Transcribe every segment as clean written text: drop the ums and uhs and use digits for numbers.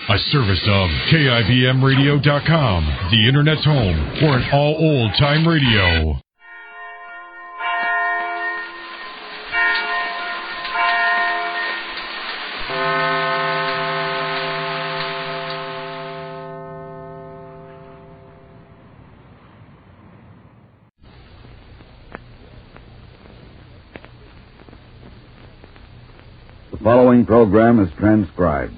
A service of KIBMradio.com, the Internet's home for an all old-time radio. The following program is transcribed.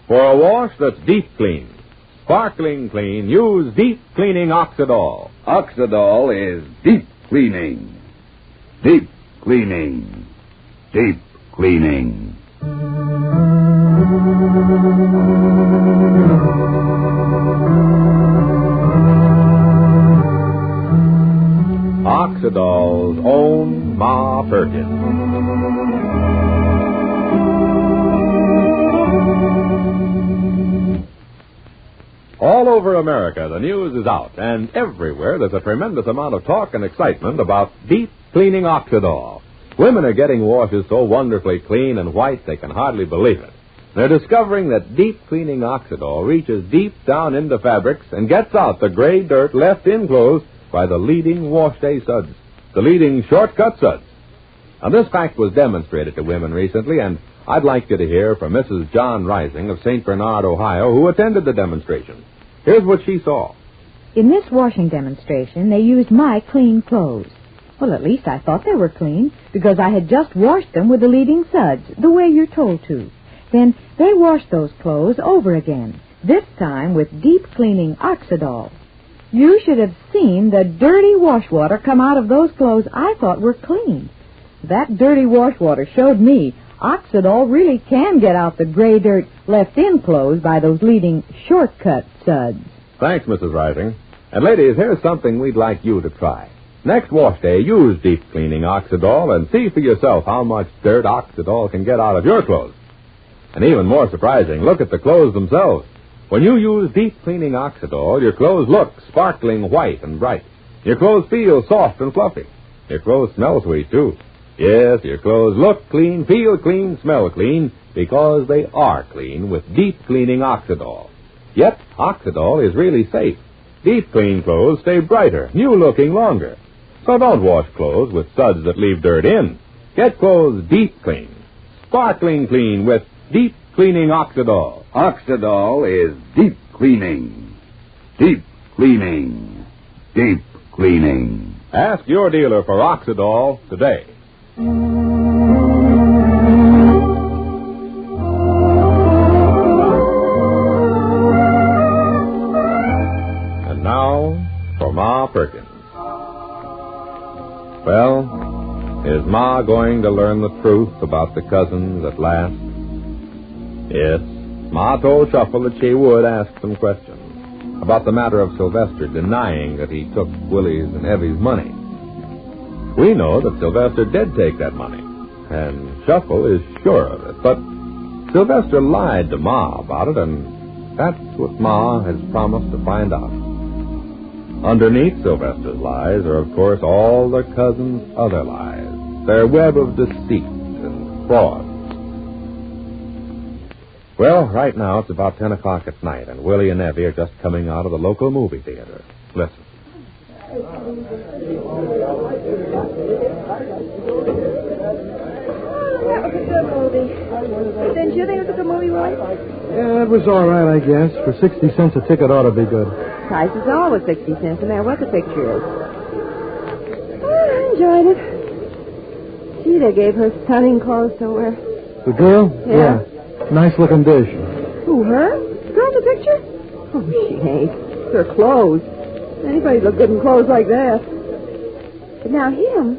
For a wash that's deep clean, sparkling clean, use Deep Cleaning Oxidol. Oxidol is deep cleaning. Deep cleaning. Deep cleaning. Oxidol's own Ma Perkins. All over America, the news is out, and everywhere there's a tremendous amount of talk and excitement about Deep Cleaning Oxidol. Women are getting washes so wonderfully clean and white they can hardly believe it. They're discovering that Deep Cleaning Oxidol reaches deep down into fabrics and gets out the gray dirt left in clothes by the leading wash day suds, the leading shortcut suds. Now, this fact was demonstrated to women recently, and I'd like you to hear from Mrs. John Rising of St. Bernard, Ohio, who attended the demonstration. Here's what she saw. In this washing demonstration, they used my clean clothes. Well, at least I thought they were clean, because I had just washed them with the leading suds, the way you're told to. Then they washed those clothes over again, this time with Deep Cleaning Oxidol. You should have seen the dirty wash water come out of those clothes I thought were clean. That dirty wash water showed me Oxidol really can get out the gray dirt left in clothes by those leading shortcut suds. Thanks, Mrs. Rising. And ladies, here's something we'd like you to try. Next wash day, use Deep Cleaning Oxidol and see for yourself how much dirt Oxidol can get out of your clothes. And even more surprising, look at the clothes themselves. When you use Deep Cleaning Oxidol, your clothes look sparkling white and bright. Your clothes feel soft and fluffy. Your clothes smell sweet, too. Yes, your clothes look clean, feel clean, smell clean, because they are clean with Deep Cleaning Oxidol. Yet, Oxidol is really safe. Deep clean clothes stay brighter, new-looking longer. So don't wash clothes with suds that leave dirt in. Get clothes deep clean, sparkling clean with Deep Cleaning Oxidol. Oxidol is deep cleaning. Deep cleaning. Deep cleaning. Ask your dealer for Oxidol today. And now for Ma Perkins. Well, is Ma going to learn the truth about the cousins at last? Yes, Ma told Shuffle that she would ask some questions about the matter of Sylvester denying that he took Willie's and Evie's money. We know that Sylvester did take that money, and Shuffle is sure of it. But Sylvester lied to Ma about it, and that's what Ma has promised to find out. Underneath Sylvester's lies are, of course, all the cousins' other lies, their web of deceit and fraud. Well, right now it's about 10 o'clock at night, and Willie and Evie are just coming out of the local movie theater. Listen. That was a good movie. Didn't you think it was a good movie, Royce? Yeah, it was all right, I guess. For 60 cents a ticket ought to be good. Price is always 60 cents, no matter what the picture is. Oh, I enjoyed it. Gee, they gave her stunning clothes to wear. The girl? Yeah. Nice-looking dish. Who, her? The girl in the picture? Oh, she ain't. Her clothes. Anybody'd look good in clothes like that. But now him,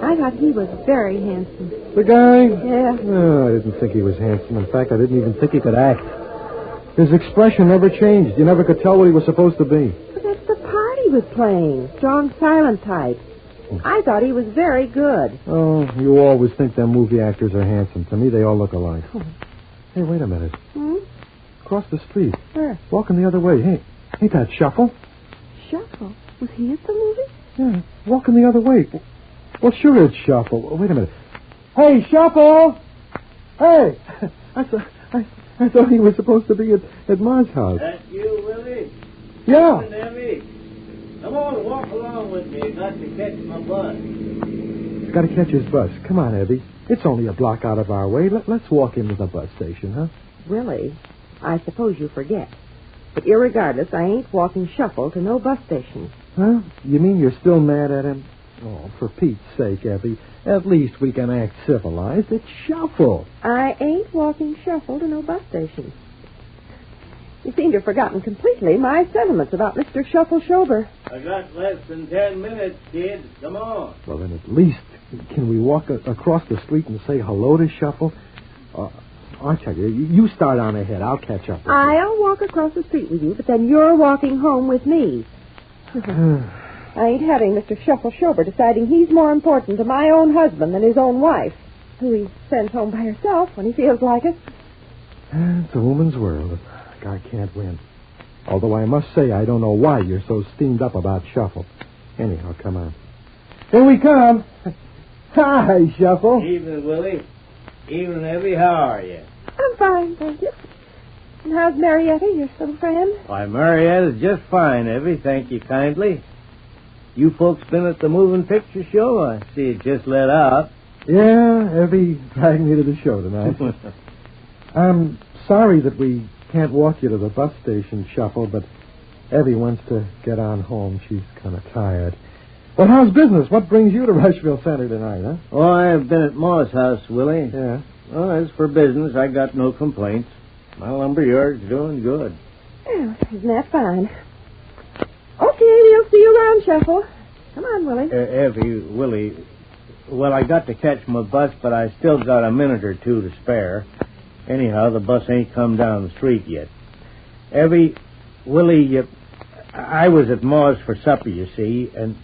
I thought he was very handsome. The guy? Yeah. No, I didn't think he was handsome. In fact, I didn't even think he could act. His expression never changed. You never could tell what he was supposed to be. But that's the part he was playing. Strong, silent type. I thought he was very good. Oh, you always think them movie actors are handsome. To me, they all look alike. Oh. Hey, wait a minute. Across the street. Where? Walking the other way. Hey, ain't that Shuffle? Shuffle? Was he at the movie? Yeah, walking the other way. Well, sure it's Shuffle. Wait a minute. Hey, Shuffle! Hey! I thought he was supposed to be at Ma's house. That you, Willie? Yeah. Listen, Evie. Come on, walk along with me. Got to catch my bus. He's got to catch his bus. Come on, Evie. It's only a block out of our way. Let's walk into the bus station, huh? Willie, I suppose you forget. But irregardless, I ain't walking shuffle to no bus station. Huh? You mean you're still mad at him? Oh, for Pete's sake, Evie. At least we can act civilized. It's Shuffle. I ain't walking shuffle to no bus station. You seem to have forgotten completely my sentiments about Mr. Shuffle Schober. I got less than 10 minutes, kid. Come on. Well, then at least can we walk across the street and say hello to Shuffle? I'll tell you. You start on ahead. I'll catch up with you. I'll walk across the street with you, but then you're walking home with me. I ain't having Mr. Shuffle Schober deciding he's more important to my own husband than his own wife, who he sends home by herself when he feels like it. It's a woman's world. A guy can't win. Although I must say I don't know why you're so steamed up about Shuffle. Anyhow, come on. Here we come. Hi, Shuffle. Evening, Willie. Evening, Evie. How are you? I'm fine, thank you. And how's Marietta, your little friend? Why, Marietta's just fine, Evie. Thank you kindly. You folks been at the moving picture show? I see it just let out. Yeah, Evie dragged me to the show tonight. I'm sorry that we can't walk you to the bus station, Shuffle, but Evie wants to get on home. She's kind of tired. Well, how's business? What brings you to Rushville Center tonight, huh? Oh, I've been at Ma's house, Willie. Yeah. Well, as for business, I got no complaints. My lumber yard's doing good. Oh, isn't that fine? Okay, we'll see you around, Shuffle. Come on, Willie. Evie, Willie, well, I got to catch my bus, but I still got a minute or two to spare. Anyhow, the bus ain't come down the street yet. Evie, Willie, I was at Ma's for supper, you see, and...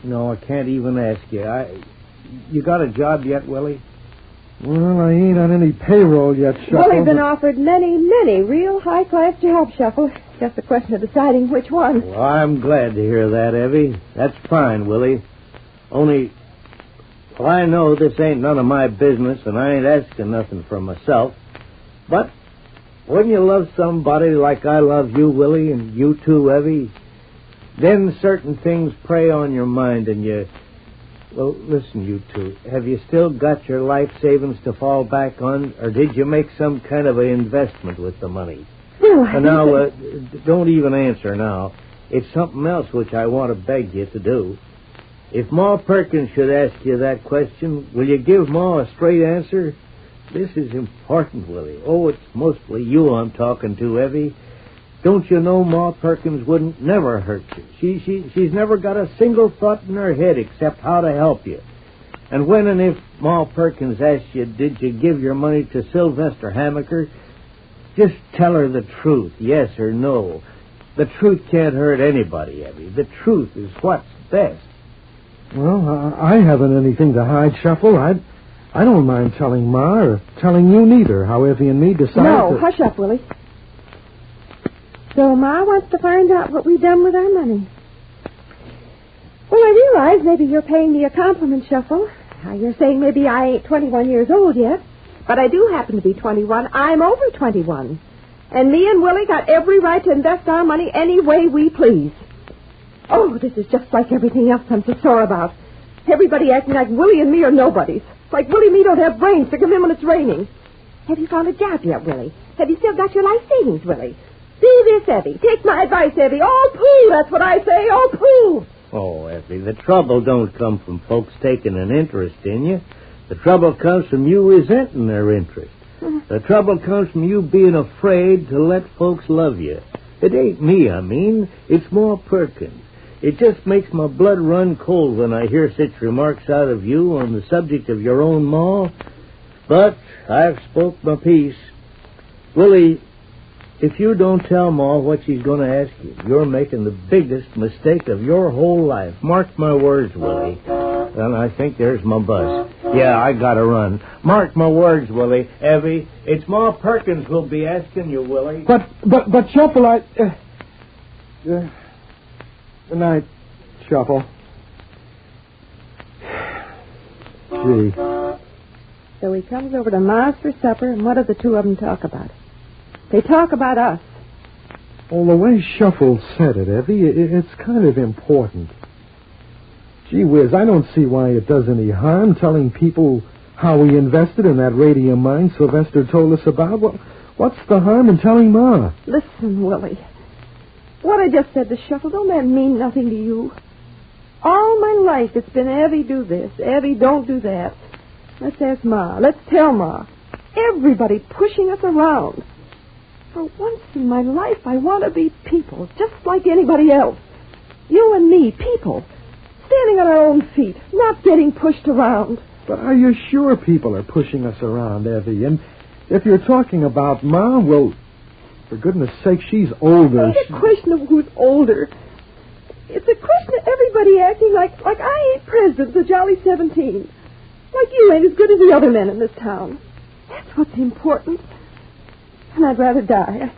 No, I can't even ask you. You got a job yet, Willie? Well, I ain't on any payroll yet, Shuffle. Willie's been offered many, many real high-class jobs, Shuffle. Just a question of deciding which one. Well, I'm glad to hear that, Evie. That's fine, Willie. Only, well, I know this ain't none of my business, and I ain't asking nothing from myself. But when you love somebody like I love you, Willie, and you too, Evie, then certain things prey on your mind, and you... Well, listen, you two. Have you still got your life savings to fall back on, or did you make some kind of an investment with the money? Well, And now, don't even answer now. It's something else which I want to beg you to do. If Ma Perkins should ask you that question, will you give Ma a straight answer? This is important, Willie. Oh, it's mostly you I'm talking to, Evie. Don't you know Ma Perkins wouldn't never hurt you? She's never got a single thought in her head except how to help you. And when and if Ma Perkins asks you, did you give your money to Sylvester Hammaker, just tell her the truth, yes or no. The truth can't hurt anybody, Evie. The truth is what's best. Well, I haven't anything to hide, Shuffle. I don't mind telling Ma or telling you neither how Evie and me decided No, hush up, Willie. So Ma wants to find out what we've done with our money. Well, I realize maybe you're paying me a compliment, Shuffle. You're saying maybe I ain't 21 years old yet. But I do happen to be 21. I'm over 21. And me and Willie got every right to invest our money any way we please. Oh, this is just like everything else I'm so sore about. Everybody acting like Willie and me are nobodies. Like Willie and me don't have brains to come in when it's raining. Have you found a job yet, Willie? Have you still got your life savings, Willie? Do this, Evie. Take my advice, Evie. Oh, pooh, that's what I say. Oh, pooh. Oh, Evie, the trouble don't come from folks taking an interest in you. The trouble comes from you resenting their interest. The trouble comes from you being afraid to let folks love you. It ain't me, I mean. It's Ma Perkins. It just makes my blood run cold when I hear such remarks out of you on the subject of your own Ma. But I've spoke my piece. Willie, if you don't tell Ma what she's going to ask you, you're making the biggest mistake of your whole life. Mark my words, Willie. And I think there's my bus. Yeah, I gotta run. Mark my words, Willie. Evie, it's Ma Perkins who'll be asking you, Willie. But Shuffle, Good night, Shuffle. Gee, So he comes over to Ma's for supper, and what do the two of them talk about? They talk about us. Well, the way Shuffle said it, Evie, it's kind of important. Gee whiz, I don't see why it does any harm telling people how we invested in that radium mine Sylvester told us about. Well, what's the harm in telling Ma? Listen, Willie. What I just said to Shuffle, don't that mean nothing to you? All my life it's been, Evie, do this. Evie, don't do that. Let's ask Ma. Let's tell Ma. Everybody pushing us around. For once in my life, I want to be people, just like anybody else. You and me, people. Standing on our own feet, not getting pushed around. But are you sure people are pushing us around, Evie? And if you're talking about Ma, well, for goodness sake, she's older. It's a question of who's older. It's a question of everybody acting like I ain't president of the Jolly 17. Like you ain't as good as the other men in this town. That's what's important. And I'd rather die.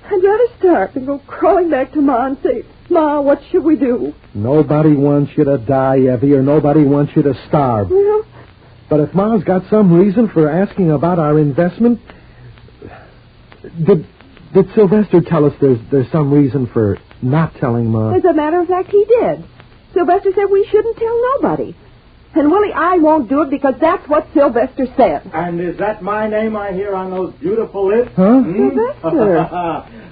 I'd rather starve than go crawling back to Ma and say, Ma, what should we do? Nobody wants you to die, Evie, or nobody wants you to starve. Well, but if Ma's got some reason for asking about our investment... Did Sylvester tell us there's some reason for not telling Ma? As a matter of fact, he did. Sylvester said we shouldn't tell nobody. And, Willie, I won't do it because that's what Sylvester said. And is that my name I hear on those beautiful lips? Huh? Sylvester.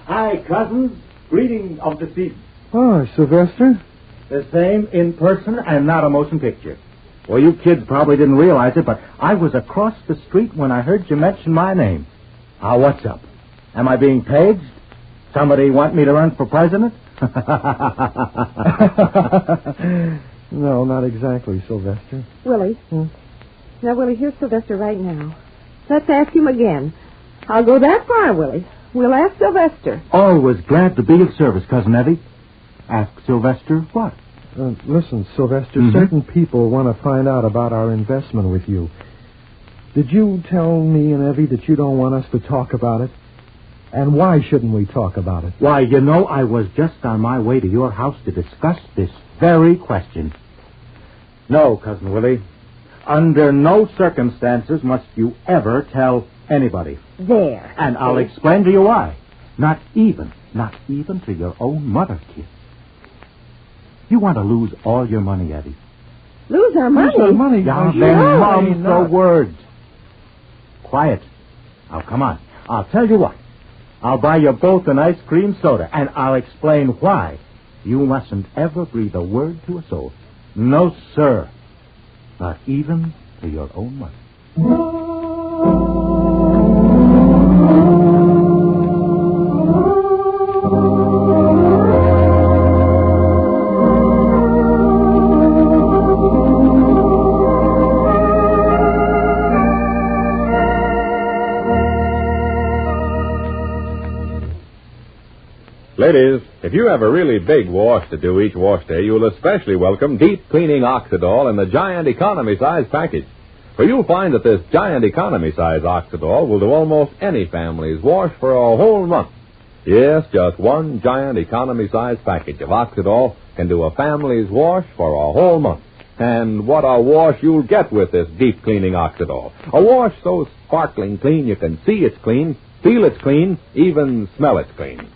Hi, cousins. Greeting of the season. Oh, Sylvester? The same in person and not a motion picture. Well, you kids probably didn't realize it, but I was across the street when I heard you mention my name. What's up? Am I being paged? Somebody want me to run for president? No, not exactly, Sylvester. Willie. Now, Willie, here's Sylvester right now. Let's ask him again. I'll go that far, Willie. We'll ask Sylvester. Always glad to be of service, Cousin Evie. Ask Sylvester what? Listen, Sylvester, certain people want to find out about our investment with you. Did you tell me and Evie that you don't want us to talk about it? And why shouldn't we talk about it? Why, you know, I was just on my way to your house to discuss this very question. No, Cousin Willie. Under no circumstances must you ever tell anybody. There. And I'll explain to you why. Not even to your own mother, kid. You want to lose all your money, Eddie. Lose our money? Lose our money? Yeah, then mum the words. Quiet. Now, come on. I'll tell you what. I'll buy you both an ice cream soda, and I'll explain why you mustn't ever breathe a word to a soul. No, sir. Not even to your own mother. Ladies, if you have a really big wash to do each wash day, you'll especially welcome Deep Cleaning Oxidol in the Giant Economy Size package. For you'll find that this Giant Economy Size Oxidol will do almost any family's wash for a whole month. Yes, just one Giant Economy Size package of Oxidol can do a family's wash for a whole month. And what a wash you'll get with this Deep Cleaning Oxidol. A wash so sparkling clean you can see it's clean, feel it's clean, even smell it's clean.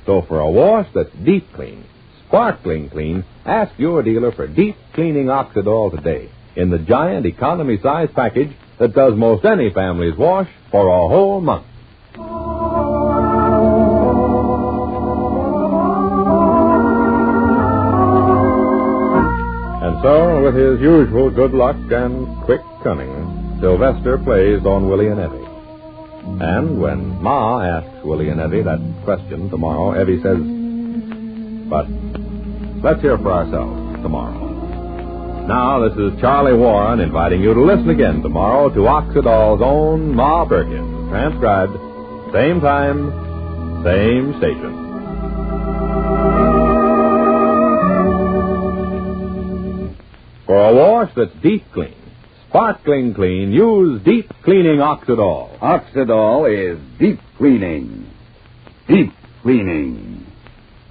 So for a wash that's deep clean, sparkling clean, ask your dealer for Deep Cleaning Oxidol today in the Giant Economy Size package that does most any family's wash for a whole month. And so, with his usual good luck and quick cunning, Sylvester plays on Willie and Evie. And when Ma asks Willie and Evie that question tomorrow, Evie says, "But let's hear for ourselves tomorrow." Now, this is Charlie Warren inviting you to listen again tomorrow to Oxidol's own Ma Perkins. Transcribed, same time, same station. For a wash that's deep clean, sparkling clean, use Deep Cleaning Oxidol. Oxidol is deep cleaning. Deep cleaning.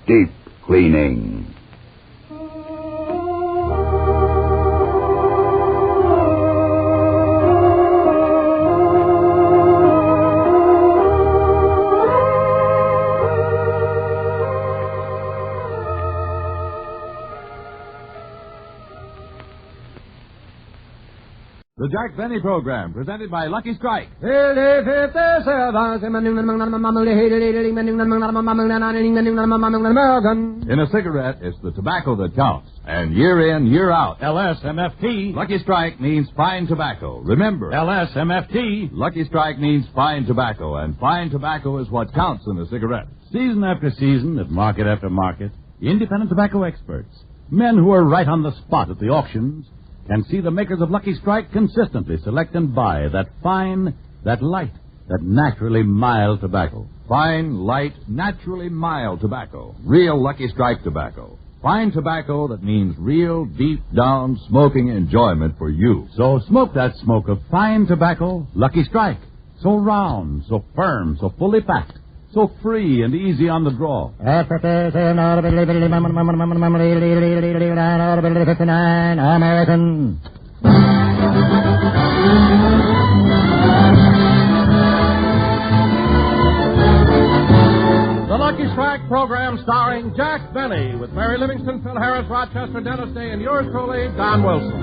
Deep cleaning. Jack Benny program, presented by Lucky Strike. In a cigarette, it's the tobacco that counts. And year in, year out. LSMFT. Lucky Strike means fine tobacco. Remember, LSMFT. Lucky Strike means fine tobacco, and fine tobacco is what counts in a cigarette. Season after season, at market after market, independent tobacco experts, men who are right on the spot at the auctions, can see the makers of Lucky Strike consistently select and buy that fine, that light, that naturally mild tobacco. Fine, light, naturally mild tobacco. Real Lucky Strike tobacco. Fine tobacco that means real, deep-down smoking enjoyment for you. So smoke that smoke of fine tobacco, Lucky Strike. So round, so firm, so fully packed, so free and easy on the draw. American. The Lucky Strike program starring Jack Benny with Mary Livingston, Phil Harris, Rochester, Dennis Day, and yours truly, Don Wilson.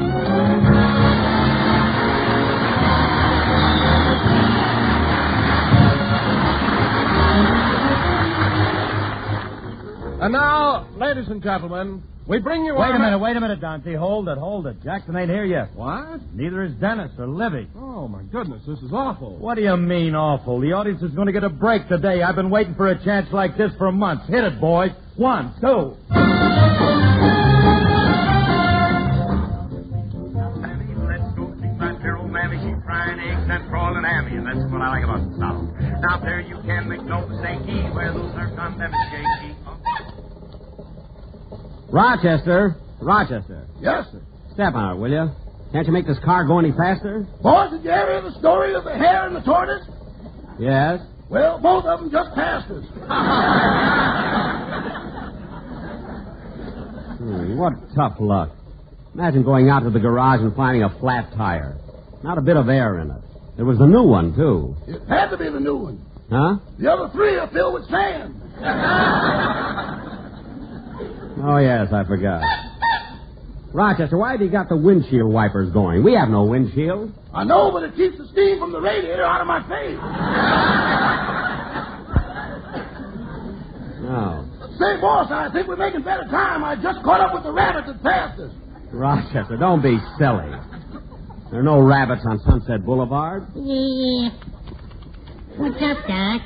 And now, ladies and gentlemen, we bring you... Wait a minute, Dante. Hold it. Jackson ain't here yet. What? Neither is Dennis or Livy. Oh, my goodness, this is awful. What do you mean, awful? The audience is going to get a break today. I've been waiting for a chance like this for months. Hit it, boys. 1, 2. Frying eggs and broiling hammy, and that's what I like about the South. Now, there you can make no mistake, where those are done, them shaky. Rochester. Yes, sir. Step on it, will you? Can't you make this car go any faster? Boys, did you ever hear the story of the hare and the tortoise? Yes. Well, both of them just passed us. What tough luck. Imagine going out to the garage and finding a flat tire. Not a bit of air in it. There was a new one, too. It had to be the new one. Huh? The other three are filled with sand. Oh, yes, I forgot. Rochester, why have you got the windshield wipers going? We have no windshield. I know, but it keeps the steam from the radiator out of my face. No. Say, boss, I think we're making better time. I just caught up with the rabbit that passed us. Rochester, don't be silly. There are no rabbits on Sunset Boulevard. Yeah. What's up, Doc?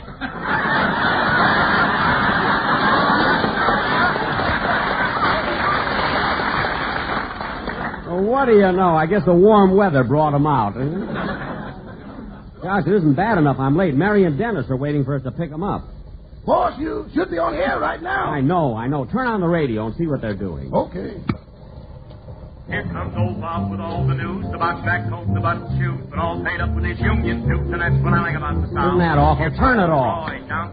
Well, what do you know? I guess the warm weather brought them out. Gosh, it isn't bad enough I'm late. Mary and Dennis are waiting for us to pick them up. Boss, you should be on the air right now. I know. Turn on the radio and see what they're doing. Okay. Here comes old Bob with all the news about track coats, the button shoes, but all paid up with his union suits, and that's what I like about the South. Isn't that awful? Turn it off. Roy, now.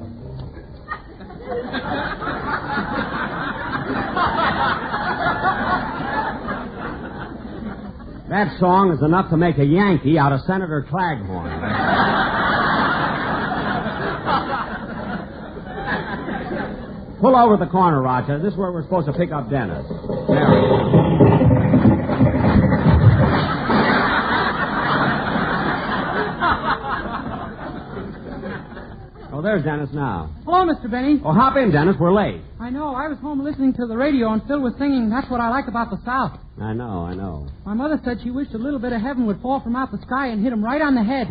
That song is enough to make a Yankee out of Senator Claghorn. Pull over the corner, Roger. This is where we're supposed to pick up Dennis. Mary. Oh, there's Dennis now. Hello, Mr. Benny. Oh, hop in, Dennis. We're late. I know. I was home listening to the radio, and Phil was singing That's What I Like About the South. I know. My mother said she wished a little bit of heaven would fall from out the sky and hit him right on the head.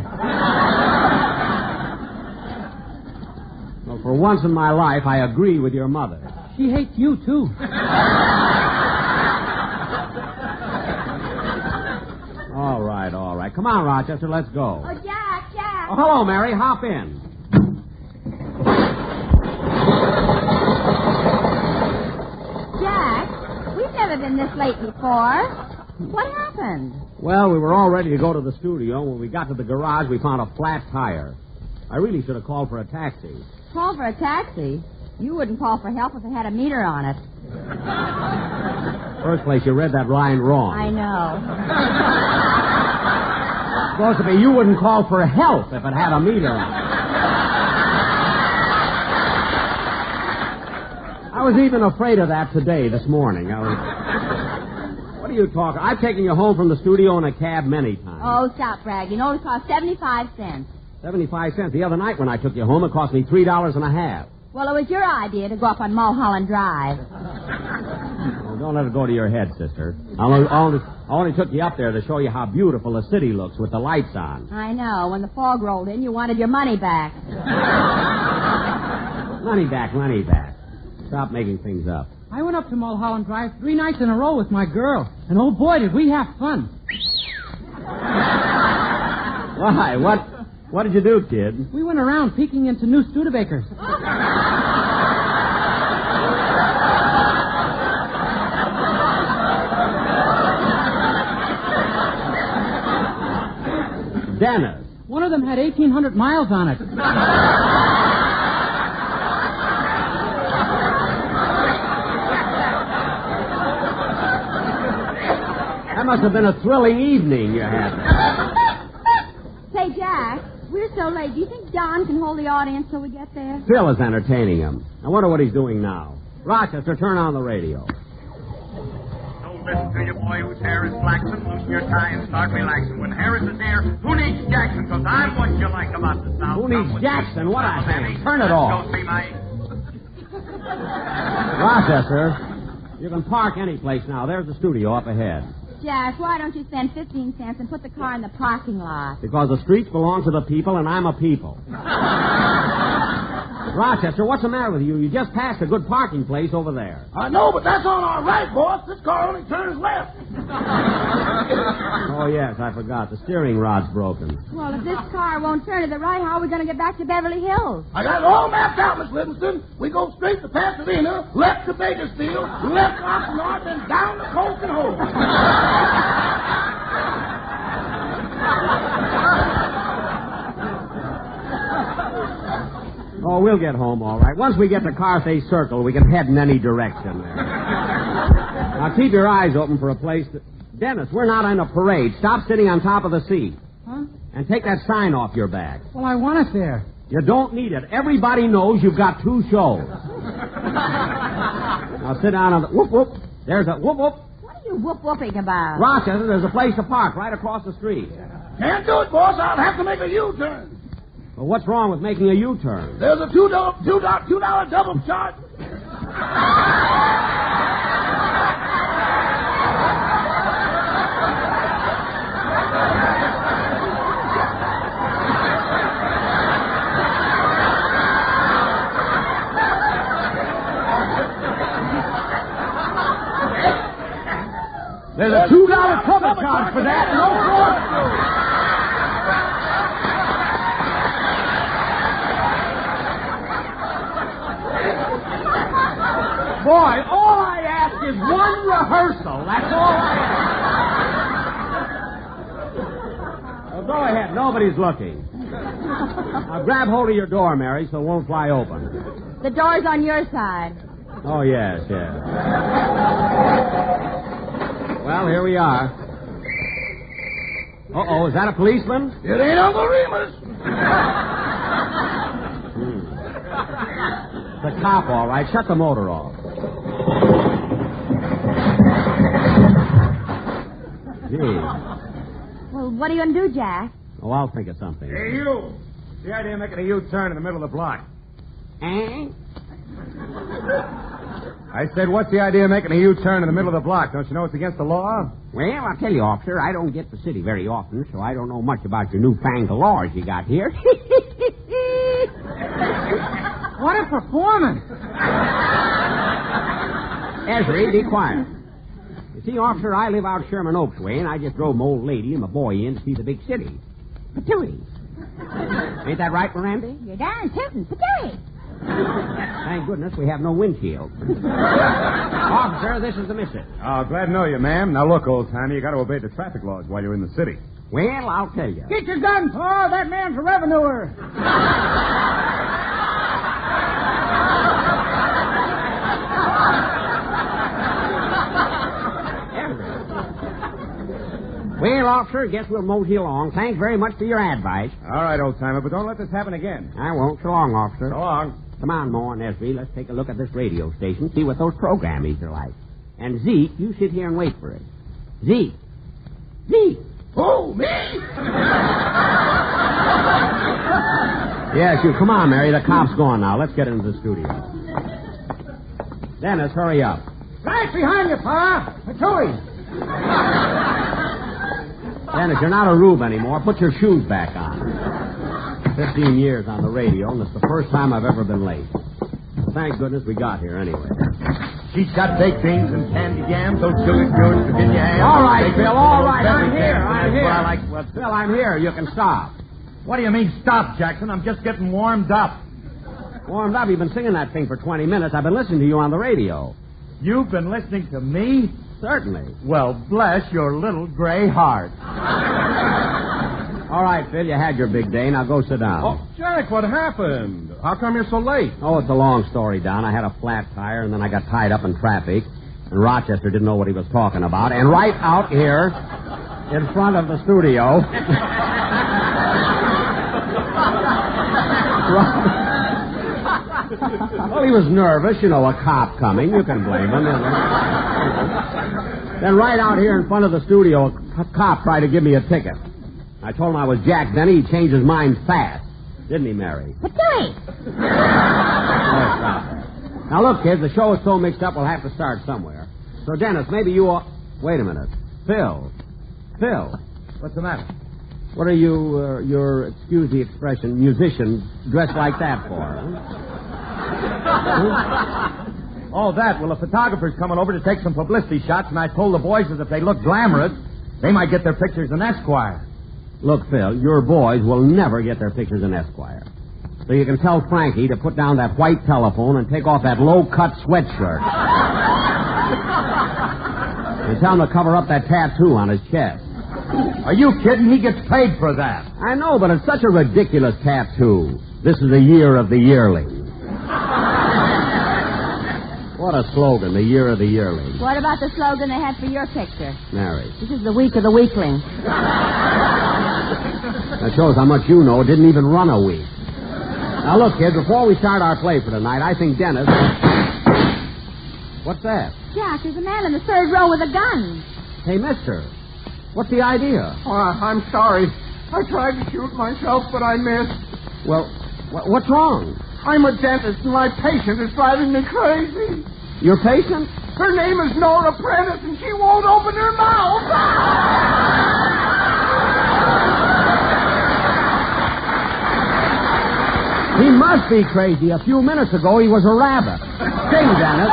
Well, for once in my life, I agree with your mother. She hates you, too. All right. Come on, Rochester, let's go. Oh, Jack. Oh, hello, Mary. Hop in. Jack, we've never been this late before. What happened? Well, we were all ready to go to the studio. When we got to the garage, we found a flat tire. I really should have called for a taxi. Call for a taxi? You wouldn't call for help if it had a meter on it. First place, you read that line wrong. I know. It's supposed to be you wouldn't call for help if it had a meter on it. I was even afraid of that this morning. What are you talking? I've taken you home from the studio in a cab many times. Oh, stop bragging. It only cost 75 cents. 75 cents. The other night when I took you home, it cost me $3.50. Well, it was your idea to go up on Mulholland Drive. Well, don't let it go to your head, sister. I only took you up there to show you how beautiful the city looks with the lights on. I know. When the fog rolled in, you wanted your money back. Money back. Stop making things up. I went up to Mulholland Drive 3 nights in a row with my girl. And oh, boy, did we have fun. Why? What did you do, kid? We went around peeking into new Studebakers. Dennis. One of them had 1,800 miles on it. That must have been a thrilling evening you had. Say, Jack, we're so late. Do you think Don can hold the audience till we get there? Phil is entertaining him. I wonder what he's doing now. Rochester, turn on the radio. Don't listen to your boy whose hair is flaxen. Loosen your tie and start relaxing. When Harris is there, who needs Jackson? Because I'm what you like about the South. Who needs Jackson? What I say? Turn it off. Go see my... Rochester, you can park any place now. There's the studio up ahead. Jack, why don't you spend 15 cents and put the car in the parking lot? Because the streets belong to the people, and I'm a people. Rochester, what's the matter with you? You just passed a good parking place over there. I know, but that's on our right, boss. This car only turns left. Oh, yes, I forgot. The steering rod's broken. Well, if this car won't turn to the right, how are we going to get back to Beverly Hills? I got it all mapped out, Miss Livingston. We go straight to Pasadena, left to Bakersfield, left Oxnard, then down to Colton Hole. Oh, we'll get home all right. Once we get to Carthay Circle, we can head in any direction there. Now, keep your eyes open for a place that... Dennis, we're not in a parade. Stop sitting on top of the seat. Huh? And take that sign off your back. Well, I want it there. You don't need it. Everybody knows you've got 2 shows. Now, sit down on the... Whoop, whoop. There's a whoop, whoop. What are you whoop-whooping about? Rochester, there's a place to park right across the street. Can't do it, boss. I'll have to make a U-turn. Well, what's wrong with making a U-turn? There's a $2 double charge. There's a $2 cover charge for that. No fraud. Boy, all I ask is one rehearsal. That's all I ask. Well, go ahead. Nobody's looking. Now, grab hold of your door, Mary, so it won't fly open. The door's on your side. Oh, yes. Well, here we are. Uh-oh, is that a policeman? It ain't Uncle Remus. The cop, all right. Shut the motor off. Gee. Well, what are you going to do, Jack? Oh, I'll think of something. Hey, you. What's the idea of making a U-turn in the middle of the block? Eh? I said, what's the idea of making a U-turn in the middle of the block? Don't you know it's against the law? Well, I'll tell you, officer, I don't get the city very often, so I don't know much about your newfangled laws you got here. What a performance. Ezra, be quiet. You see, officer, I live out Sherman Oaks way, and I just drove my old lady and my boy in to see the big city. Patooey. Ain't that right, Miranda? You're darn tootin'. Patooey. Thank goodness we have no windshield. Officer, this is the message. Oh, glad to know you, ma'am. Now, look, old-timer, you got to obey the traffic laws while you're in the city. Well, I'll tell you. Get your gun. Oh, that man's a revenuer. Well, officer, guess we'll mosey along. Thanks very much for your advice. All right, old-timer, but don't let this happen again. I won't. So long, officer. So long. Come on, Moore and Esby. Let's take a look at this radio station, see what those programmings are like. And Zeke, you sit here and wait for it. Zeke. Zeke. Who, me? Yes, you. Come on, Mary. The cop's gone now. Let's get into the studio. Dennis, hurry up. Right behind you, Pa. Machoey. Dennis, you're not a rube anymore. Put your shoes back on. 15 years on the radio, and it's the first time I've ever been late. Thank goodness we got here anyway. She's got baked beans and candy yams, those sugar cures, Virginia ham. All right, Phil, all right. I'm here. Well, Phil, I'm here. You can stop. what do you mean, stop, Jackson? I'm just getting warmed up. Warmed up? You've been singing that thing for 20 minutes. I've been listening to you on the radio. You've been listening to me? Certainly. Well, bless your little gray heart. All right, Phil, you had your big day. Now go sit down. Oh, Jack, what happened? How come you're so late? Oh, it's a long story, Don. I had a flat tire, and then I got tied up in traffic, and Rochester didn't know what he was talking about. And right out here, in front of the studio... Well, he was nervous. You know, a cop coming. You can blame him. Then right out here in front of the studio, a cop tried to give me a ticket. I told him I was Jack Benny. He changed his mind fast. Didn't he, Mary? But Joey! Now, look, kids, the show is so mixed up, we'll have to start somewhere. So, Dennis, maybe you all... Wait a minute. Phil. What's the matter? What are you, your, excuse the expression, musician dressed like that for? Oh, that. Well, the photographer's coming over to take some publicity shots, and I told the boys that if they look glamorous, they might get their pictures in Esquire. Look, Phil, your boys will never get their pictures in Esquire. So you can tell Frankie to put down that white telephone and take off that low-cut sweatshirt. And tell him to cover up that tattoo on his chest. Are you kidding? He gets paid for that. I know, but it's such a ridiculous tattoo. This is the year of the yearling. What a slogan, the year of the yearling. What about the slogan they had for your picture? Mary. This is the week of the weakling. That shows how much you know. It didn't even run a week. Now, look, kids, before we start our play for tonight, I think Dennis... What's that? Jack, there's a man in the third row with a gun. Hey, mister, what's the idea? Oh, I'm sorry. I tried to shoot myself, but I missed. Well, what's wrong? I'm a dentist, and my patient is driving me crazy. Your patient? Her name is Nora Prentice, and she won't open her mouth. He must be crazy. A few minutes ago, he was a rabbit. Sing, Dennis.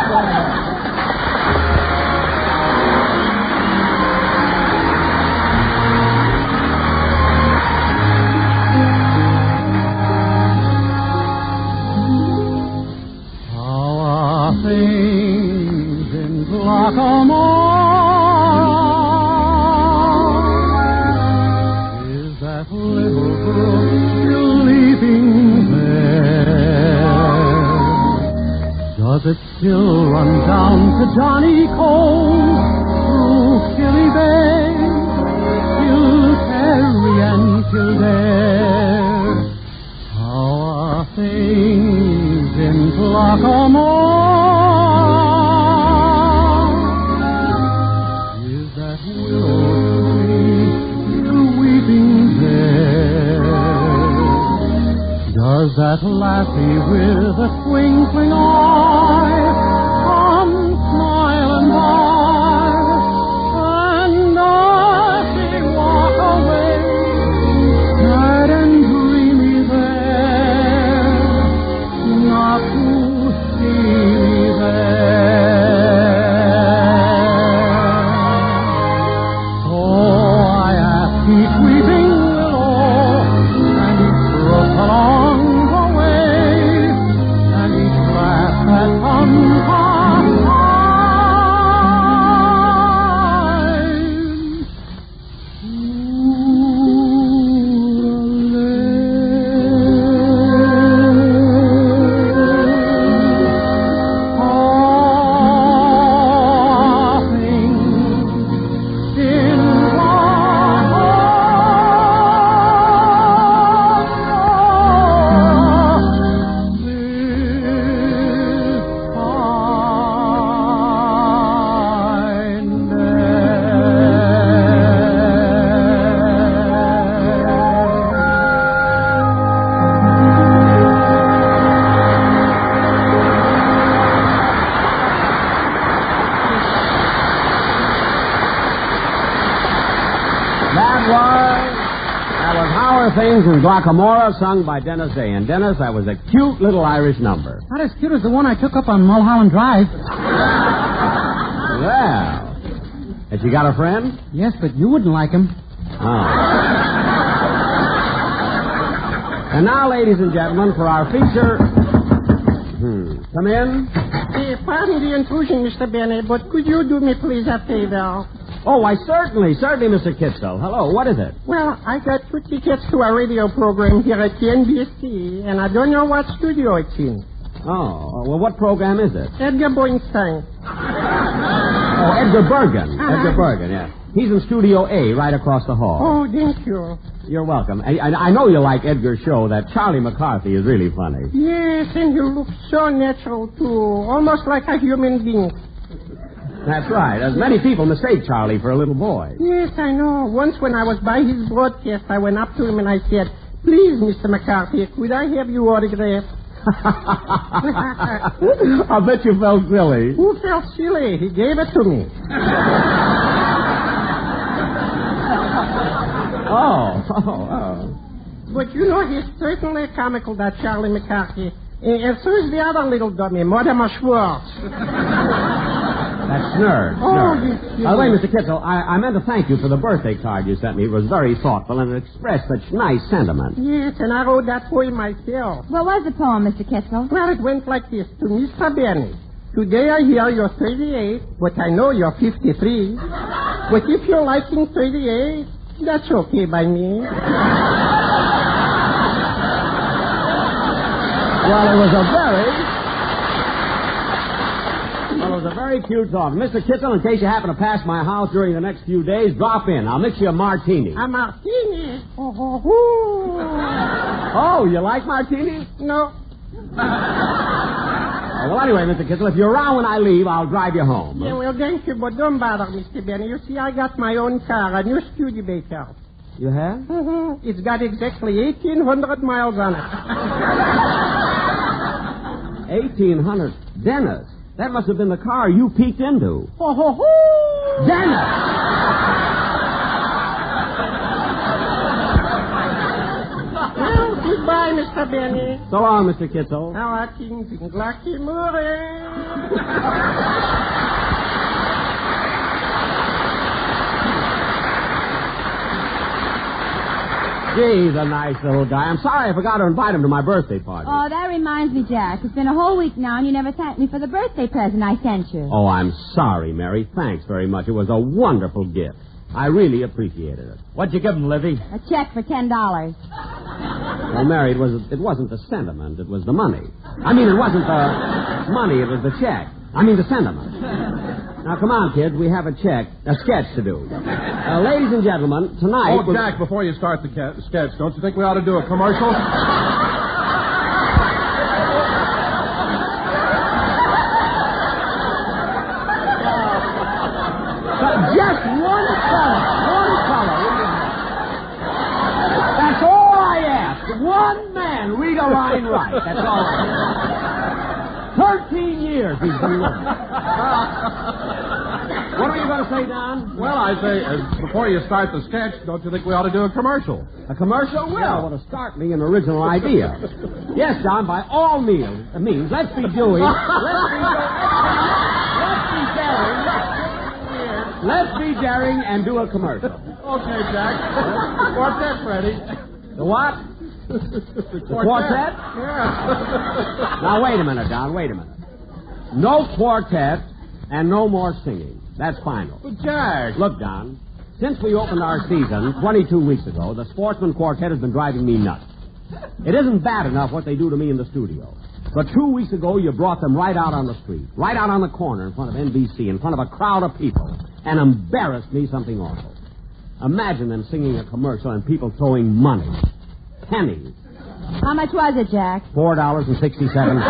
How are things in Glockamore? Is that little brook still leaping there? Does it still run down to Johnny Cove through Killy Bay, Kilterry and Kildare? How are things in Glockamore? Is that willow tree still weeping there? Does that lassie with a twinkling eye come smiling by? And does she walk away sad and dreamy there, not to see me there? So I ask each weeping willow and each brook along the way, and each laugh that comes Things in Glockamora, sung by Dennis Day. And Dennis, that was a cute little Irish number. Not as cute as the one I took up on Mulholland Drive. Well, has she got a friend? Yes, but you wouldn't like him. Oh. And now, ladies and gentlemen, for our feature... Come in. Pardon the intrusion, Mr. Benny, but could you do me, please, a favor? Oh, why, certainly, Mr. Kitzel. Hello, what is it? Well, I got 2 tickets to a radio program here at NBC, and I don't know what studio it's in. Oh, well, what program is it? Edgar Boyinstein. Oh, Edgar Bergen. Edgar Bergen, yeah. He's in Studio A, right across the hall. Oh, thank you. You're welcome. I know you like Edgar's show. That Charlie McCarthy is really funny. Yes, and you look so natural, too. Almost like a human being. That's right. As many people mistake Charlie for a little boy. Yes, I know. Once when I was by his broadcast, I went up to him and I said, "Please, Mr. McCarthy, could I have your autograph?" I bet you felt silly. Who felt silly? He gave it to me. Oh. But you know, he's certainly comical, that Charlie McCarthy. And so is the other little dummy, Mortimer Schwartz. That's Nerd. Oh, By the way, Mr. Kitzel, I meant to thank you for the birthday card you sent me. It was very thoughtful and it expressed such nice sentiment. Yes, and I wrote that poem myself. What was the poem, Mr. Kitzel? Well, it went like this. To Mr. Benny. Today I hear you're 38, but I know you're 53. But if you're liking 38, that's okay by me. Well, it was a very cute talk. Mr. Kitzel, in case you happen to pass my house during the next few days, drop in. I'll mix you a martini. A martini? Oh, you like martinis? No. Well, anyway, Mr. Kitzel, if you're around when I leave, I'll drive you home. Yeah, well, thank you, but don't bother, Mr. Benny. You see, I got my own car, a new Studebaker. You have? Mm-hmm. It's got exactly 1,800 miles on it. 1,800? Dennis, that must have been the car you peeked into. Dennis! Well, goodbye, Mr. Benny. So long, Mr. Kitzel. How are things in Glockamora? Gee, the nice little guy. I'm sorry I forgot to invite him to my birthday party. Oh, that reminds me, Jack. It's been a whole week now, and you never thanked me for the birthday present I sent you. Oh, I'm sorry, Mary. Thanks very much. It was a wonderful gift. I really appreciated it. What'd you give him, Livy? A check for $10. Well, Mary, it wasn't the sentiment. It was the money. I mean, it wasn't the money. It was the check. I mean, the sentiment. Now, come on, kids. We have a sketch to do. Ladies and gentlemen, tonight... Oh, Jack, before you start the sketch, don't you think we ought to do a commercial? Just one color. That's all I ask. One man read a line right. That's all I ask. 13 years he's been with me. What are you going to say, Don? Well, I say, before you start the sketch, don't you think we ought to do a commercial? A commercial? Well, to start me an original idea. Yes, Don, by all means, let's be doing... Let's be daring and do a commercial. Okay, Jack. Quartet ready. The what? The quartet? Yeah. Now, wait a minute, Don, wait a minute. No quartet and no more singing. That's final. But, Jack. Look, Don, since we opened our season 22 weeks ago, the Sportsmen Quartet has been driving me nuts. It isn't bad enough what they do to me in the studio. But 2 weeks ago, you brought them right out on the street, right out on the corner in front of NBC, in front of a crowd of people, and embarrassed me something awful. Imagine them singing a commercial and people throwing money. Pennies. How much was it, Jack? $4.67.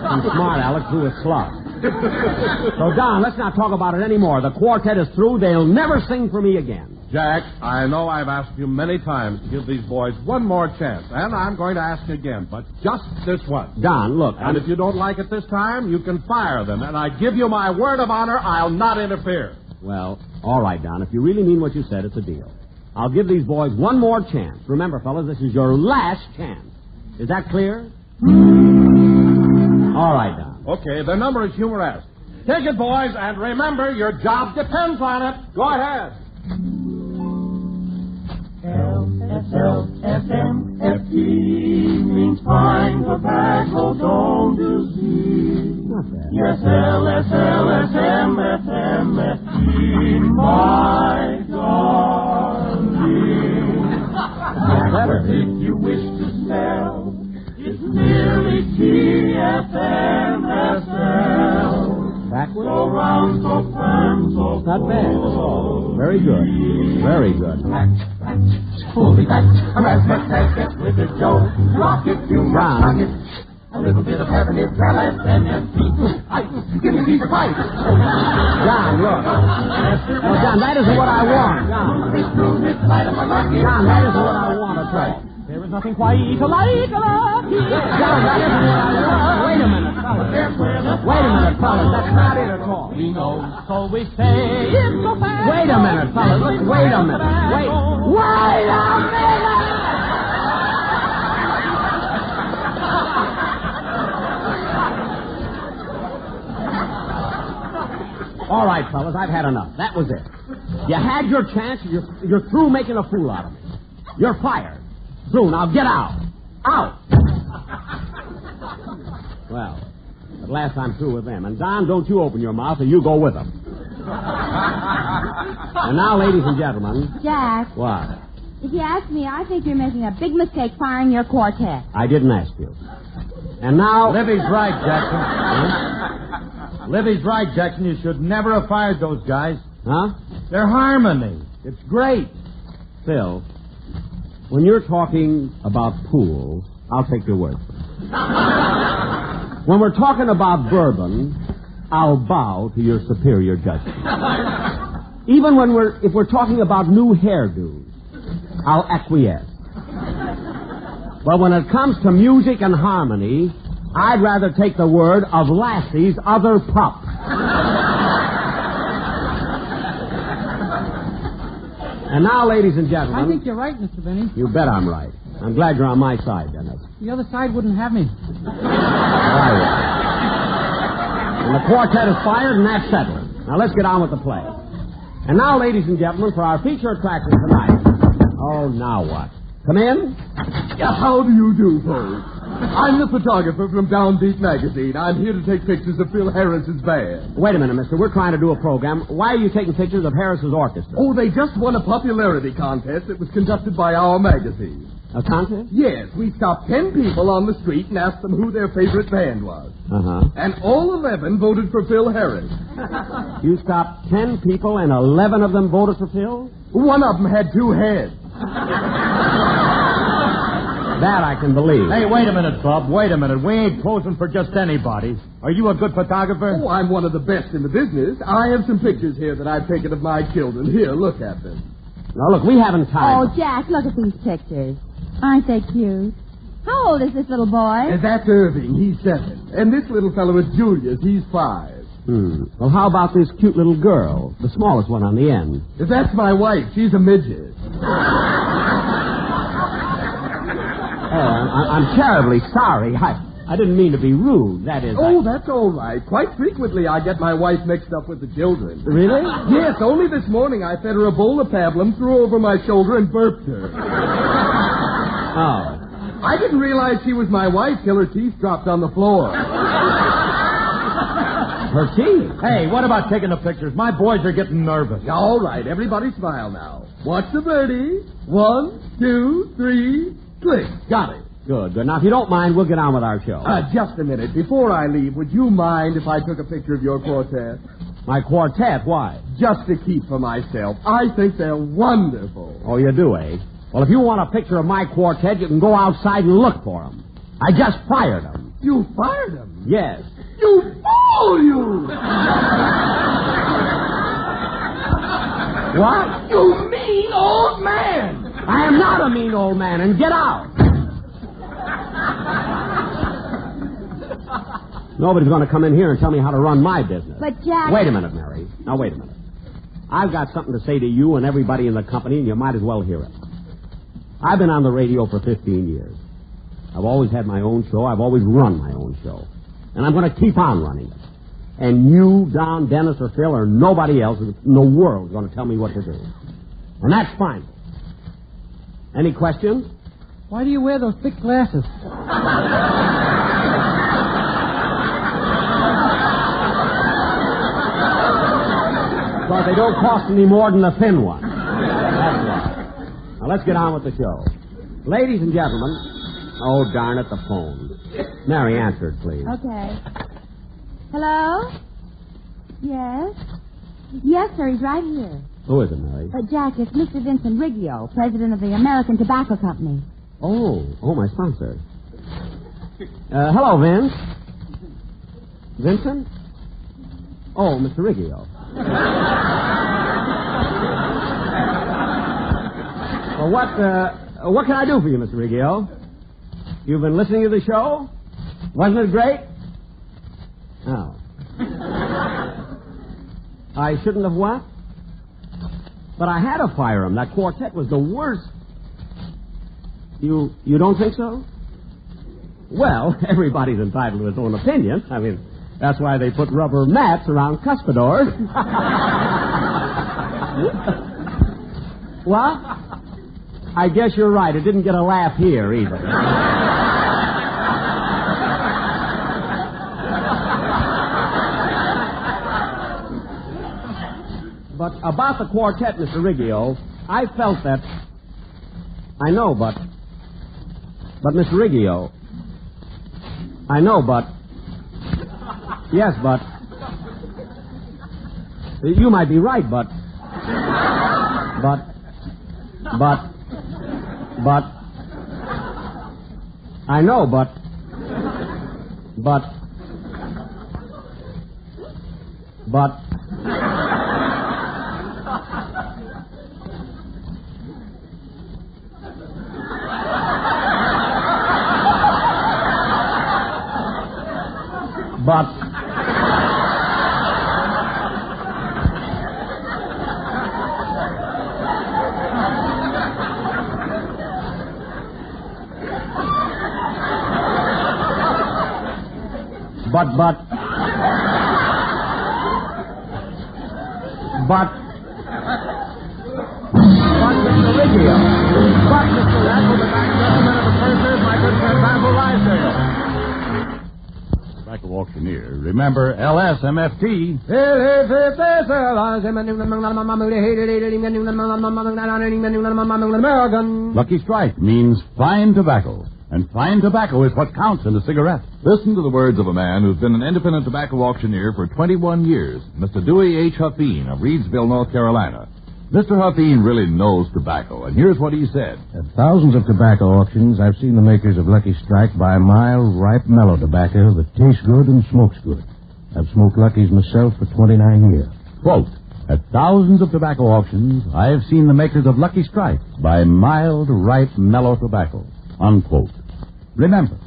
I'm smart, Alex, who is slug. So, Don, let's not talk about it anymore. The quartet is through. They'll never sing for me again. Jack, I know I've asked you many times to give these boys one more chance, and I'm going to ask you again, but just this once. Don, look. And if you don't like it this time, you can fire them, and I give you my word of honor, I'll not interfere. Well, All right, Don. If you really mean what you said, it's a deal. I'll give these boys one more chance. Remember, fellas, this is your last chance. Is that clear? All right, Don. Okay, the number is humorous. Take it, boys, and remember, your job depends on it. Go ahead. L-S-L-S-M-F-T means find tobacco, don't you see? Not bad. Yes, L-S-L-S-M-F-M-F-T, my darling. Better. If you wish to smell, it's merely T-F-M-S-L. Backwards? So round, so firm, so Not bad at all. Very good. Very good. Pull me back, arithmetic with a joke. Rock it, you must rock it. A little bit of heaven is balance and empty. Give me a piece of pipe. John, look. No, John, that isn't what I want. John, that isn't what I want to try. There is nothing quite like a lucky. John, that isn't what I want. Wait a minute, fellas. Wait a minute, fellas. That's not it at all. We know, so we say it's so fast. Wait a minute, fellas. Look, wait a minute. Wait a minute! All right, fellas, I've had enough. That was it. You had your chance. You're through making a fool out of me. You're fired. Through. Now get out. Out. Well, at last I'm through with them. And Don, don't you open your mouth or you go with them. And now, ladies and gentlemen. Jack. What? If you ask me, I think you're making a big mistake firing your quartet. I didn't ask you. And now... Libby's right, Jackson. Libby's right, Jackson. You should never have fired those guys. Huh? They're harmony. It's great. Phil, when you're talking about pools, I'll take your word. When we're talking about bourbon, I'll bow to your superior judgment. Even if we're talking about new hairdos, I'll acquiesce. But when it comes to music and harmony, I'd rather take the word of Lassie's other pup. And now, ladies and gentlemen... I think you're right, Mr. Benny. You bet I'm right. I'm glad you're on my side, Dennis. The other side wouldn't have me. And the quartet is fired, and that's settled. Now, let's get on with the play. And now, ladies and gentlemen, for our feature attraction tonight. Oh, now what? Come in. How do you do, folks? I'm the photographer from Downbeat Magazine. I'm here to take pictures of Phil Harris's band. Wait a minute, mister. We're trying to do a program. Why are you taking pictures of Harris's orchestra? Oh, they just won a popularity contest that was conducted by our magazine. A contest? Yes, we stopped 10 people on the street and asked them who their favorite band was. Uh-huh. And all 11 voted for Phil Harris. You stopped 10 people and 11 of them voted for Phil? One of them had 2 heads. That I can believe. Hey, wait a minute, Bub. Wait a minute. We ain't posing for just anybody. Are you a good photographer? Oh, I'm one of the best in the business. I have some pictures here that I've taken of my children. Here, look at them. Now, look, we haven't time. Oh, Jack, look at these pictures. Aren't they cute? How old is this little boy? That's Irving. He's 7. And this little fellow is Julius. He's 5. Well, how about this cute little girl? The smallest one on the end. That's my wife. She's a midget. I'm terribly sorry. I didn't mean to be rude. That is... Oh, that's all right. Quite frequently, I get my wife mixed up with the children. Really? Yes, only this morning I fed her a bowl of pablum, threw her over my shoulder, and burped her. Oh. I didn't realize she was my wife till her teeth dropped on the floor. Her teeth? Hey, what about taking the pictures? My boys are getting nervous. All right, everybody smile now. Watch the birdie. 1, 2, 3, click. Got it. Good. Now, if you don't mind, we'll get on with our show. Just a minute. Before I leave, would you mind if I took a picture of your quartet? My quartet? Why? Just to keep for myself. I think they're wonderful. Oh, you do, eh? Well, if you want a picture of my quartet, you can go outside and look for them. I just fired them. You fired them? Yes. You fool, you! What? You mean old man! I am not a mean old man, and get out! Nobody's going to come in here and tell me how to run my business. But, Jack... Wait a minute, Mary. Now, wait a minute. I've got something to say to you and everybody in the company, and you might as well hear it. I've been on the radio for 15 years. I've always had my own show. I've always run my own show. And I'm going to keep on running it. And you, Don, Dennis, or Phil, or nobody else in the world is going to tell me what to do. And that's fine. Any questions? Why do you wear those thick glasses? Because they don't cost any more than the thin one. That's right. Now, let's get on with the show. Ladies and gentlemen... Oh, darn it, the phone. Mary, answer it, please. Okay. Hello? Yes? Yes, sir, he's right here. Who is it, Mary? Jack, it's Mr. Vincent Riggio, president of the American Tobacco Company. Oh, my sponsor. Hello, Vince. Vincent? Oh, Mr. Riggio. Well, what can I do for you, Mr. Riggio? You've been listening to the show? Wasn't it great? Oh. I shouldn't have what? But I had to fire him. That quartet was the worst. You don't think so? Well, everybody's entitled to his own opinion. I mean, that's why they put rubber mats around cuspidors. What? I guess you're right. It didn't get a laugh here either. But about the quartet, Mr. Riggio, I felt that... I know, but Mr. Riggio... I know, but... Yes, but... You might be right, but... I know, but... Mr. Riggio. But, Mr. Rack, will the back gentleman of the purses, my good friend Basil Lysdale. Tobacco auctioneer. Remember, LSMFT. Lucky Strike means fine tobacco. And fine tobacco is what counts in a cigarette. Listen to the words of a man who's been an independent tobacco auctioneer for 21 years, Mr. Dewey H. Huffine of Reedsville, North Carolina. Mr. Huffine really knows tobacco, and here's what he said. At thousands of tobacco auctions, I've seen the makers of Lucky Strike buy mild, ripe, mellow tobacco that tastes good and smokes good. I've smoked Lucky's myself for 29 years. Quote, at thousands of tobacco auctions, I have seen the makers of Lucky Strike buy mild, ripe, mellow tobacco. Unquote. Remember,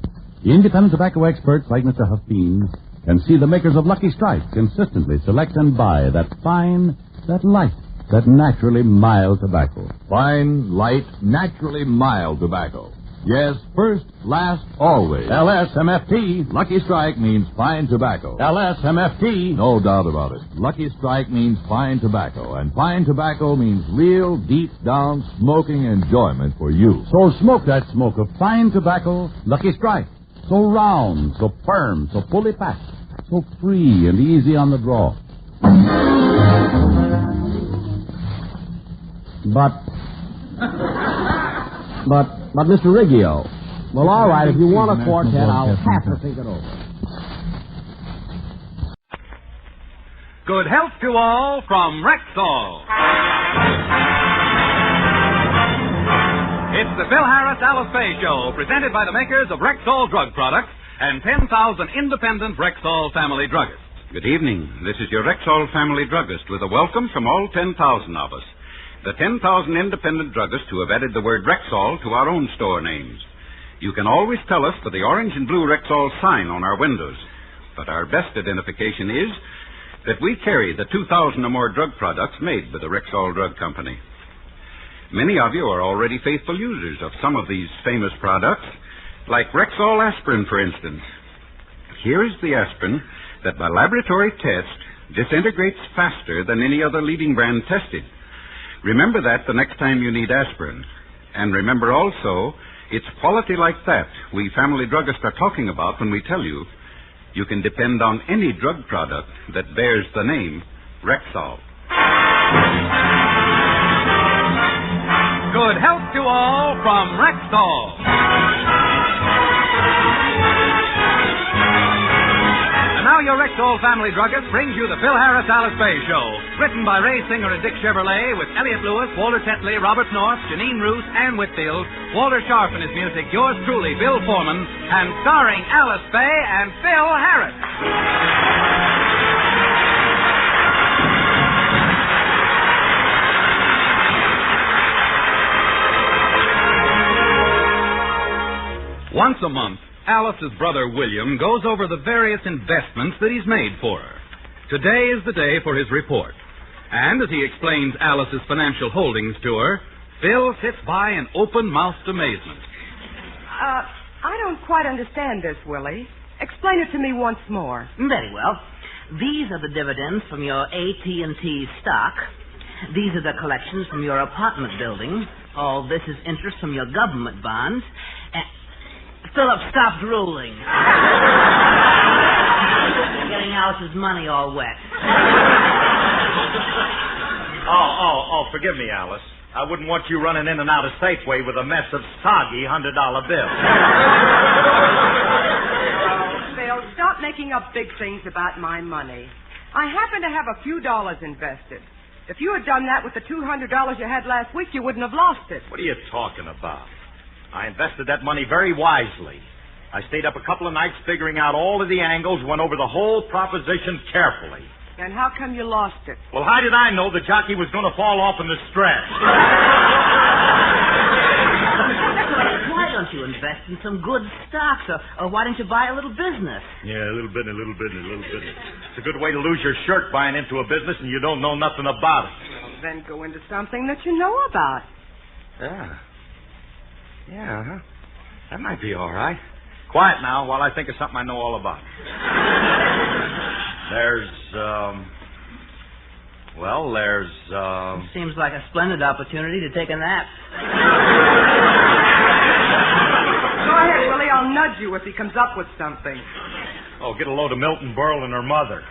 independent tobacco experts like Mr. Huffine can see the makers of Lucky Strike consistently select and buy that fine, that light, that naturally mild tobacco. Fine, light, naturally mild tobacco. Yes, first, last, always. LSMFT. Lucky Strike means fine tobacco. LSMFT. No doubt about it. Lucky Strike means fine tobacco, and fine tobacco means real, deep-down smoking enjoyment for you. So smoke that smoke of fine tobacco, Lucky Strike. So round, so firm, so fully packed, so free and easy on the draw. But, Mr. Riggio, well, all right, if you want a quartet, I'll have to think it over. Good health to all from Rexall. It's the Phil Harris Alice Faye Show, presented by the makers of Rexall drug products and 10,000 independent Rexall family druggists. Good evening. This is your Rexall family druggist with a welcome from all 10,000 of us. The 10,000 independent druggists who have added the word Rexall to our own store names. You can always tell us by the orange and blue Rexall sign on our windows. But our best identification is that we carry the 2,000 or more drug products made by the Rexall Drug Company. Many of you are already faithful users of some of these famous products, like Rexall aspirin, for instance. Here is the aspirin that by laboratory test disintegrates faster than any other leading brand tested. Remember that the next time you need aspirin. And remember also, it's quality like that we family druggists are talking about when we tell you you can depend on any drug product that bears the name Rexall. Good health to all from Rexall. And now your Rexall family druggist brings you the Phil Harris Alice Faye Show. Written by Ray Singer and Dick Chevrolet with Elliot Lewis, Walter Tetley, Robert North, Janine Roos, Ann Whitfield, Walter Sharp and his music, yours truly, Bill Foreman, and starring Alice Faye and Phil Harris. Once a month, Alice's brother William goes over the various investments that he's made for her. Today is the day for his report. And as he explains Alice's financial holdings to her, Phil sits by in open-mouthed amazement. I don't quite understand this, Willie. Explain it to me once more. Very well. These are the dividends from your AT&T stock. These are the collections from your apartment building. All this is interest from your government bonds. Philip, stop drooling. Getting Alice's money all wet. Forgive me, Alice. I wouldn't want you running in and out of Safeway with a mess of soggy $100 bills. Phil, stop making up big things about my money. I happen to have a few dollars invested. If you had done that with the $200 you had last week, you wouldn't have lost it. What are you talking about? I invested that money very wisely. I stayed up a couple of nights figuring out all of the angles, went over the whole proposition carefully. And how come you lost it? Well, how did I know the jockey was going to fall off in the stretch? Why don't you invest in some good stocks, or why don't you buy a little business? Yeah, a little bit. It's a good way to lose your shirt buying into a business and you don't know nothing about it. Well, then go into something that you know about. Yeah, huh? That might be all right. Quiet now while I think of something I know all about. There's Seems like a splendid opportunity to take a nap. Go ahead, Willie. I'll nudge you if he comes up with something. Oh, get a load of Milton Berle and her mother.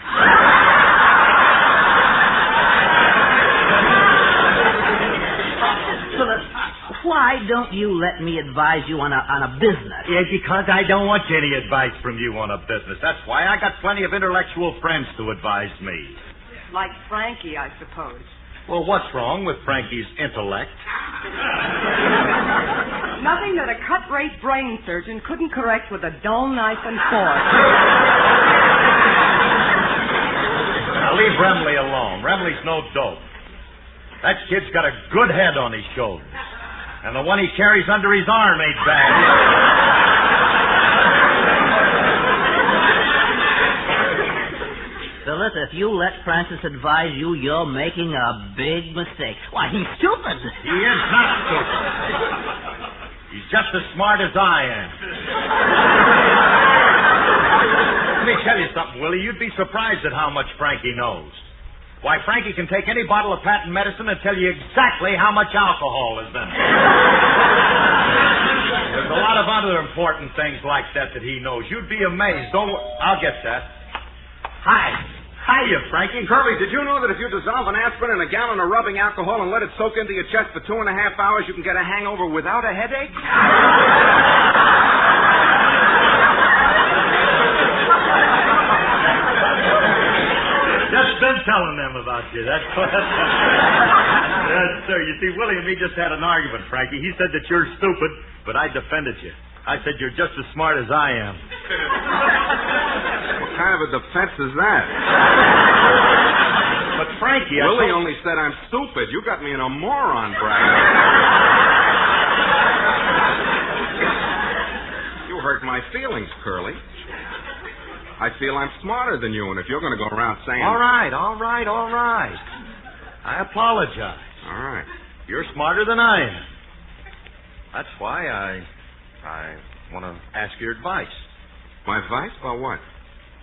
Philip, why don't you let me advise you on a business? Yeah, because I don't want any advice from you on a business. That's why I got plenty of intellectual friends to advise me. Like Frankie, I suppose. Well, what's wrong with Frankie's intellect? Nothing that a cut-rate brain surgeon couldn't correct with a dull knife and fork. Now, leave Remley alone. Remley's no dope. That kid's got a good head on his shoulders. And the one he carries under his arm ain't bad. Philip, if you let Francis advise you, you're making a big mistake. Why, he's stupid. He is not stupid. He's just as smart as I am. Let me tell you something, Willie. You'd be surprised at how much Frankie knows. Why, Frankie can take any bottle of patent medicine and tell you exactly how much alcohol is in it. There's a lot of other important things like that he knows. You'd be amazed. I'll get that. Hiya, Frankie. Curly, did you know that if you dissolve an aspirin in a gallon of rubbing alcohol and let it soak into your chest for 2.5 hours, you can get a hangover without a headache? Just been telling them about you. That's what. Yes, sir. You see, Willie and me just had an argument, Frankie. He said that you're stupid, but I defended you. I said you're just as smart as I am. What kind of a defense is that? But Frankie, Willie only said I'm stupid. You got me in a moron bracket. You hurt my feelings, Curly. I feel I'm smarter than you, and if you're going to go around saying... All right. I apologize. All right. You're smarter than I am. That's why I want to ask your advice. My advice? About what?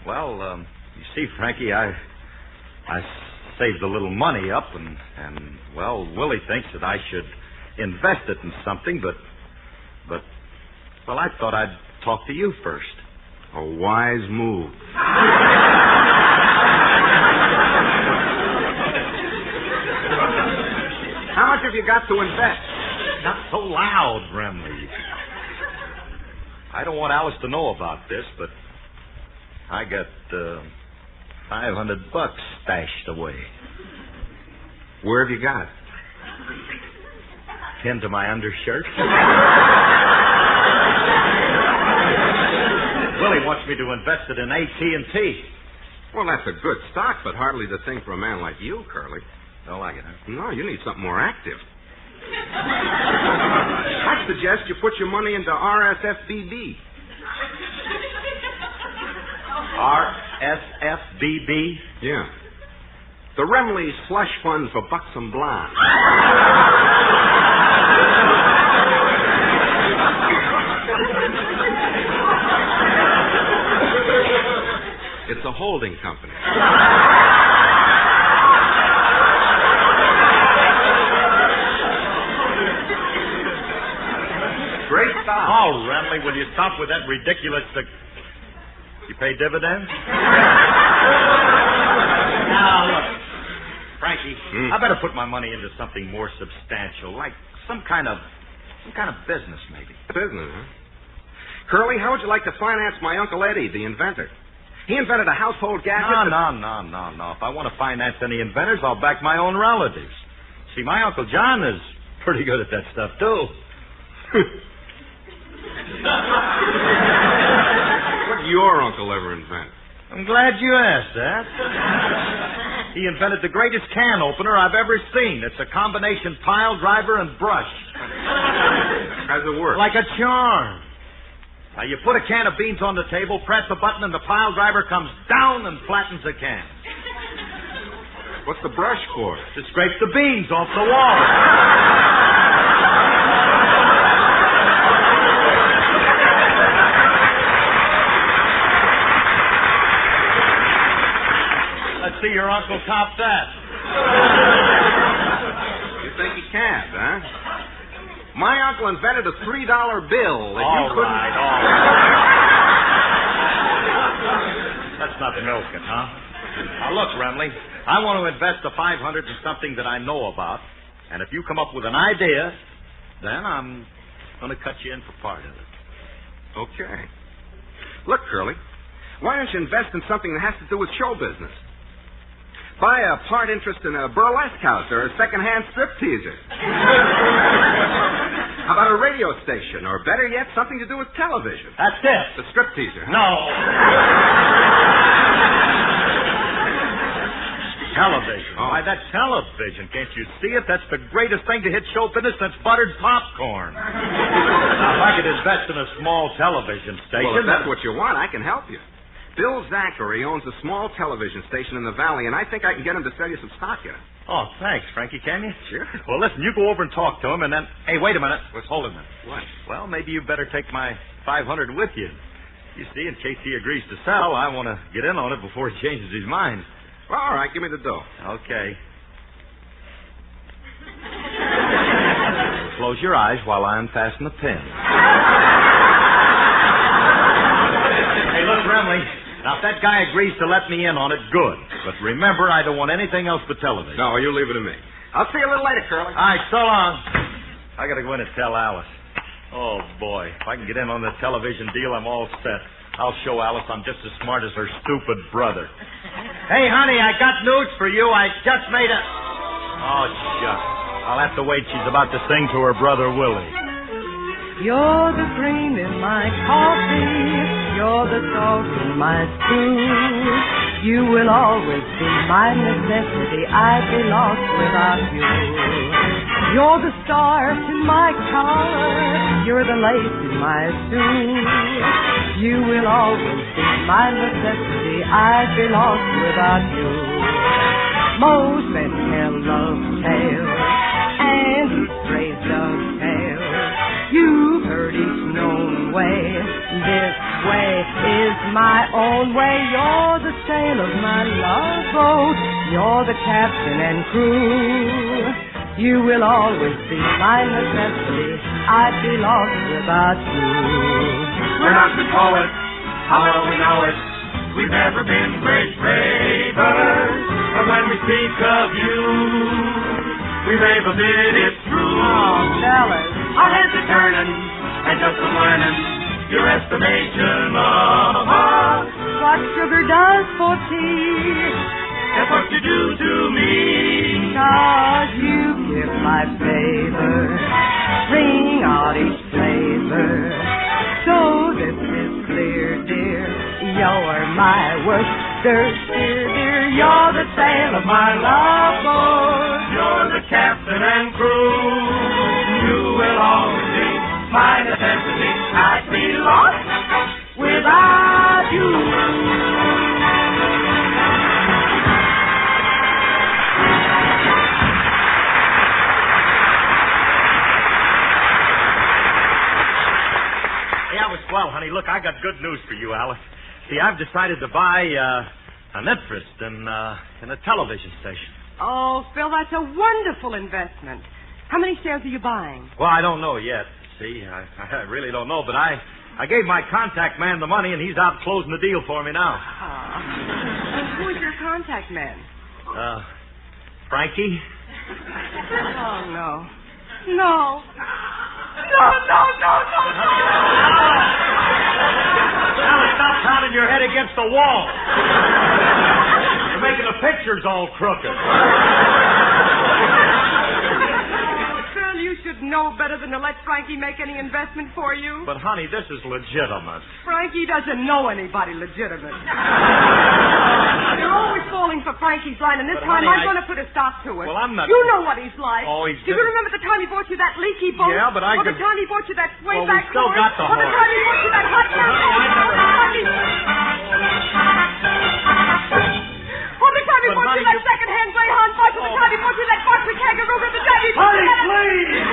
Well, you see, Frankie, I saved a little money up, and Willie thinks that I should invest it in something, but I thought I'd talk to you first. A wise move. How much have you got to invest? Not so loud, Remley. I don't want Alice to know about this, but I got $500 stashed away. Where have you got it? Pinned to my undershirt. Willie wants me to invest it in AT&T. Well, that's a good stock, but hardly the thing for a man like you, Curly. Don't like it, huh? No, you need something more active. I suggest you put your money into RSFBB. RSFBB? Yeah. The Remley's Slush Fund for Buxom Blonde. It's a holding company. Great stock. Oh, Remley, will you stop with that ridiculous... You pay dividends? Now, look, Frankie, I better put my money into something more substantial, like some kind of business, maybe. Business, huh? Curly, how would you like to finance my Uncle Eddie, the inventor? He invented a household gadget. No. If I want to finance any inventors, I'll back my own relatives. See, my Uncle John is pretty good at that stuff, too. What did your uncle ever invent? I'm glad you asked that. He invented the greatest can opener I've ever seen. It's a combination pile driver and brush. How's it work? Like a charm. Now, you put a can of beans on the table, press the button, and the pile driver comes down and flattens the can. What's the brush for? To scrape the beans off the wall. Let's see your uncle top that. You think he can't, huh? My uncle invented a $3 bill that you couldn't... All right. That's not milking, huh? Now, look, Remley, I want to invest the $500 in something that I know about, and if you come up with an idea, then I'm going to cut you in for part of it. Okay. Look, Curly, why don't you invest in something that has to do with show business? Buy a part interest in a burlesque house or a second-hand stripteaser. How about a radio station, or better yet, something to do with television? That's it. The stripteaser. No. Television. Oh. Why, that's television. Can't you see it? That's the greatest thing to hit show business since buttered popcorn. Now, if I could invest in a small television station... Well, if that's what you want, I can help you. Bill Zachary owns a small television station in the valley, and I think I can get him to sell you some stock in it. Oh, thanks, Frankie, can you? Sure. Well, listen, you go over and talk to him, and then... Hey, wait a minute. Hold a minute. What? Well, maybe you better take my $500 with you. You see, in case he agrees to sell, I want to get in on it before he changes his mind. Well, all right, give me the dough. Okay. Close your eyes while I unfasten the pin. Hey, look, Remley. Now, if that guy agrees to let me in on it, good. But remember, I don't want anything else but television. No, you leave it to me. I'll see you a little later, Curly. All right, so long. I got to go in and tell Alice. Oh, boy. If I can get in on the television deal, I'm all set. I'll show Alice I'm just as smart as her stupid brother. Hey, honey, I got news for you. I just made a... Oh, shucks. I'll have to wait. She's about to sing to her brother, Willie. You're the cream in my coffee. You're the salt in my stew. You will always be my necessity. I'd be lost without you. You're the star in my car. You're the lace in my shoe. You will always be my necessity. I'd be lost without you. Most men tell love tales, and each phrase does tell. You've heard each known way. This way is my own way. You're the sail of my love boat. You're the captain and crew. You will always be my necessity. I'd be lost without you. We're not the poets, how well we know it. We've never been great ravers, but when we speak of you, we rave a bit, it's true. Oh, tell us. Our heads are turning, and just a learning your estimation of us. What sugar does for tea, that's what you do to me. 'Cause you give life favor, bring out each flavor. So this is clear, dear. You're my Worcester, dear. You're the sail of my love boat. You're the captain and crew. You will always be my necessity. I'd be lost without you. Well, honey, look, I got good news for you, Alice. See, I've decided to buy an interest in a television station. Oh, Phil, that's a wonderful investment. How many shares are you buying? Well, I don't know yet. See, I really don't know, but I gave my contact man the money, and he's out closing the deal for me now. Who's your contact man? Frankie. Oh, no. No. No. Alice, stop pounding your head against the wall. You're making the pictures all crooked. Phil, you should know better than to let Frankie make any investment for you. But, honey, this is legitimate. Frankie doesn't know anybody legitimate. You're always falling for Frankie's line, and this But, time honey, I'm going to put a stop to it. Well, I'm not... You know what he's like. Oh, he's Do you remember the time he bought you that leaky boat? Yeah, but I Or could... the time he bought you that sway Well, back we still horse? got the Or the horse. time he bought you that hot air boat? Or the time he But, bought honey, you that you- second-hand Greyhound bus? Or the time he bought you that boxer kangaroo or the time he bought Honey, you that... please!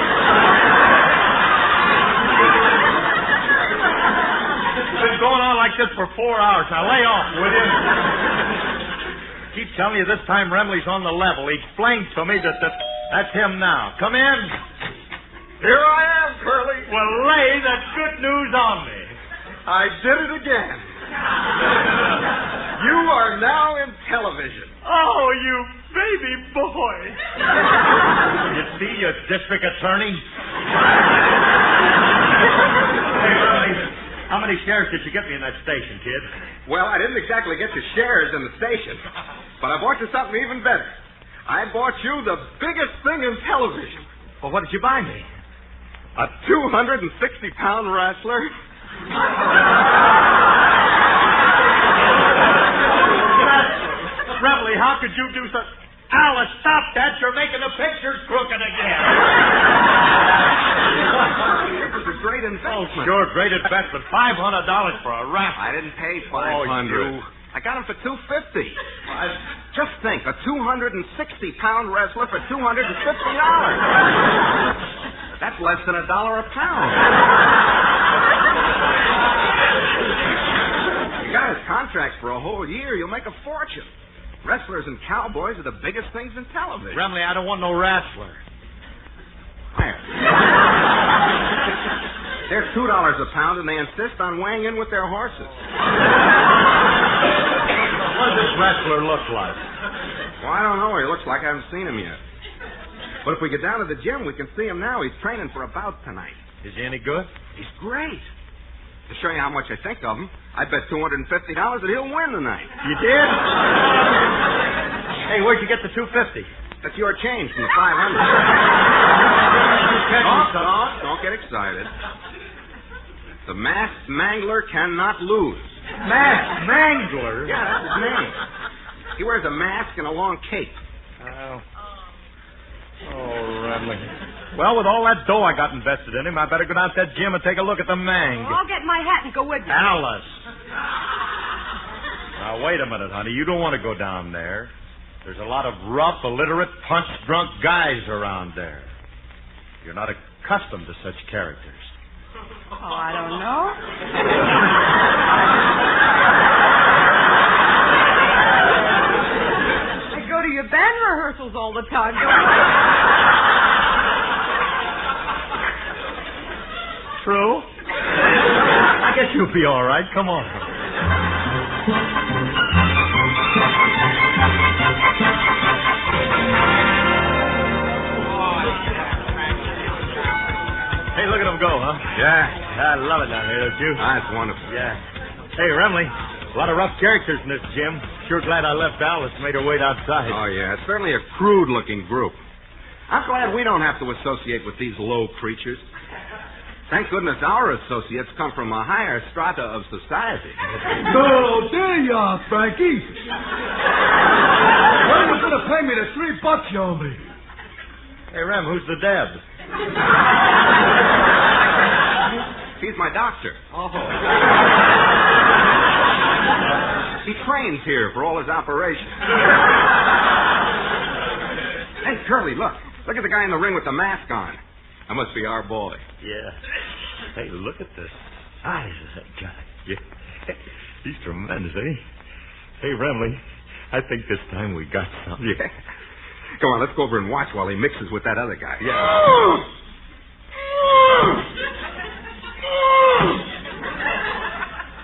It's been going on like this for 4 hours. Now, lay off, will you? Keep telling you this time Remley's on the level. He explained to me that's him now. Come in. Here I am, Curly. Well, lay that good news on me. I did it again. You are now in television. Oh, you baby boy. You see, you district attorney? Hey, Remley, how many shares did you get me in that station, kid? Well, I didn't exactly get you shares in the station, but I bought you something even better. I bought you the biggest thing in television. Well, what did you buy me? A 260-pound wrestler. Remley, how could you do such... Alice, stop that. You're making the pictures crooked again. It was a great investment. Sure, great investment. $500 for a wrestler. I didn't pay $500. Oh, I got him for $250. Just think, a 260-pound wrestler for $250. That's less than $1 a pound. You got his contract for a whole year, you'll make a fortune. Wrestlers and cowboys are the biggest things in television. Remley, I don't want no wrestler. There. They're $2 a pound, and they insist on weighing in with their horses. What does this wrestler look like? Well, I don't know what he looks like. I haven't seen him yet. But if we get down to the gym, we can see him now. He's training for a bout tonight. Is he any good? He's great. To show you how much I think of him, I bet $250 that he'll win tonight. You did? Hey, where'd you get the $250? That's your change from the $500. Don't get excited. The masked mangler cannot lose. Masked mangler? Yeah, that's his name. He wears a mask and a long cape. Oh, Remley. Well, with all that dough I got invested in him, I better go down to that gym and take a look at the mang. I'll get my hat and go with you. Alice. Now, wait a minute, honey. You don't want to go down there. There's a lot of rough, illiterate, punch-drunk guys around there. You're not accustomed to such characters. Oh, I don't know. I go to your band rehearsals all the time. True. I guess you'll be all right. Come on. Hey, look at them go, huh? Yeah. I love it down here, don't you? That's wonderful. Yeah. Hey, Remley, a lot of rough characters in this gym. Sure glad I left Alice and made her wait outside. Oh, yeah. It's certainly a crude-looking group. I'm glad we don't have to associate with these low creatures. Thank goodness our associates come from a higher strata of society. Oh, there you are, Frankie. When are you going to pay me the $3 you owe me? Hey, Rem, who's the Deb? He's my doctor. Oh. He trains here for all his operations. Hey, Curly, look. Look at the guy in the ring with the mask on. That must be our boy. Yeah. Hey, look at the size of that guy. Yeah. He's tremendous, eh? Hey, Remley, I think this time we got something. Yeah. Come on, let's go over and watch while he mixes with that other guy. Yeah.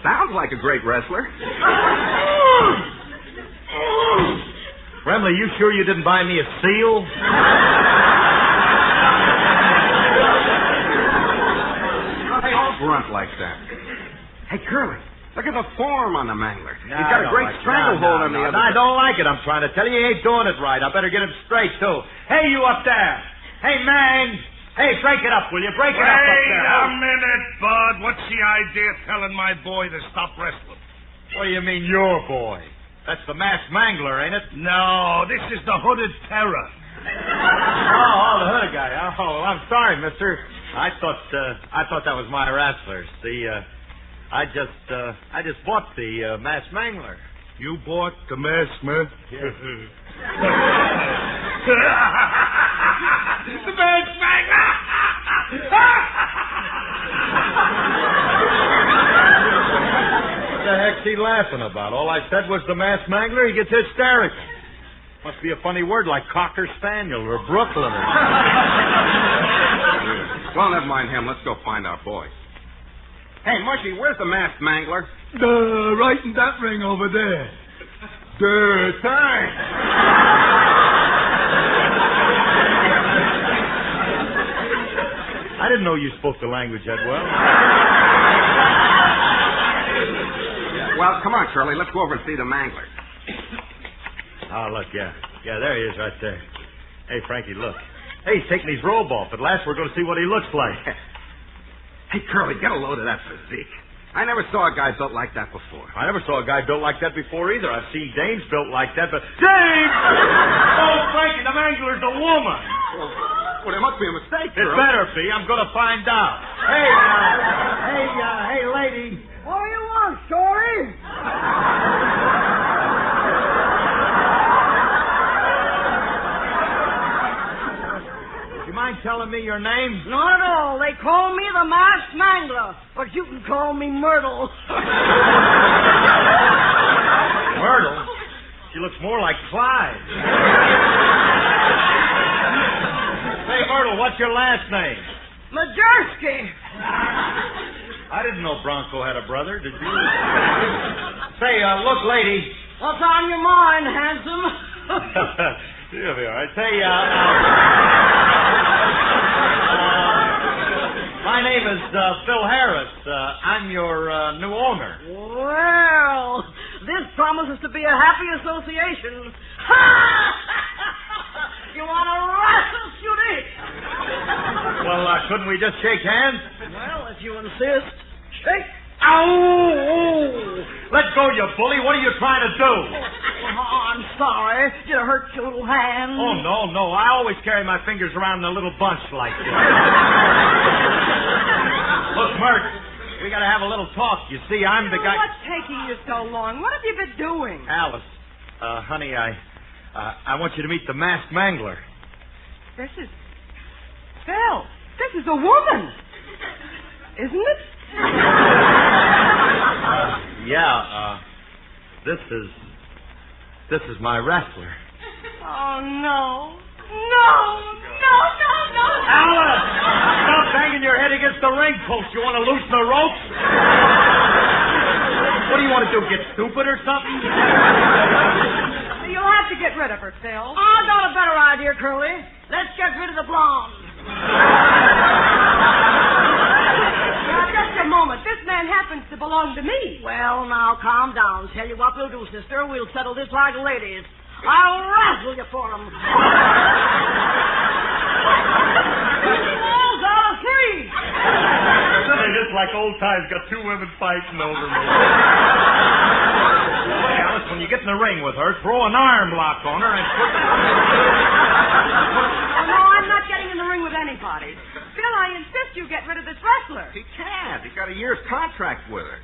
Sounds like a great wrestler. Remley, you sure you didn't buy me a seal? They all grunt like that. Hey, Curly, look at the form on the mangler. No, He's got a great stranglehold on the other. I don't like it, I'm trying to tell you. He ain't doing it right. I better get him straight, too. Hey, you up there. Hey, man. Hey, break it up, will you? Break it up there. Wait a minute, Bud. What's the idea of telling my boy to stop wrestling? What do you mean, your boy? That's the masked mangler, ain't it? No, this is the Hooded Terror. Oh, the hooded guy. Oh, I'm sorry, mister. I thought that was my wrestler. See, I just bought the masked mangler. You bought the masked man? Yes. The masked mangler! What the heck's he laughing about? All I said was the masked mangler. He gets hysterical. Must be a funny word like Cocker Spaniel or Brooklyner. Well, never mind him. Let's go find our boy. Hey, Mushy, where's the masked mangler? Right in that ring over there. Thanks. I didn't know you spoke the language that well. Well, come on, Shirley. Let's go over and see the mangler. Oh, look, yeah. Yeah, there he is right there. Hey, Frankie, look. Hey, he's taking his robe off. At last we're going to see what he looks like. Hey, Curly, get a load of that physique. I never saw a guy built like that before. I never saw a guy built like that before either. I've seen dames built like that, but... Dame! Oh, Frankie, the mangler's a woman. Well, there must be a mistake, It Curly. better be. I'm going to find out. Hey, lady. What do you want, Shorty? You mind telling me your name? Not at all. They call me the masked mangler, but you can call me Myrtle. Myrtle? She looks more like Clyde. Hey, Myrtle, what's your last name? Majersky. I didn't know Bronco had a brother, did you? Say, look, lady. What's on your mind, handsome? You'll be all right. Say, my name is Phil Harris. I'm your new owner. Well, this promises to be a happy association. You want to wrestle, Shooty? Well, couldn't we just shake hands? Well, if you insist. Shake. Ow! Let go, you bully. What are you trying to do? I'm sorry. Did I hurt your little hand? Oh, no. I always carry my fingers around in a little bunch like this. Look, Mert, we got to have a little talk. You see, I'm the guy... What's taking you so long? What have you been doing? Alice, honey, I want you to meet the masked mangler. This is... Phil, this is a woman. Isn't it? This is my wrestler. Oh, no. No. Alice! Stop banging your head against the ring post. You want to loosen the ropes? What do you want to do, get stupid or something? You'll have to get rid of her, Phil. I got a better idea, Curly. Let's get rid of the blonde. Now, just a moment. This man happens to belong to me. Well, now, calm down. Tell you what we'll do, sister. We'll settle this like ladies. I'll razzle you for them. Balls out of three. Hey, just like old times, got two women fighting over me. Hey, Alice, when you get in the ring with her, throw an arm lock on her and put... No, I'm not getting in the ring with anybody. Phil, I insist you get rid of this wrestler. He can't. He got a year's contract with her.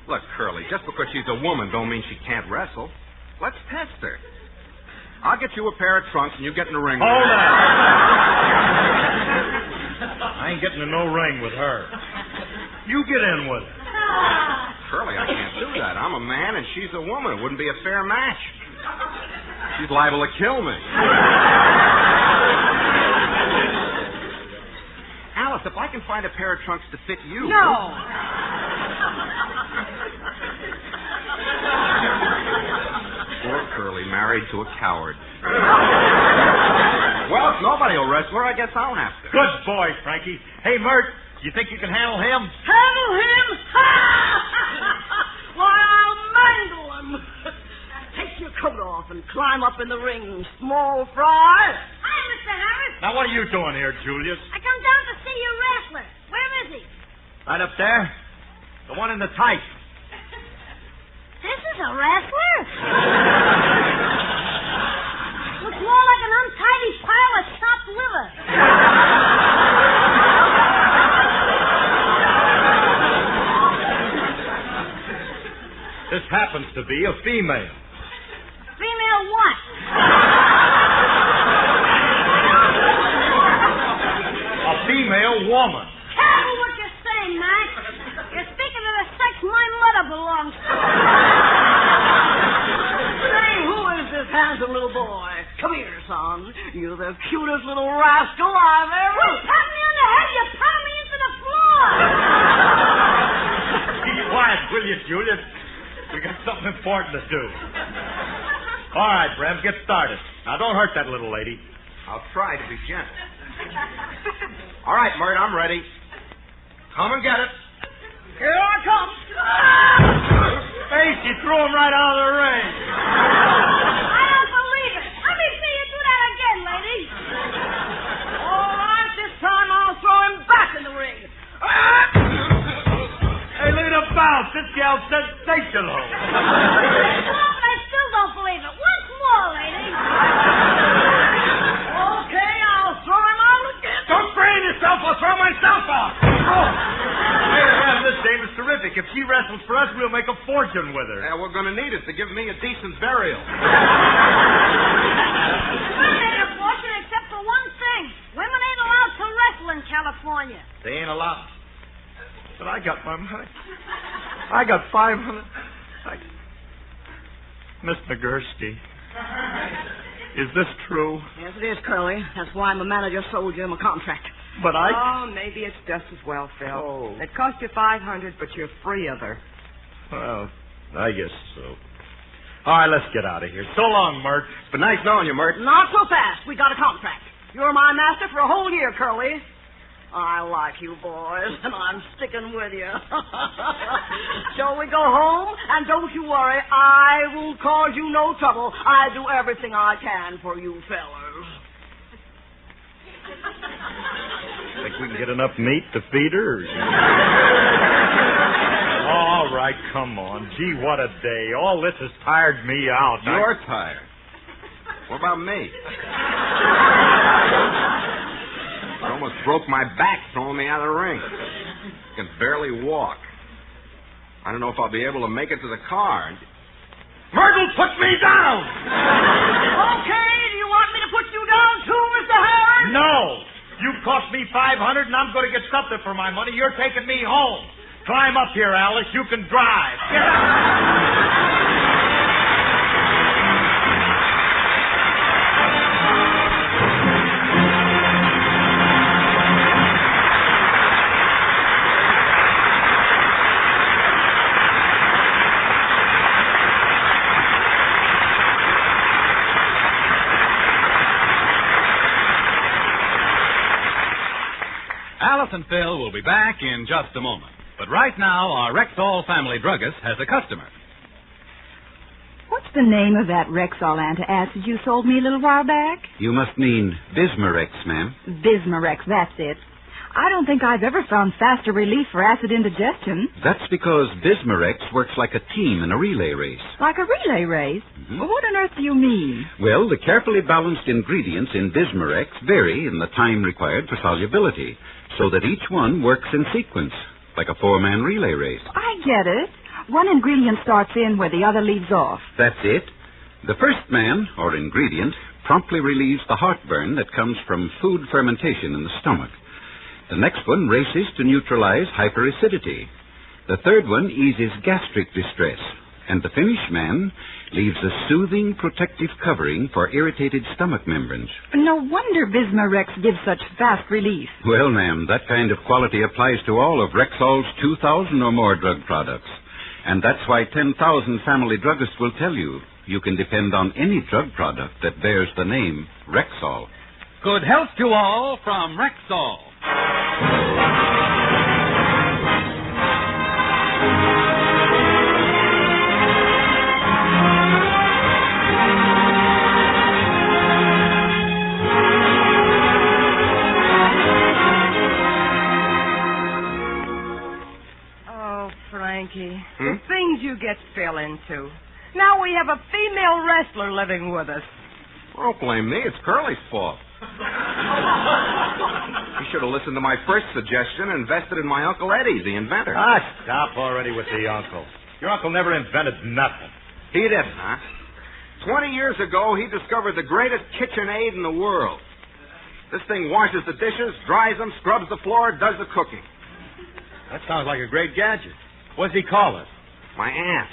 Look, Curly, just because she's a woman don't mean she can't wrestle. Let's test her. I'll get you a pair of trunks and you get in the ring with her. Hold on. I ain't getting in no ring with her. You get in with her. Curly, I can't do that. I'm a man and she's a woman. It wouldn't be a fair match. She's liable to kill me. Alice, if I can find a pair of trunks to fit you... No. Poor Curly, married to a coward. Well, if nobody will wrestle her, I guess I'll have to. Good boy, Frankie. Hey, Mert, you think you can handle him? Handle him? Why, I'll mangle him. Take your coat off and climb up in the ring, small fry. Hi, Mr. Harris. Now, what are you doing here, Julius? I come down to see your wrestler. Where is he? Right up there. The one in the tights. This is a wrestler? Looks more like an untidy pile of chopped liver. This happens to be a female. Female what? A female woman. Careful what you're saying, Max. You're speaking of the sex my mother belongs to. Say, who is this handsome little boy? Come here, son. You're the cutest little rascal I've ever... You pat me on the head, you pat me into the floor. Be quiet, will you, Julius? We got something important to do. All right, Brem, get started. Now, don't hurt that little lady. I'll try to be gentle. All right, Mert, I'm ready. Come and get it. Here I come. Hey, she threw him right out of the ring. I don't believe it. Let me see you do that again, lady. All right, this time I'll throw him back in the ring. Hey, look at the bounce. This gal's sensational. But I still don't believe it. Once more, lady. Okay, I'll throw him out again. Don't strain yourself. I'll throw myself out. Oh. Hey, Brem, this dame is terrific. If she wrestles for us, we'll make a fortune with her. Yeah, we're going to need it to give me a decent burial. I made a fortune except for one thing. Women ain't allowed to wrestle in California. They ain't allowed. But I got my money. I got 500. Miss Nagurski, is this true? Yes, it is, Curly. That's why my manager sold you him a contract. But I... Oh, maybe it's just as well, Phil. Oh. It cost you $500, but you're free of her. Well, I guess so. All right, let's get out of here. So long, Mert. It's been nice knowing you, Mert. Not so fast. We got a contract. You're my master for a whole year, Curly. I like you boys, and I'm sticking with you. Shall we go home? And don't you worry, I will cause you no trouble. I do everything I can for you fellas. Think we can get enough meat to feed her? All right, come on. Gee, what a day. All this has tired me out. You're tired. What about me? I almost broke my back throwing me out of the ring. I can barely walk. I don't know if I'll be able to make it to the car. Myrtle, put me down! Okay, do you want me to put you down too, Mr. Harris? No! You cost me $500 and I'm going to get something for my money. You're taking me home. Climb up here, Alice. You can drive. Get out! Alice and Phil will be back in just a moment. But right now, our Rexall family druggist has a customer. What's the name of that Rexall antacid you sold me a little while back? You must mean Bismarex, ma'am. Bismarex, that's it. I don't think I've ever found faster relief for acid indigestion. That's because Bismarex works like a team in a relay race. Like a relay race? Mm-hmm. Well, what on earth do you mean? Well, the carefully balanced ingredients in Bismarex vary in the time required for solubility, so that each one works in sequence, like a four-man relay race. I get it. One ingredient starts in where the other leaves off. That's it. The first man, or ingredient, promptly relieves the heartburn that comes from food fermentation in the stomach. The next one races to neutralize hyperacidity. The third one eases gastric distress. And the finished man leaves a soothing protective covering for irritated stomach membranes. No wonder Bismarex gives such fast relief. Well, ma'am, that kind of quality applies to all of Rexall's 2,000 or more drug products. And that's why 10,000 family druggists will tell you can depend on any drug product that bears the name Rexall. Good health to all from Rexall. Frankie, the things you get Phil into. Now we have a female wrestler living with us. Don't blame me. It's Curly's fault. He should have listened to my first suggestion and invested in my Uncle Eddie, the inventor. Stop already with the uncle. Your uncle never invented nothing. He didn't, huh? 20 years ago, he discovered the greatest KitchenAid in the world. This thing washes the dishes, dries them, scrubs the floor, does the cooking. That sounds like a great gadget. What's he call it? My aunt.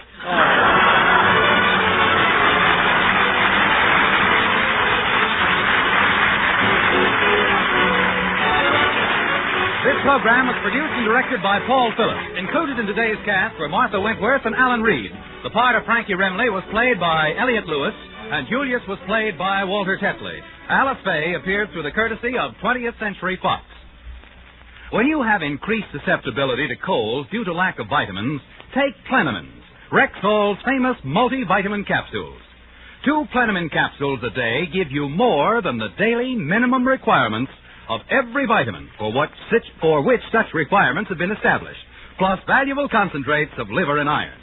This program was produced and directed by Paul Phillips. Included in today's cast were Martha Winkworth and Alan Reed. The part of Frankie Remley was played by Elliot Lewis, and Julius was played by Walter Tetley. Alice Faye appeared through the courtesy of 20th Century Fox. When you have increased susceptibility to colds due to lack of vitamins, take Plenamins, Rexall's famous multivitamin capsules. 2 Plenamine capsules a day give you more than the daily minimum requirements of every vitamin for which such requirements have been established, plus valuable concentrates of liver and iron.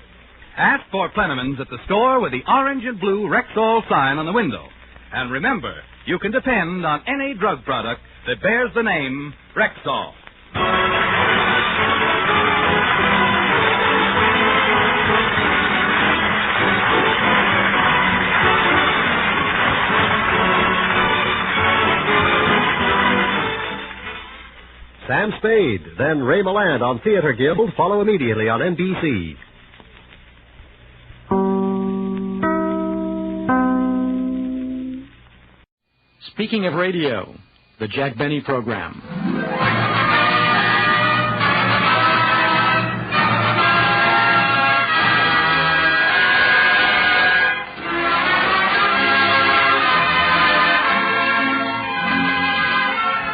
Ask for Plenamins at the store with the orange and blue Rexall sign on the window. And remember, you can depend on any drug product that bears the name Rexall. Sam Spade, then Ray Milland on Theater Guild follow immediately on NBC. Speaking of radio, the Jack Benny program.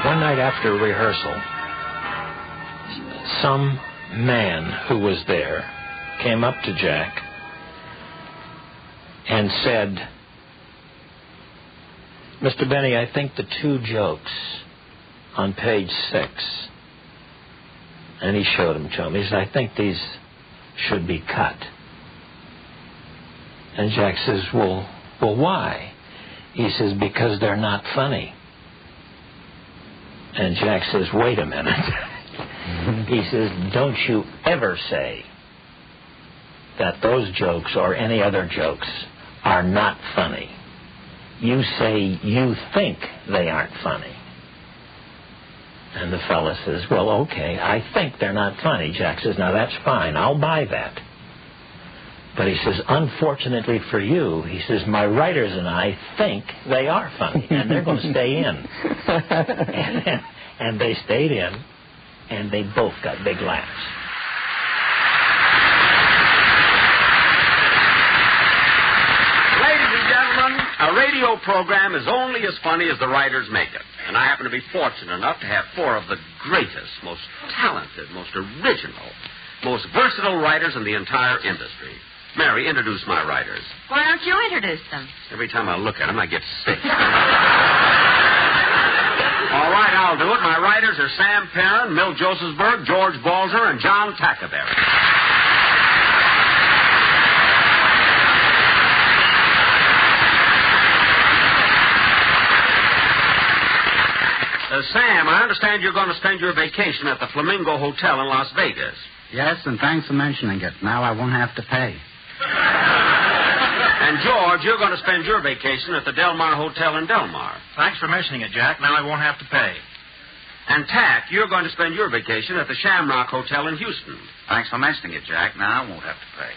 One night after rehearsal, some man who was there came up to Jack and said, "Mr. Benny, I think the 2 jokes on page 6, and he showed them to him. He said, "I think these should be cut. And Jack says, well, why? He says, because they're not funny. And Jack says, wait a minute. He says, don't you ever say that those jokes or any other jokes are not funny. You say you think they aren't funny. And the fella says, well, okay, I think they're not funny. Jack says, now that's fine, I'll buy that. But he says, unfortunately for you, he says, my writers and I think they are funny, and they're going to stay in. And they stayed in, and they both got big laughs. Ladies and gentlemen, a radio program is only as funny as the writers make it. And I happen to be fortunate enough to have four of the greatest, most talented, most original, most versatile writers in the entire industry. Mary, introduce my writers. Why don't you introduce them? Every time I look at them, I get sick. All right, I'll do it. My writers are Sam Perrin, Milt Josephsberg, George Balzer, and John Tackaberry. Sam, I understand you're going to spend your vacation at the Flamingo Hotel in Las Vegas. Yes, and thanks for mentioning it. Now I won't have to pay. And George, you're going to spend your vacation at the Del Mar Hotel in Del Mar. Thanks for mentioning it, Jack. Now I won't have to pay. And Tack, you're going to spend your vacation at the Shamrock Hotel in Houston. Thanks for mentioning it, Jack. Now I won't have to pay.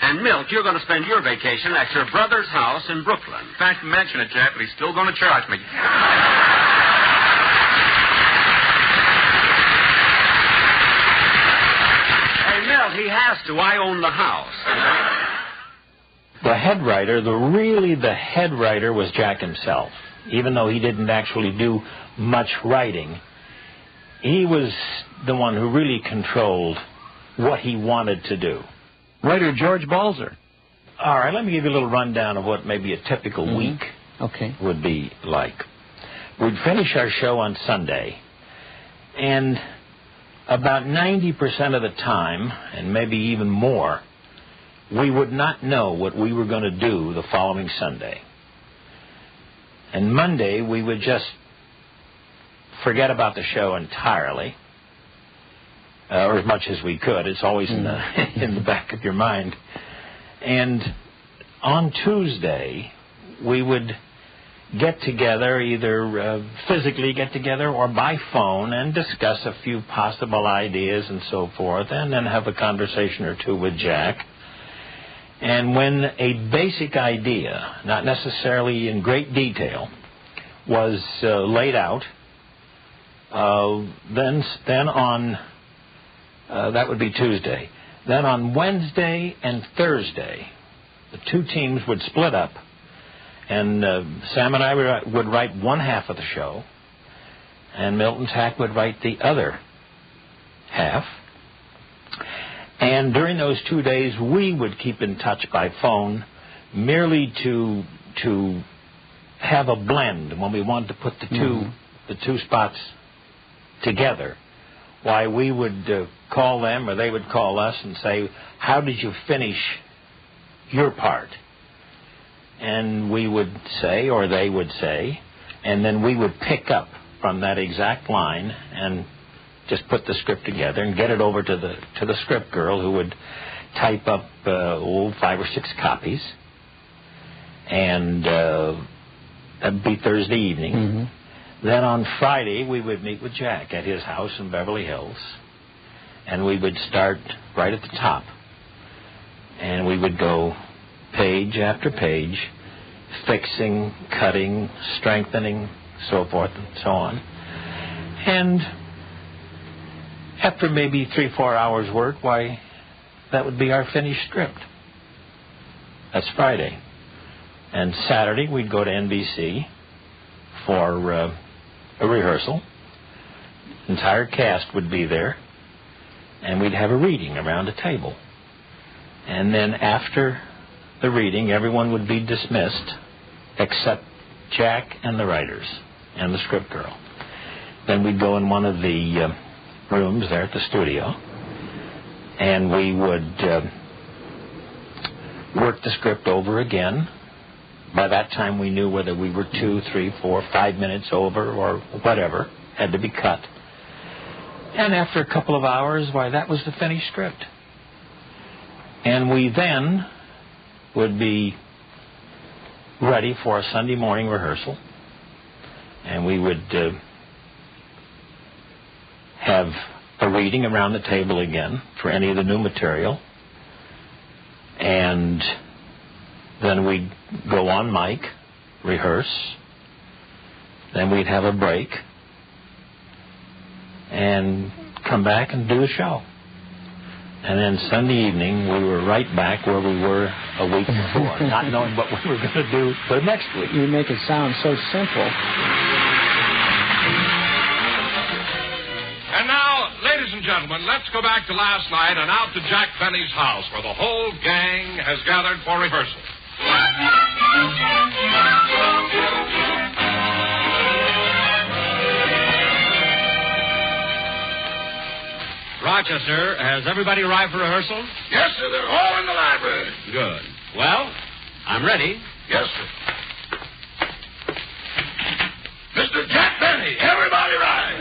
And Milt, you're going to spend your vacation at your brother's house in Brooklyn. Thanks for mentioning it, Jack, but he's still going to charge me. He has to. I own the house. The head writer, the head writer was Jack himself. Even though he didn't actually do much writing, he was the one who really controlled what he wanted to do. Writer George Balzer. All right, let me give you a little rundown of what maybe a typical week would be like. We'd finish our show on Sunday, and about 90% of the time, and maybe even more, we would not know what we were going to do the following Sunday. And Monday, we would just forget about the show entirely, or as much as we could. It's always in the back of your mind. And on Tuesday, we would get together, either physically get together or by phone, and discuss a few possible ideas and so forth, and then have a conversation or two with Jack. And when a basic idea, not necessarily in great detail, was laid out, then on, that would be Tuesday. Then on Wednesday and Thursday, the two teams would split up, and Sam and I would write one half of the show, and Milton Tack would write the other half. And during those 2 days, we would keep in touch by phone, merely to have a blend when we wanted to put the two spots together. Why, we would call them, or they would call us and say, "How did you finish your part?" And we would say, or they would say, and then we would pick up from that exact line and just put the script together and get it over to the script girl, who would type up 5 or 6 copies. And that'd be Thursday evening. Then on Friday, we would meet with Jack at his house in Beverly Hills, and we would start right at the top. And we would go page after page, fixing, cutting, strengthening, so forth and so on. And after maybe 3-4 hours work, why, that would be our finished script. That's Friday. And Saturday, we'd go to NBC for a rehearsal. The entire cast would be there, and we'd have a reading around a table. And then after the reading, everyone would be dismissed except Jack and the writers and the script girl. Then we'd go in one of the rooms there at the studio, And we would work the script over again. By that time, we knew whether we were 2, 3, 4, 5 minutes over or whatever had to be cut. And after a couple of hours, why, that was the finished script. And we then would be ready for a Sunday morning rehearsal. And we would have a reading around the table again for any of the new material. And then we'd go on mic, rehearse. Then we'd have a break. And come back and do a show. And then Sunday evening, we were right back where we were a week before, not knowing what we were going to do for next week. You make it sound so simple. And now, ladies and gentlemen, let's go back to last night and out to Jack Benny's house, where the whole gang has gathered for rehearsal. Rochester, has everybody arrived for rehearsal? Yes, sir. They're all in the library. Good. Well, I'm ready. Yes, sir. Mr. Jack Benny, everybody rise.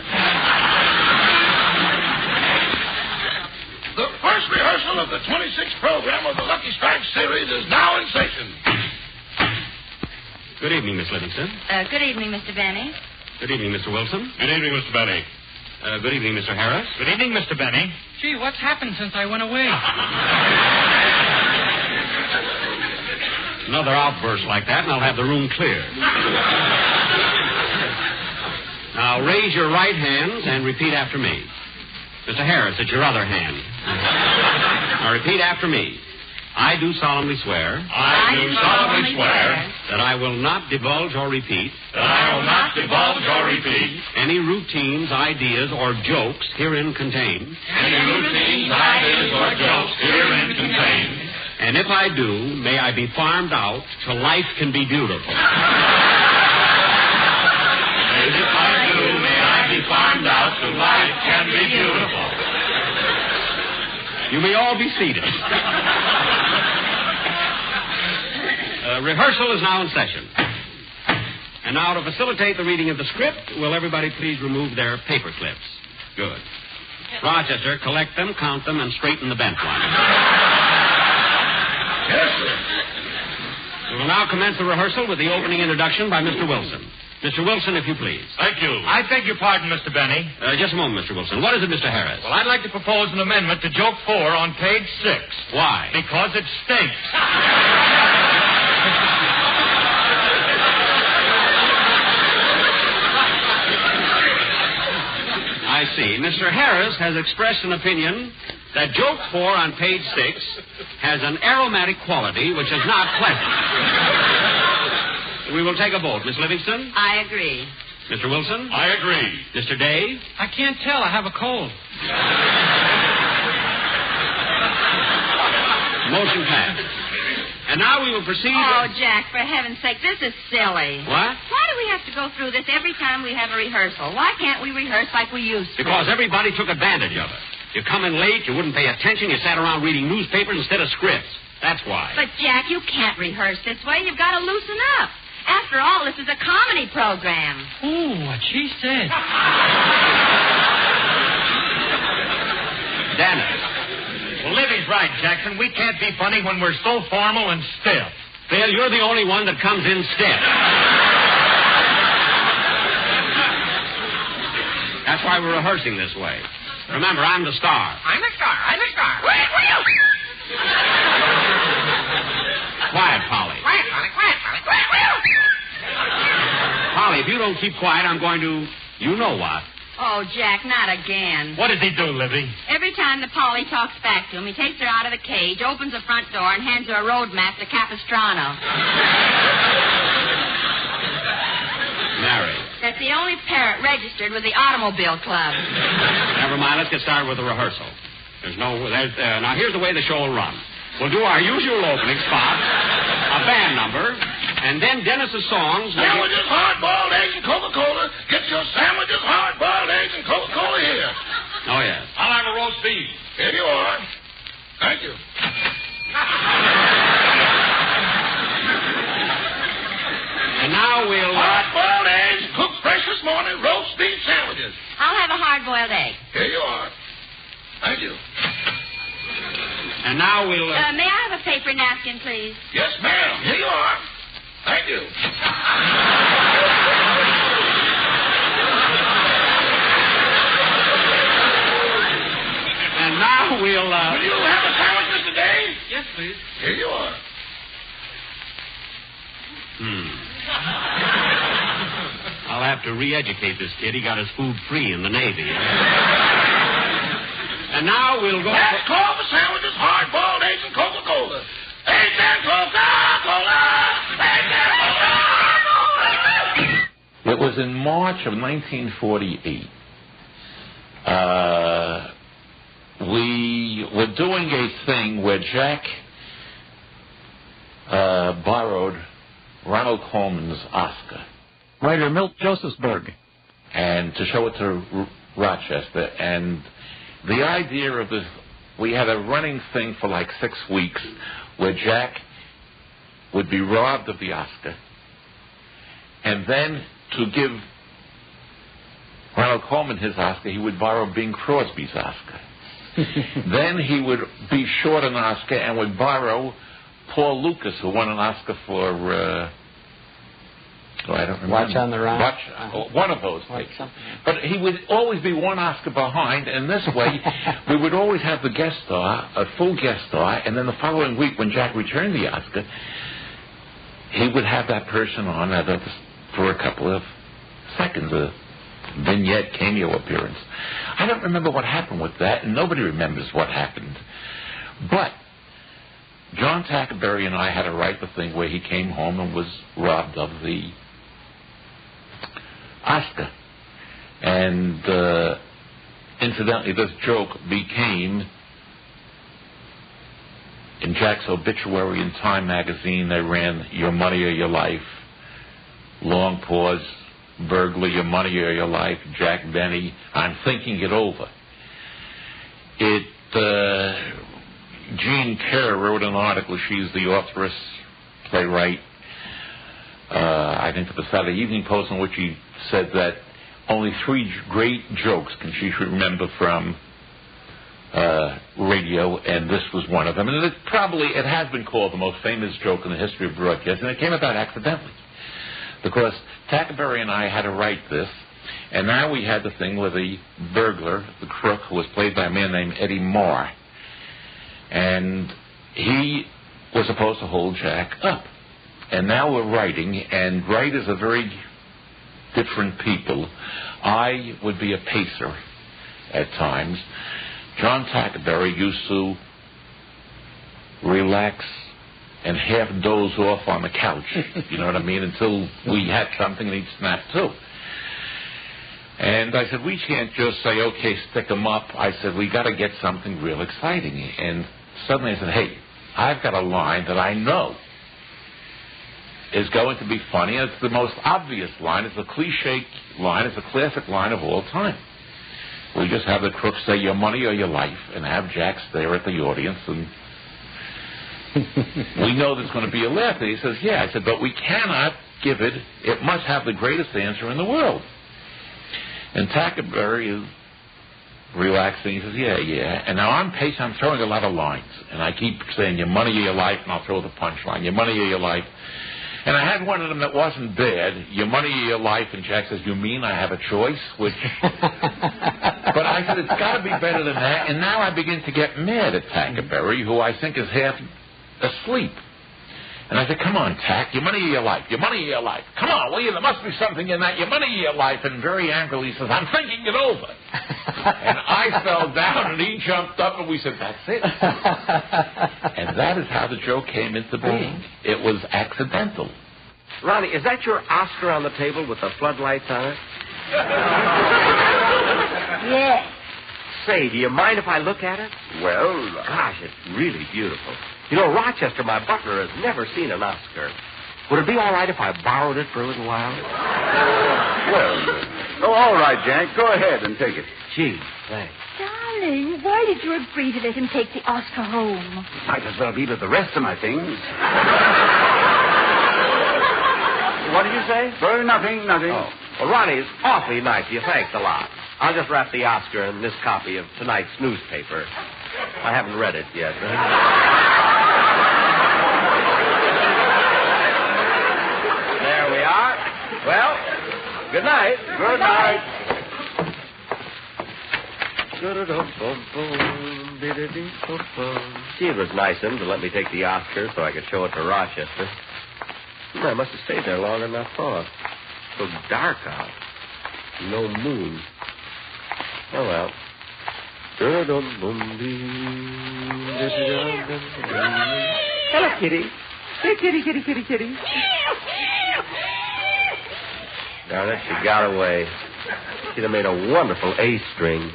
The first rehearsal of the 26th program of the Lucky Strike series is now in session. Good evening, Miss Livingston. Good evening, Mr. Benny. Good evening, Mr. Wilson. Good evening, Mr. Benny. Good evening, Mr. Harris. Good evening, Mr. Benny. Gee, what's happened since I went away? Another outburst like that, and I'll have the room clear. Now, raise your right hands and repeat after me. Mr. Harris, it's your other hand. Now, repeat after me. I do solemnly swear. I do solemnly swear that I will not divulge or repeat. That I will not divulge or repeat any routines, ideas, or jokes herein contained. any routines, ideas, or jokes herein contained. And if I do, may I be farmed out till life can be beautiful. And if I do, may I be farmed out till life can be beautiful. You may all be seated. Rehearsal is now in session. And now, to facilitate the reading of the script, will everybody please remove their paper clips? Good. Rochester, collect them, count them, and straighten the bent ones. Yes, sir. We will now commence the rehearsal with the opening introduction by Mr. Wilson. Mr. Wilson, if you please. Thank you. I beg your pardon, Mr. Benny. Just a moment, Mr. Wilson. What is it, Mr. Harris? Well, I'd like to propose an amendment to joke 4 on page 6. Why? Because it stinks. I see. Mr. Harris has expressed an opinion that joke 4 on page 6 has an aromatic quality which is not pleasant. We will take a vote. Miss Livingston? I agree. Mr. Wilson? I agree. Mr. Day? I can't tell. I have a cold. Motion passed. And now we will proceed... Oh, Jack, for heaven's sake, this is silly. What? Why do we have to go through this every time we have a rehearsal? Why can't we rehearse like we used to? Because everybody took advantage of it. You come in late, you wouldn't pay attention, you sat around reading newspapers instead of scripts. That's why. But, Jack, you can't rehearse this way. You've got to loosen up. After all, this is a comedy program. Ooh, what she said. Dennis. Well, Livy's right, Jackson. We can't be funny when we're so formal and stiff. Phil, you're the only one that comes in stiff. That's why we're rehearsing this way. Remember, I'm the star. I'm the star. I'm the star. Quiet, Polly. Quiet, Polly. Quiet, Polly. Quiet. Polly, if you don't keep quiet, I'm going to... You know what? Oh, Jack, not again. What does he do, Livy? Every time the Polly talks back to him, he takes her out of the cage, opens the front door, and hands her a road map to Capistrano. Mary. That's the only parrot registered with the Automobile Club. Never mind. Let's get started with the rehearsal. Now, here's the way the show will run. We'll do our usual opening spot, a band number, and then Dennis's songs. Sandwiches, hard-boiled eggs, and Coca-Cola. Get your sandwiches, hard-boiled eggs, and Coca-Cola here. Oh, yes. I'll have a roast beef. Here you are. you. And now we'll... Hard-boiled eggs, cooked fresh this morning, roast beef sandwiches. I'll have a hard-boiled egg. Here you are. Thank you. And now we'll... May I have a paper napkin, please? Yes, ma'am. Here you are. Thank you. And now we'll... Will you have a sandwich, Mr. Day? Yes, please. Here you are. I'll have to re-educate this kid. He got his food free in the Navy. And now we'll go... That's called for sandwiches, hard-boiled eggs, and Coca-Cola. Eggs and Coca-Cola! Eggs and Coca-Cola! It was in March of 1948. We were doing a thing where Jack borrowed Ronald Colman's Oscar. Writer Milt Josephsberg. And to show it to Rochester. And the idea of this, we had a running thing for like 6 weeks where Jack would be robbed of the Oscar. And then to give Ronald Colman his Oscar, he would borrow Bing Crosby's Oscar. Then he would be short an Oscar and would borrow Paul Lucas, who won an Oscar for... I don't remember. Watch on the Rhine. One of those. But he would always be one Oscar behind, and this way we would always have the guest star, a full guest star, and then the following week when Jack returned the Oscar, he would have that person on for a couple of seconds, a vignette cameo appearance. I don't remember what happened with that, and nobody remembers what happened. But John Tackerberry and I had to write the thing where he came home and was robbed of the Oscar. And incidentally, this joke became, in Jack's obituary in Time magazine, they ran Your Money or Your Life, long pause, burglar, Your Money or Your Life, Jack Benny, I'm thinking it over. Jean Kerr wrote an article. She's the authoress, playwright, I think for the Saturday Evening Post, in which she said that only 3 great jokes can she remember from radio, and this was one of them. And it has been called the most famous joke in the history of broadcasting, and it came about accidentally. Because Tackerberry and I had to write this, and now we had the thing where the burglar, the crook, who was played by a man named Eddie Marr, and he was supposed to hold Jack up. And now we're writing, and writers are very different people. I would be a pacer at times. John Tackerberry used to relax and half doze off on the couch, you know what I mean, until we had something and he'd snap to. And I said, we can't just say, okay, stick 'em up. I said, we got to get something real exciting. And suddenly I said, hey, I've got a line that I know is going to be funny. It's the most obvious line. It's a cliche line. It's a classic line of all time. We just have the crook say, Your Money or Your Life, and have Jack stare at the audience, and we know there's going to be a laugh. And he says, yeah. I said, but we cannot give it. It must have the greatest answer in the world. And Tackerberry is relaxing. He says, yeah. And now I'm pacing. I'm throwing a lot of lines. And I keep saying, Your Money or Your Life, and I'll throw the punchline. Your Money or Your Life. And I had one of them that wasn't bad. Your Money or Your Life. And Jack says, you mean I have a choice? Which... But I said, it's got to be better than that. And now I begin to get mad at Tackerberry, who I think is half asleep. And I said, come on, Tack, Your Money or Your Life, Your Money or Your Life. Come on, will you? There must be something in that, Your Money or Your Life. And very angrily he says, I'm thinking it over. And I fell down and he jumped up and we said, that's it. And that is how the joke came into being. It was accidental. Ronnie, is that your Oscar on the table with the floodlights on it? Yes. Say, do you mind if I look at it? Well, gosh, it's really beautiful. You know, Rochester, my butler, has never seen an Oscar. Would it be all right if I borrowed it for a little while? Well, all right, Jack. Go ahead and take it. Gee, thanks. Darling. Johnny, why did you agree to let him take the Oscar home? Might as well be with the rest of my things. What did you say? Nothing. Oh. Well, Ronnie, it's awfully nice of you. Thanks a lot. I'll just wrap the Oscar in this copy of tonight's newspaper. I haven't read it yet. There we are. Well, good night. Good night. Gee, it was nice of him to let me take the Oscar so I could show it to Rochester. I must have stayed there longer than I thought. So dark out. No moon. Oh, well. Hello, kitty. Hey, kitty. Darn it, she got away. She'd have made a wonderful A string.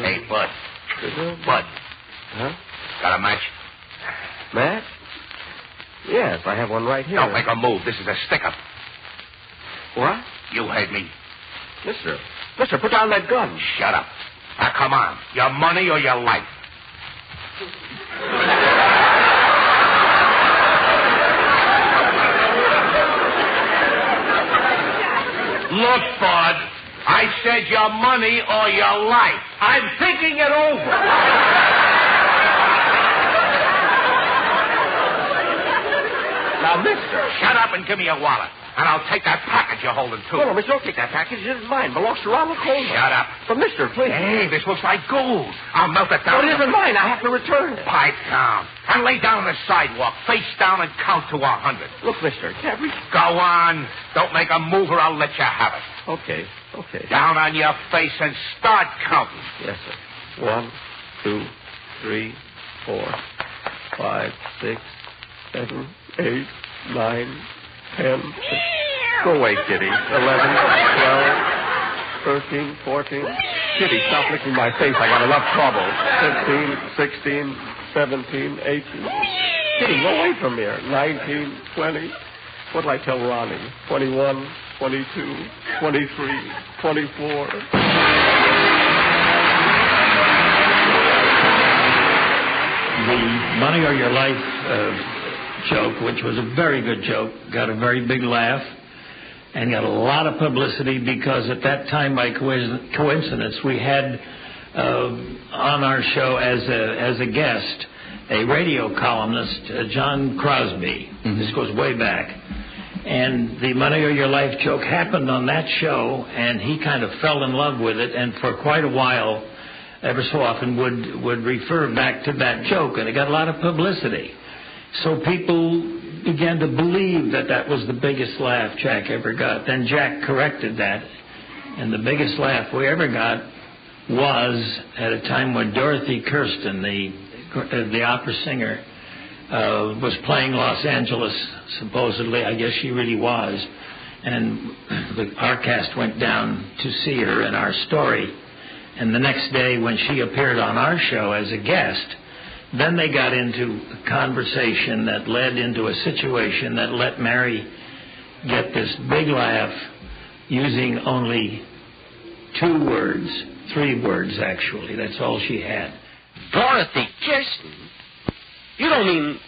Hey, Bud. Bud. Huh? Got a match? Match? Yes, I have one right here. Don't make a move. This is a stick-up. What? You heard me. Mister, put down that gun. Shut up. Now, come on. Your money or your life? Look, Bud. I said your money or your life. I'm thinking it over. Now, mister. Shut up and give me your wallet. And I'll take that package you're holding, too. No, mister, don't take that package. It isn't mine. It belongs to Ronald Coleman. Shut up. But, mister, please. Hey, this looks like gold. I'll melt it down. But it isn't mine. I have to return it. Pipe down. And lay down on the sidewalk, face down, and count to 100. Look, mister, can't we... Go on. Don't make a move or I'll let you have it. Okay. Down on your face and start counting. Yes, sir. 1, 2, 3, 4, 5, 6, 7, 8, 9, 10. Go away, Kitty. 11, 12, 13, 14. Kitty, stop licking my face. I got enough trouble. 15, 16, 17, 18. Kitty, go away from here. 19, 20. What'll I tell Ronnie? 21, 22, 23, 24. The Money or Your Life joke, which was a very good joke, got a very big laugh and got a lot of publicity because at that time, by coincidence, we had on our show as a guest a radio columnist, John Crosby. Mm-hmm. This goes way back. And the Money or Your Life joke happened on that show, and he kind of fell in love with it, and for quite a while, ever so often, would refer back to that joke, and it got a lot of publicity. So people began to believe that was the biggest laugh Jack ever got. Then Jack corrected that, and the biggest laugh we ever got was at a time when Dorothy Kirsten, the opera singer, was playing Los Angeles, supposedly. I guess she really was. And our cast went down to see her in our story. And the next day when she appeared on our show as a guest, then they got into a conversation that led into a situation that let Mary get this big laugh using only 2 words, 3 words actually. That's all she had. Dorothy Kirsten? You don't mean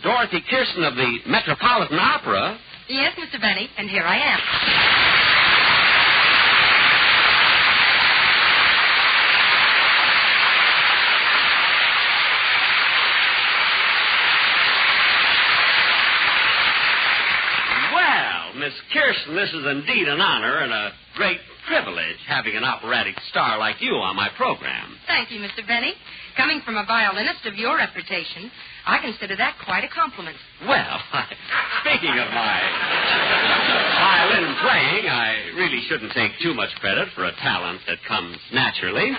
Dorothy Kirsten of the Metropolitan Opera? Yes, Mr. Benny, and here I am. Well, Miss Kirsten, this is indeed an honor and a great privilege having an operatic star like you on my program. Thank you, Mr. Benny. Coming from a violinist of your reputation, I consider that quite a compliment. Well, speaking of my violin playing, I really shouldn't take too much credit for a talent that comes naturally.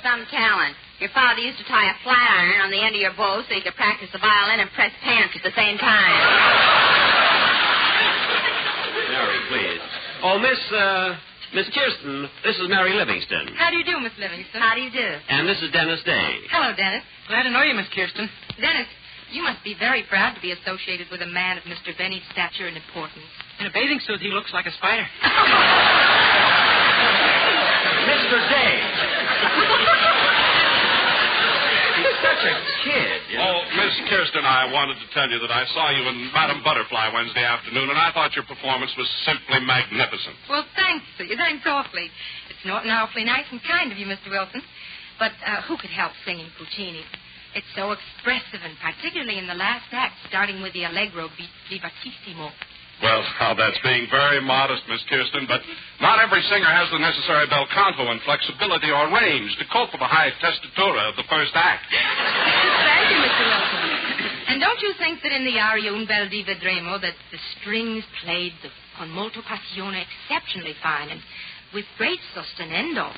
Some talent. Your father used to tie a flat iron on the end of your bow so you could practice the violin and press pants at the same time. Very pleased. Oh, Miss Miss Kirsten, this is Mary Livingston. How do you do, Miss Livingston? How do you do? And this is Dennis Day. Hello, Dennis. Glad to know you, Miss Kirsten. Dennis, you must be very proud to be associated with a man of Mr. Benny's stature and importance. In a bathing suit, he looks like a spider. Mr. Day. He's such a kid. You know? Oh, Miss Kirsten, I wanted to tell you that I saw you in Madame Butterfly Wednesday afternoon, and I thought your performance was simply magnificent. Well, thanks to you. Thanks awfully. It's not awfully nice and kind of you, Mr. Wilson. But who could help singing Puccini? It's so expressive, and particularly in the last act, starting with the Allegro vivatissimo. Well, now that's being very modest, Miss Kirsten, but not every singer has the necessary bel canto and flexibility or range to cope with the high tessitura of the first act. Thank you, Mr. Wilson. And don't you think that in the aria Un bel di vedremo that the strings played the con molto passione exceptionally fine and with great sostenendo?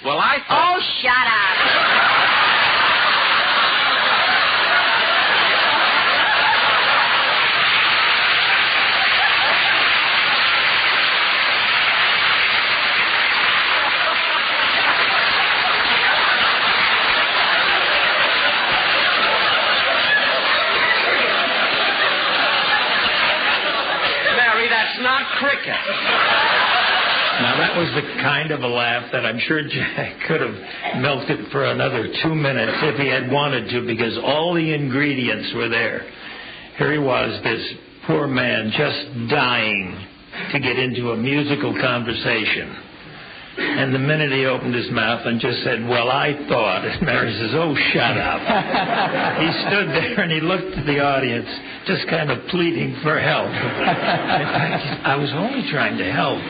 Well, I thought... Oh, shut up. Not cricket. Now, that was the kind of a laugh that I'm sure Jack could have milked for another 2 minutes if he had wanted to, because all the ingredients were there. Here he was, this poor man, just dying to get into a musical conversation. And the minute he opened his mouth and just said, well, I thought, and Mary says, oh, shut up. He stood there and he looked at the audience, just kind of pleading for help. In fact, I was only trying to help,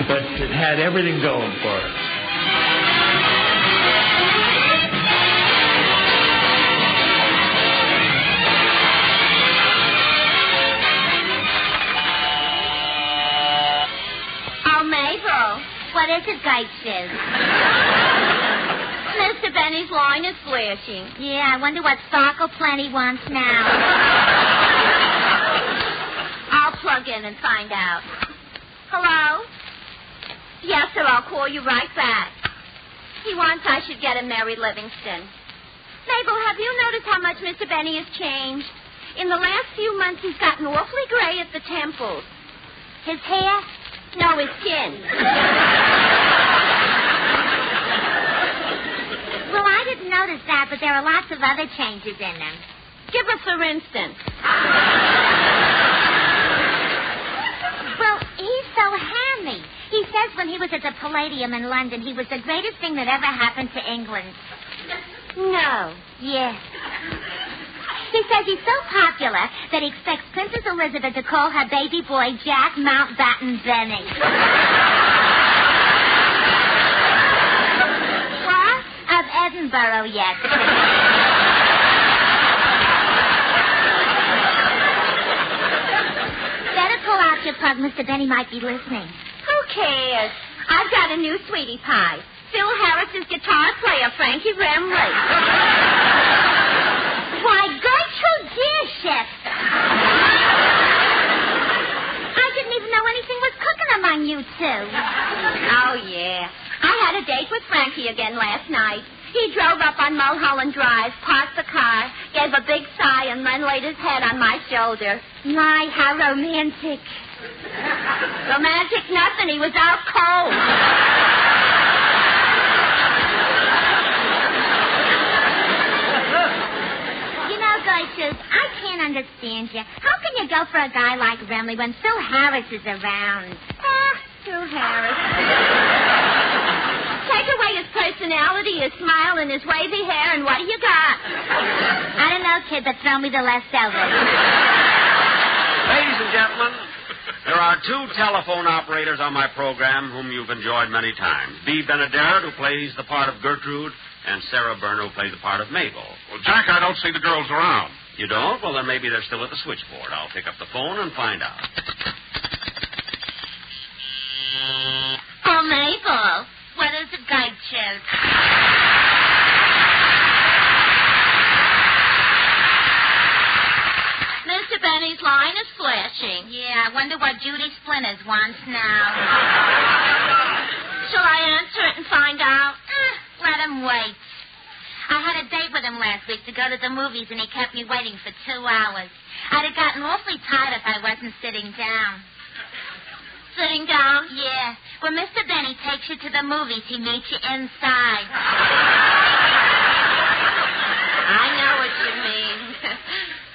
but it had everything going for it. Oh, Mabel. What is it, Gaitches? Mr. Benny's line is flashing. Yeah, I wonder what Sparkle Plenty wants now. I'll plug in and find out. Hello? Yes, sir, I'll call you right back. He wants I should get him Mary Livingston. Mabel, have you noticed how much Mr. Benny has changed? In the last few months, he's gotten awfully gray at the temples. His hair? No, his chin. Well, I didn't notice that, but there are lots of other changes in him. Give us for instance. Well, he's so handy. He says when he was at the Palladium in London, he was the greatest thing that ever happened to England. No. Yes. He says he's so popular that he expects Princess Elizabeth to call her baby boy Jack Mountbatten Benny. What? Of Edinburgh, yes. Better pull out your plug. Mr. Benny might be listening. Who cares? I've got a new sweetie pie. Phil Harris's guitar player, Frankie Remley. Why, Gertrude, dear chef. I didn't even know anything was cooking among you two. Oh, yeah. I had a date with Frankie again last night. He drove up on Mulholland Drive, parked the car, gave a big sigh, and then laid his head on my shoulder. My, how romantic. Romantic nothing. He was out cold. I can't understand you. How can you go for a guy like Remley when Phil Harris is around? Phil Harris. Take away his personality, his smile, and his wavy hair, and what do you got? I don't know, kid, but throw me the leftovers. Ladies and gentlemen, there are two telephone operators on my program whom you've enjoyed many times. Bea Benaderet, who plays the part of Gertrude, and Sarah Berner, who plays the part of Mabel. Well, Jack, I don't see the girls around. You don't? Well, then maybe they're still at the switchboard. I'll pick up the phone and find out. Oh, Mabel, what is it, Gaitches? Mr. Benny's line is flashing. Yeah, I wonder wonder what Judy Splinters wants now. Shall I answer it and find out? Let him wait. I had a date with him last week to go to the movies, and he kept me waiting for 2 hours. I'd have gotten awfully tired if I wasn't sitting down. Sitting down? Yeah. When Mr. Benny takes you to the movies, he meets you inside. I know what you mean.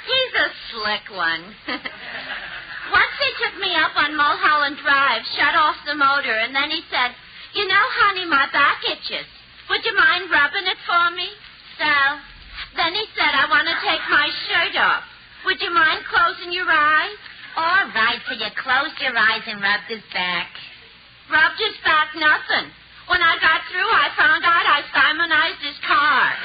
He's a slick one. Once he took me up on Mulholland Drive, shut off the motor, and then he said, "You know, honey, my back itches. Would you mind rubbing it for me?" So, then he said, "I want to take my shirt off. Would you mind closing your eyes?" All right, so you closed your eyes and rubbed his back. Rubbed his back, nothing. When I got through, I found out I Simonized his car.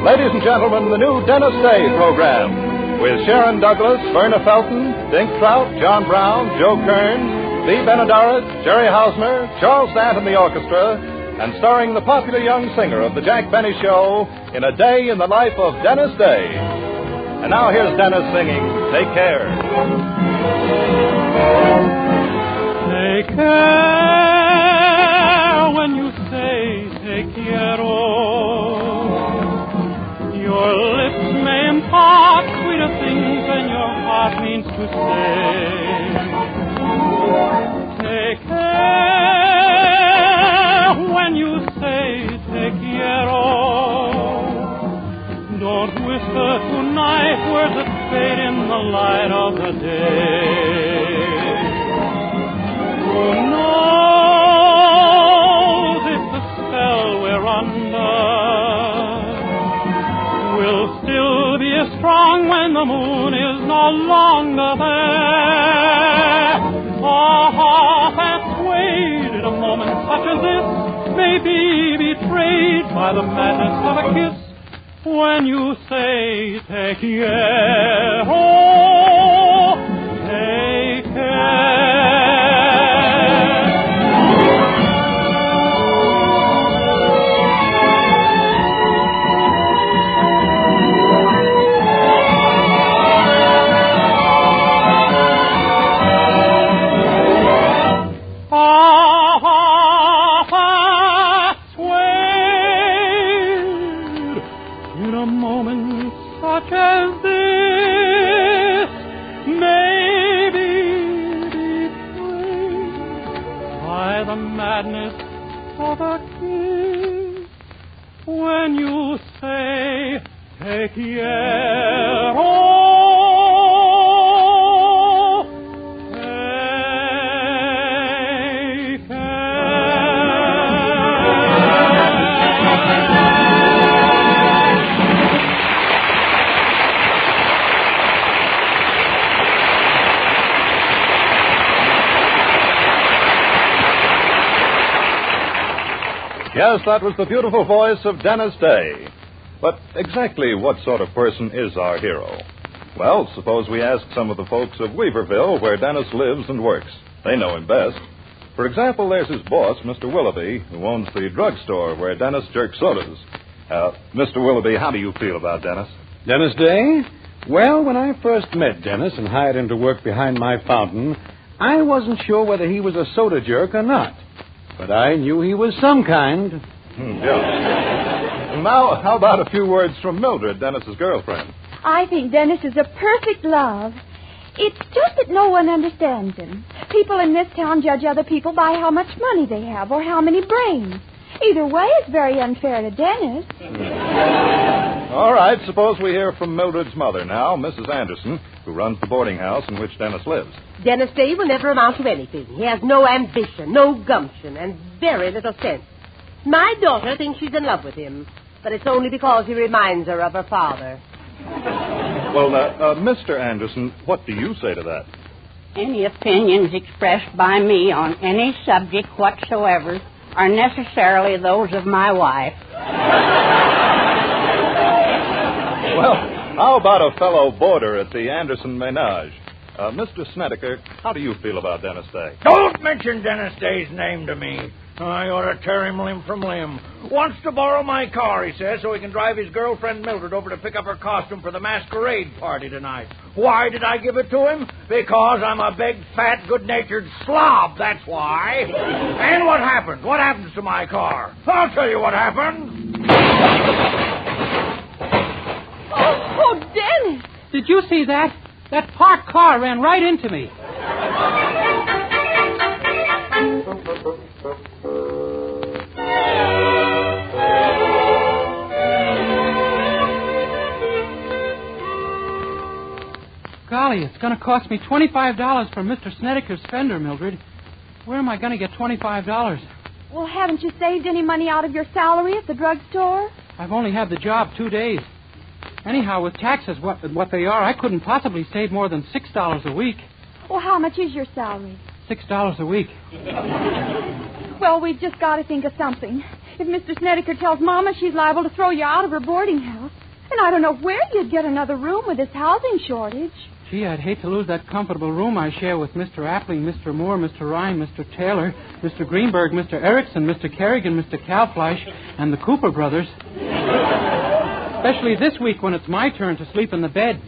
Ladies and gentlemen, the new Dennis Day program with Sharon Douglas, Verna Felton, Dink Trout, John Brown, Joe Kearns, Lee Benadaris, Jerry Hausner, Charles Dant and the orchestra, and starring the popular young singer of the Jack Benny Show in A Day in the Life of Dennis Day. And now here's Dennis singing Take Care. Take care when you say take care. Your lips may impart sweeter things than your heart means to say. Take care when you say take care. Don't whisper tonight words that fade in the light of the day. Who knows if the spell we're under will still be as strong when the moon is no longer there. A heart that's swayed in a moment such as this may be betrayed by the madness of a kiss. When you say take care, oh, take care. Madness of a kiss. When you say take care, oh, take Yes, that was the beautiful voice of Dennis Day. But exactly what sort of person is our hero? Well, suppose we ask some of the folks of Weaverville, where Dennis lives and works. They know him best. For example, there's his boss, Mr. Willoughby, who owns the drugstore where Dennis jerks sodas. Mr. Willoughby, how do you feel about Dennis? Dennis Day? Well, when I first met Dennis and hired him to work behind my fountain, I wasn't sure whether he was a soda jerk or not. But I knew he was some kind. Yeah. Now, how about a few words from Mildred, Dennis's girlfriend? I think Dennis is a perfect love. It's just that no one understands him. People in this town judge other people by how much money they have or how many brains. Either way, it's very unfair to Dennis. All right, suppose we hear from Mildred's mother now, Mrs. Anderson, who runs the boarding house in which Dennis lives. Dennis Day will never amount to anything. He has no ambition, no gumption, and very little sense. My daughter thinks she's in love with him. but it's only because he reminds her of her father. Well, Mr. Anderson, what do you say to that? Any opinions expressed by me on any subject whatsoever are necessarily those of my wife. Well, how about a fellow boarder at the Anderson Menage? Mr. Snedeker, how do you feel about Dennis Day? Don't mention Dennis Day's name to me. I ought to tear him limb from limb. Wants to borrow my car, he says, so he can drive his girlfriend Mildred over to pick up her costume for the masquerade party tonight. Why did I give it to him? Because I'm a big, fat, good-natured slob, that's why. And what happened? What happens to my car? I'll tell you what happened. Oh, Dennis! Did you see that? That parked car ran right into me. Golly, it's going to cost me $25 for Mr. Snedeker's fender, Mildred. Where am I going to get $25? Well, haven't you saved any money out of your salary at the drugstore? I've only had the job 2 days. Anyhow, with taxes what they are, I couldn't possibly save more than $6 a week. Well, how much is your salary? $6 a week. Well, we've just got to think of something. If Mr. Snedeker tells Mama, she's liable to throw you out of her boarding house. And I don't know where you'd get another room with this housing shortage. Gee, I'd hate to lose that comfortable room I share with Mr. Appling, Mr. Moore, Mr. Ryan, Mr. Taylor, Mr. Greenberg, Mr. Erickson, Mr. Kerrigan, Mr. Calfleisch, and the Cooper brothers. Especially this week when it's my turn to sleep in the bed.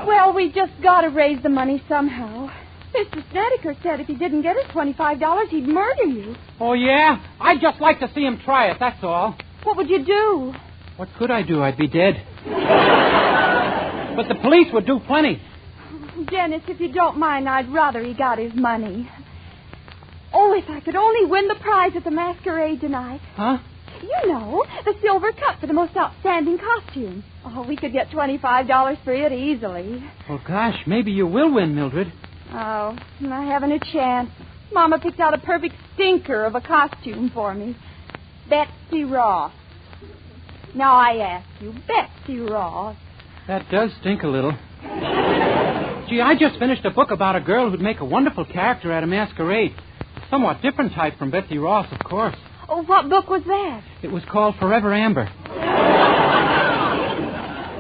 Well, we just got to raise the money somehow. Mr. Snedeker said if he didn't get his $25, he'd murder you. Oh, yeah? I'd just like to see him try it, that's all. What would you do? What could I do? I'd be dead. But the police would do plenty. Dennis, if you don't mind, I'd rather he got his money. Oh, if I could only win the prize at the masquerade tonight. Huh? You know, the silver cup for the most outstanding costume. Oh, we could get $25 for it easily. Oh, gosh, maybe you will win, Mildred. Oh, I haven't a chance. Mama picked out a perfect stinker of a costume for me. Betsy Ross. Now I ask you, Betsy Ross. That does stink a little. Gee, I just finished a book about a girl who'd make a wonderful character at a masquerade. A somewhat different type from Betsy Ross, of course. Oh, what book was that? It was called Forever Amber.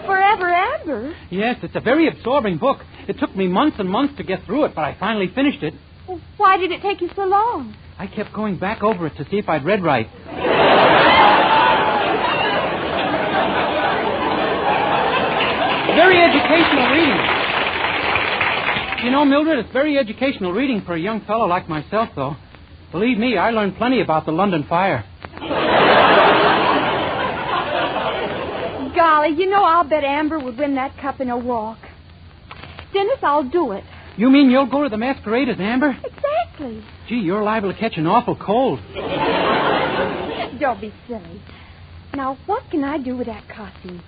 Forever Amber? Yes, it's a very absorbing book. It took me months and months to get through it, but I finally finished it. Well, why did it take you so long? I kept going back over it to see if I'd read right. Very educational reading. You know, Mildred, it's very educational reading for a young fellow like myself, though. Believe me, I learned plenty about the London fire. Golly, you know, I'll bet Amber would win that cup in a walk. Dennis, I'll do it. You mean you'll go to the masquerade as Amber? Exactly. Gee, you're liable to catch an awful cold. Don't be silly. Now, what can I do with that costume?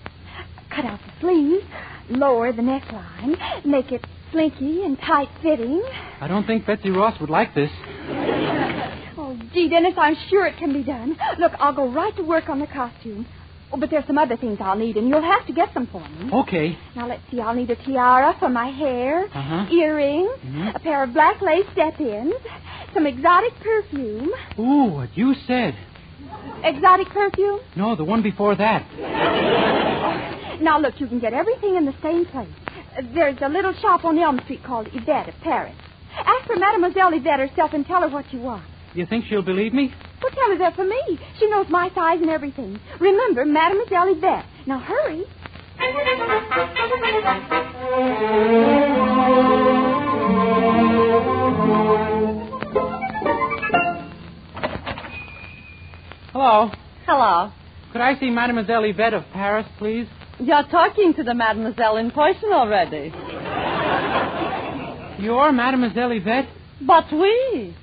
Cut out the sleeves, lower the neckline, make it slinky and tight-fitting. I don't think Betsy Ross would like this. Oh, gee, Dennis, I'm sure it can be done. Look, I'll go right to work on the costume. Oh, but there's some other things I'll need, and you'll have to get them for me. Okay. Now, let's see. I'll need a tiara for my hair, earrings, a pair of black lace step-ins, some exotic perfume. Ooh, what you said. Exotic perfume? No, the one before that. Now, look, you can get everything in the same place. There's a little shop on Elm Street called Yvette of Paris. Ask for Mademoiselle Yvette herself and tell her what you want. You think she'll believe me? Well, tell her that for me. She knows my size and everything. Remember, Mademoiselle Yvette. Now, hurry. Hello. Hello. Could I see Mademoiselle Yvette of Paris, please? You're talking to the Mademoiselle in person already. You're Mademoiselle Yvette? But oui.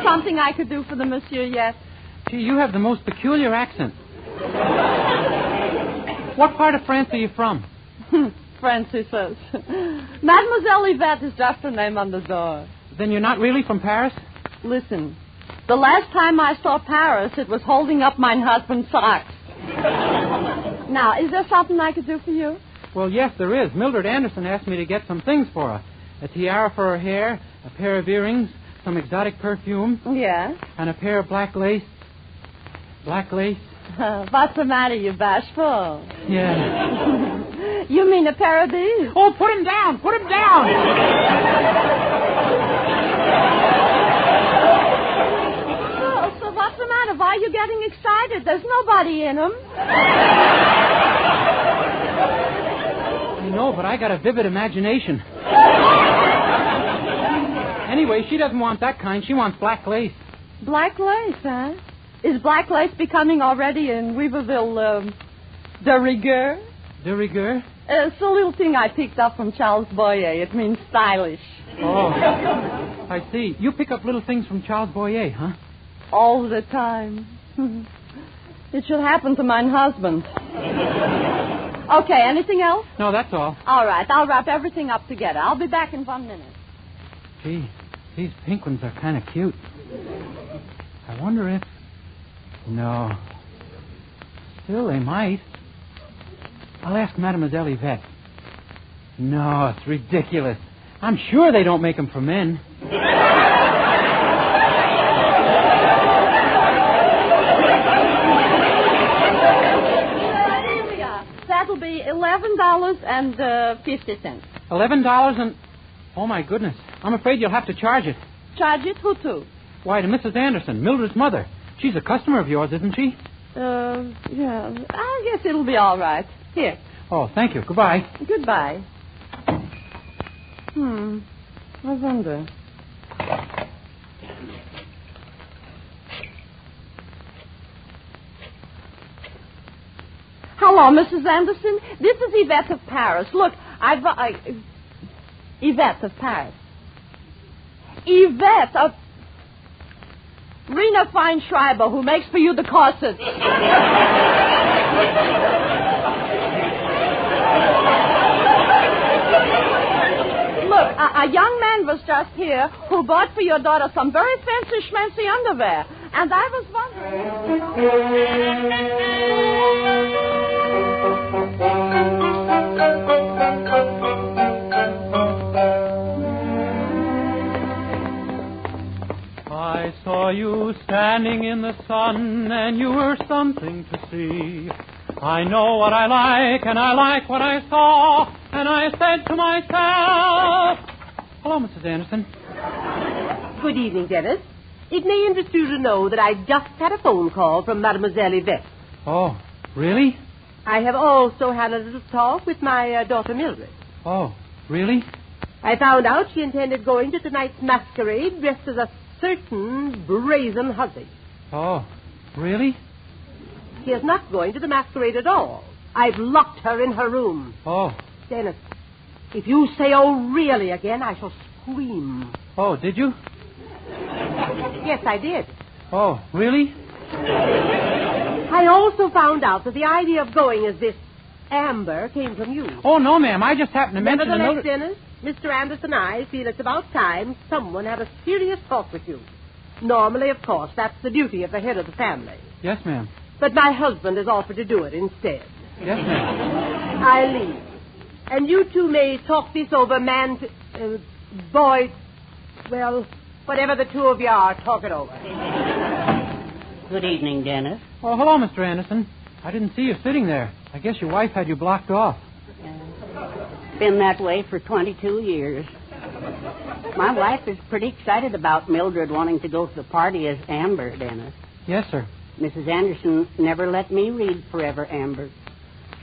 Something I could do for the monsieur yet. Gee, you have the most peculiar accent. What part of France are you from? French, he says. Mademoiselle Yvette is just her name on the door. Then you're not really from Paris? Listen, The last time I saw Paris, it was holding up my husband's socks. Now, is there something I could do for you? Well, yes, there is. Mildred Anderson asked me to get some things for her. A tiara for her hair, a pair of earrings, some exotic perfume. Yes? And a pair of black lace. Black lace? What's the matter, you bashful? Yeah. You mean a pair of these? Oh, put him down! Put him down! So what's the matter? Why are you getting excited? There's nobody in them. I know, but I got a vivid imagination. Anyway, she doesn't want that kind. She wants black lace. Black lace, huh? Is black lace becoming already in Weaverville de rigueur? De rigueur? It's a little thing I picked up from Charles Boyer. It means stylish. Oh, I see. You pick up little things from Charles Boyer, huh? All the time. It should happen to my husband. Okay, anything else? No, that's all. All right, I'll wrap everything up together. I'll be back in 1 minute. Gee, these pink ones are kind of cute. I wonder if... No. Still, they might. I'll ask Mademoiselle Yvette. No, it's ridiculous. I'm sure they don't make them for men. That'll be $11.50. $11 and... Oh, my goodness. I'm afraid you'll have to charge it. Charge it? Who to? Why, to Mrs. Anderson, Mildred's mother. She's a customer of yours, isn't she? Yeah. I guess it'll be all right. Here. Oh, thank you. Goodbye. Goodbye. I wonder. Hello, Mrs. Anderson. This is Yvette of Paris. Look, Yvette of Paris. Yvette of... Rena Feinschreiber, who makes for you the corsets. Look, a young man was just here who bought for your daughter some very fancy schmancy underwear. And I was I saw you standing in the sun, and you were something to see. I know what I like, and I like what I saw, and I said to myself... Hello, Mrs. Anderson. Good evening, Dennis. It may interest you to know that I just had a phone call from Mademoiselle Yvette. Oh, really? I have also had a little talk with my daughter Mildred. Oh, really? I found out she intended going to tonight's masquerade dressed as a certain brazen hussy. Oh, really? She is not going to the masquerade at all. I've locked her in her room. Oh. Dennis, if you say, oh, really again, I shall scream. Oh, did you? Yes, I did. Oh, really? I also found out that the idea of going as this Amber came from you. Oh, no, ma'am. I just happened to mention... Nevertheless, Dennis, Mr. Anderson and I feel it's about time someone had a serious talk with you. Normally, of course, that's the duty of the head of the family. Yes, ma'am. But my husband has offered to do it instead. Yes, ma'am. I leave. And you two may talk this over, boy, well, whatever the two of you are, talk it over. Good evening, Dennis. Oh, hello, Mr. Anderson. I didn't see you sitting there. I guess your wife had you blocked off. Been that way for 22 years. My wife is pretty excited about Mildred wanting to go to the party as Amber, Dennis. Yes, sir. Mrs. Anderson never let me read Forever Amber.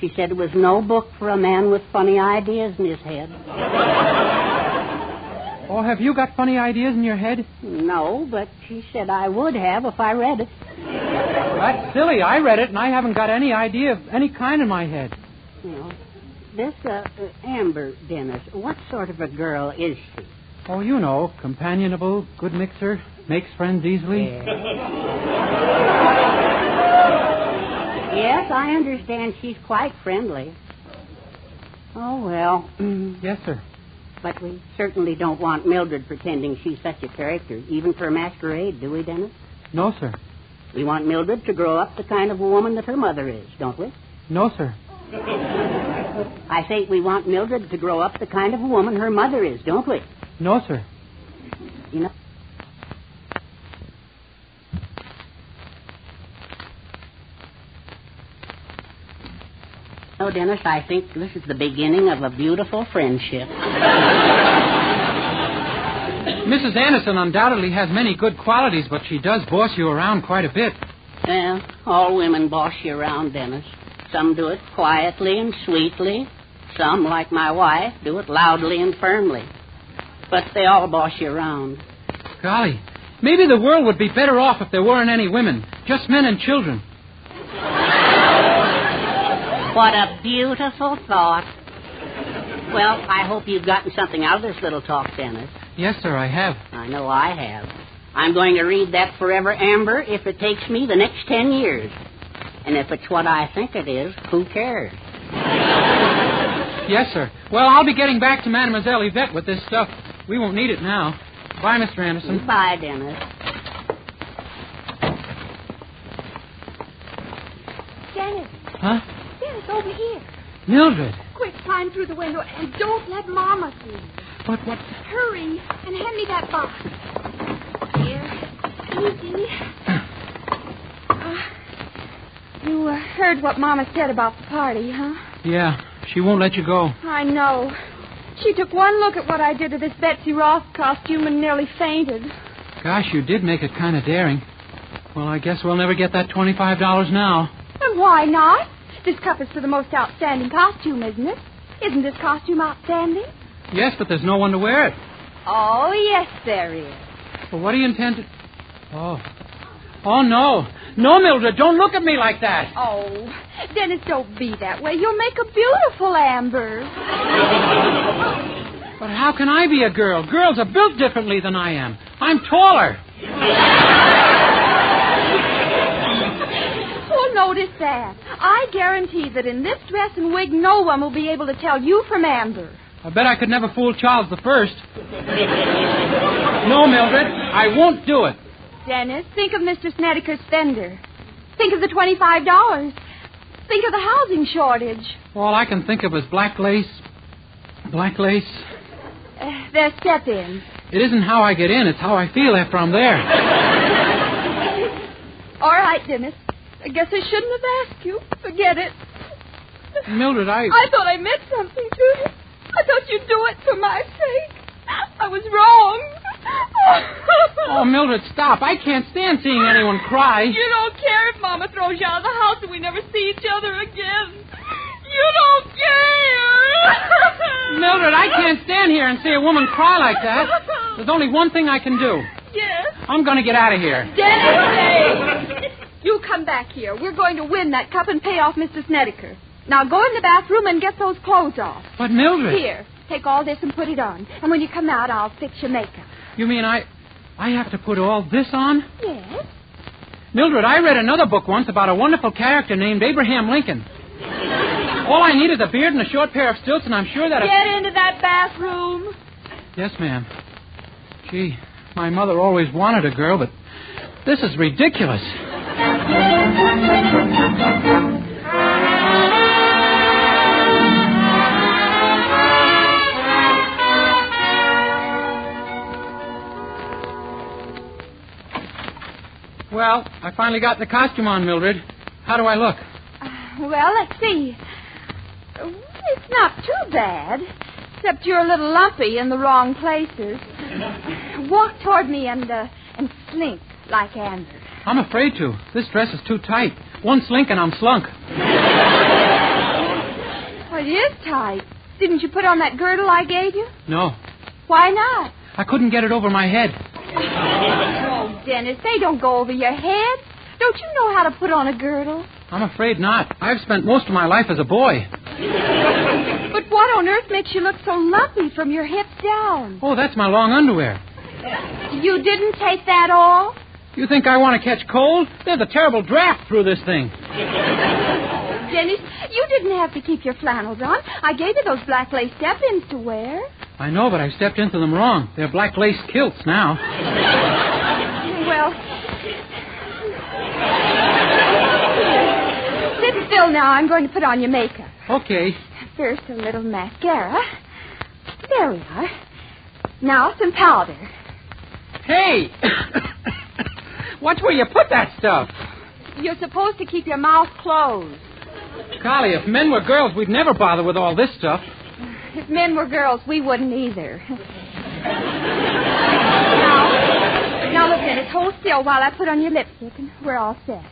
She said it was no book for a man with funny ideas in his head. Oh, have you got funny ideas in your head? No, but she said I would have if I read it. That's silly. I read it, and I haven't got any idea of any kind in my head. You know, this Amber, Dennis, what sort of a girl is she? Oh, you know, companionable, good mixer, makes friends easily. Yes, I understand she's quite friendly. Oh, well. Yes, sir. But we certainly don't want Mildred pretending she's such a character, even for a masquerade, do we, Dennis? No, sir. We want Mildred to grow up the kind of a woman that her mother is, don't we? No, sir. I say we want Mildred to grow up the kind of a woman her mother is, don't we? No, sir. You know... Oh, Dennis, I think this is the beginning of a beautiful friendship. Mrs. Anderson undoubtedly has many good qualities, but she does boss you around quite a bit. Well, all women boss you around, Dennis. Some do it quietly and sweetly. Some, like my wife, do it loudly and firmly. But they all boss you around. Golly, maybe the world would be better off if there weren't any women, just men and children. What a beautiful thought. Well, I hope you've gotten something out of this little talk, Dennis. Yes, sir, I have. I know I have. I'm going to read that Forever Amber if it takes me the next 10 years. And if it's what I think it is, who cares? Yes, sir. Well, I'll be getting back to Mademoiselle Yvette with this stuff. We won't need it now. Bye, Mr. Anderson. Bye, Dennis. Dennis. Huh? Dennis, over here. Mildred. Quick, climb through the window and don't let Mama see. What? Hurry and hand me that box. Here. Easy. You heard what Mama said about the party, huh? Yeah, she won't let you go. I know. She took one look at what I did to this Betsy Ross costume and nearly fainted. Gosh, you did make it kind of daring. Well, I guess we'll never get that $25 now. And why not? This cup is for the most outstanding costume, isn't it? Isn't this costume outstanding? Yes, but there's no one to wear it. Oh, yes, there is. Well, what do you intend to... Oh, no. No, Mildred, don't look at me like that. Oh, Dennis, don't be that way. You'll make a beautiful Amber. But how can I be a girl? Girls are built differently than I am. I'm taller. Well, notice that. I guarantee that in this dress and wig, no one will be able to tell you from Amber. I bet I could never fool Charles I. No, Mildred, I won't do it. Dennis, think of Mr. Snedeker's fender. Think of the $25. Think of the housing shortage. All I can think of is black lace. Black lace. There's step-ins. It isn't how I get in, it's how I feel after I'm there. All right, Dennis. I guess I shouldn't have asked you. Forget it. Mildred, I thought I meant something to you. I thought you'd do it for my sake. I was wrong. Oh, Mildred, stop. I can't stand seeing anyone cry. You don't care if Mama throws you out of the house and we never see each other again. You don't care. Mildred, I can't stand here and see a woman cry like that. There's only one thing I can do. Yes? I'm going to get out of here. Dennis, you come back here. We're going to win that cup and pay off Mr. Snedeker. Now go in the bathroom and get those clothes off. But, Mildred... Here, take all this and put it on. And when you come out, I'll fix your makeup. You mean I have to put all this on? Yes. Mildred, I read another book once about a wonderful character named Abraham Lincoln. All I need is a beard and a short pair of stilts, and I'm sure that... Get into that bathroom. Yes, ma'am. Gee, my mother always wanted a girl, but this is ridiculous. Well, I finally got the costume on, Mildred. How do I look? Well, let's see. It's not too bad, except you're a little lumpy in the wrong places. Walk toward me and slink like Amber. I'm afraid to. This dress is too tight. One slink and I'm slunk. Well, it is tight. Didn't you put on that girdle I gave you? No. Why not? I couldn't get it over my head. Oh, Dennis, they don't go over your head. Don't you know how to put on a girdle? I'm afraid not. I've spent most of my life as a boy. But what on earth makes you look so lumpy from your hips down? Oh, that's my long underwear. You didn't take that off? You think I want to catch cold? There's a terrible draft through this thing. Dennis, you didn't have to keep your flannels on. I gave you those black lace step-ins to wear. I know, but I stepped into them wrong. They're black lace kilts now. Well, still now. I'm going to put on your makeup. Okay. First, a little mascara. There we are. Now, some powder. Hey! Watch where you put that stuff. You're supposed to keep your mouth closed. Golly, if men were girls, we'd never bother with all this stuff. If men were girls, we wouldn't either. Now, look, Dennis, hold still while I put on your lipstick, and we're all set.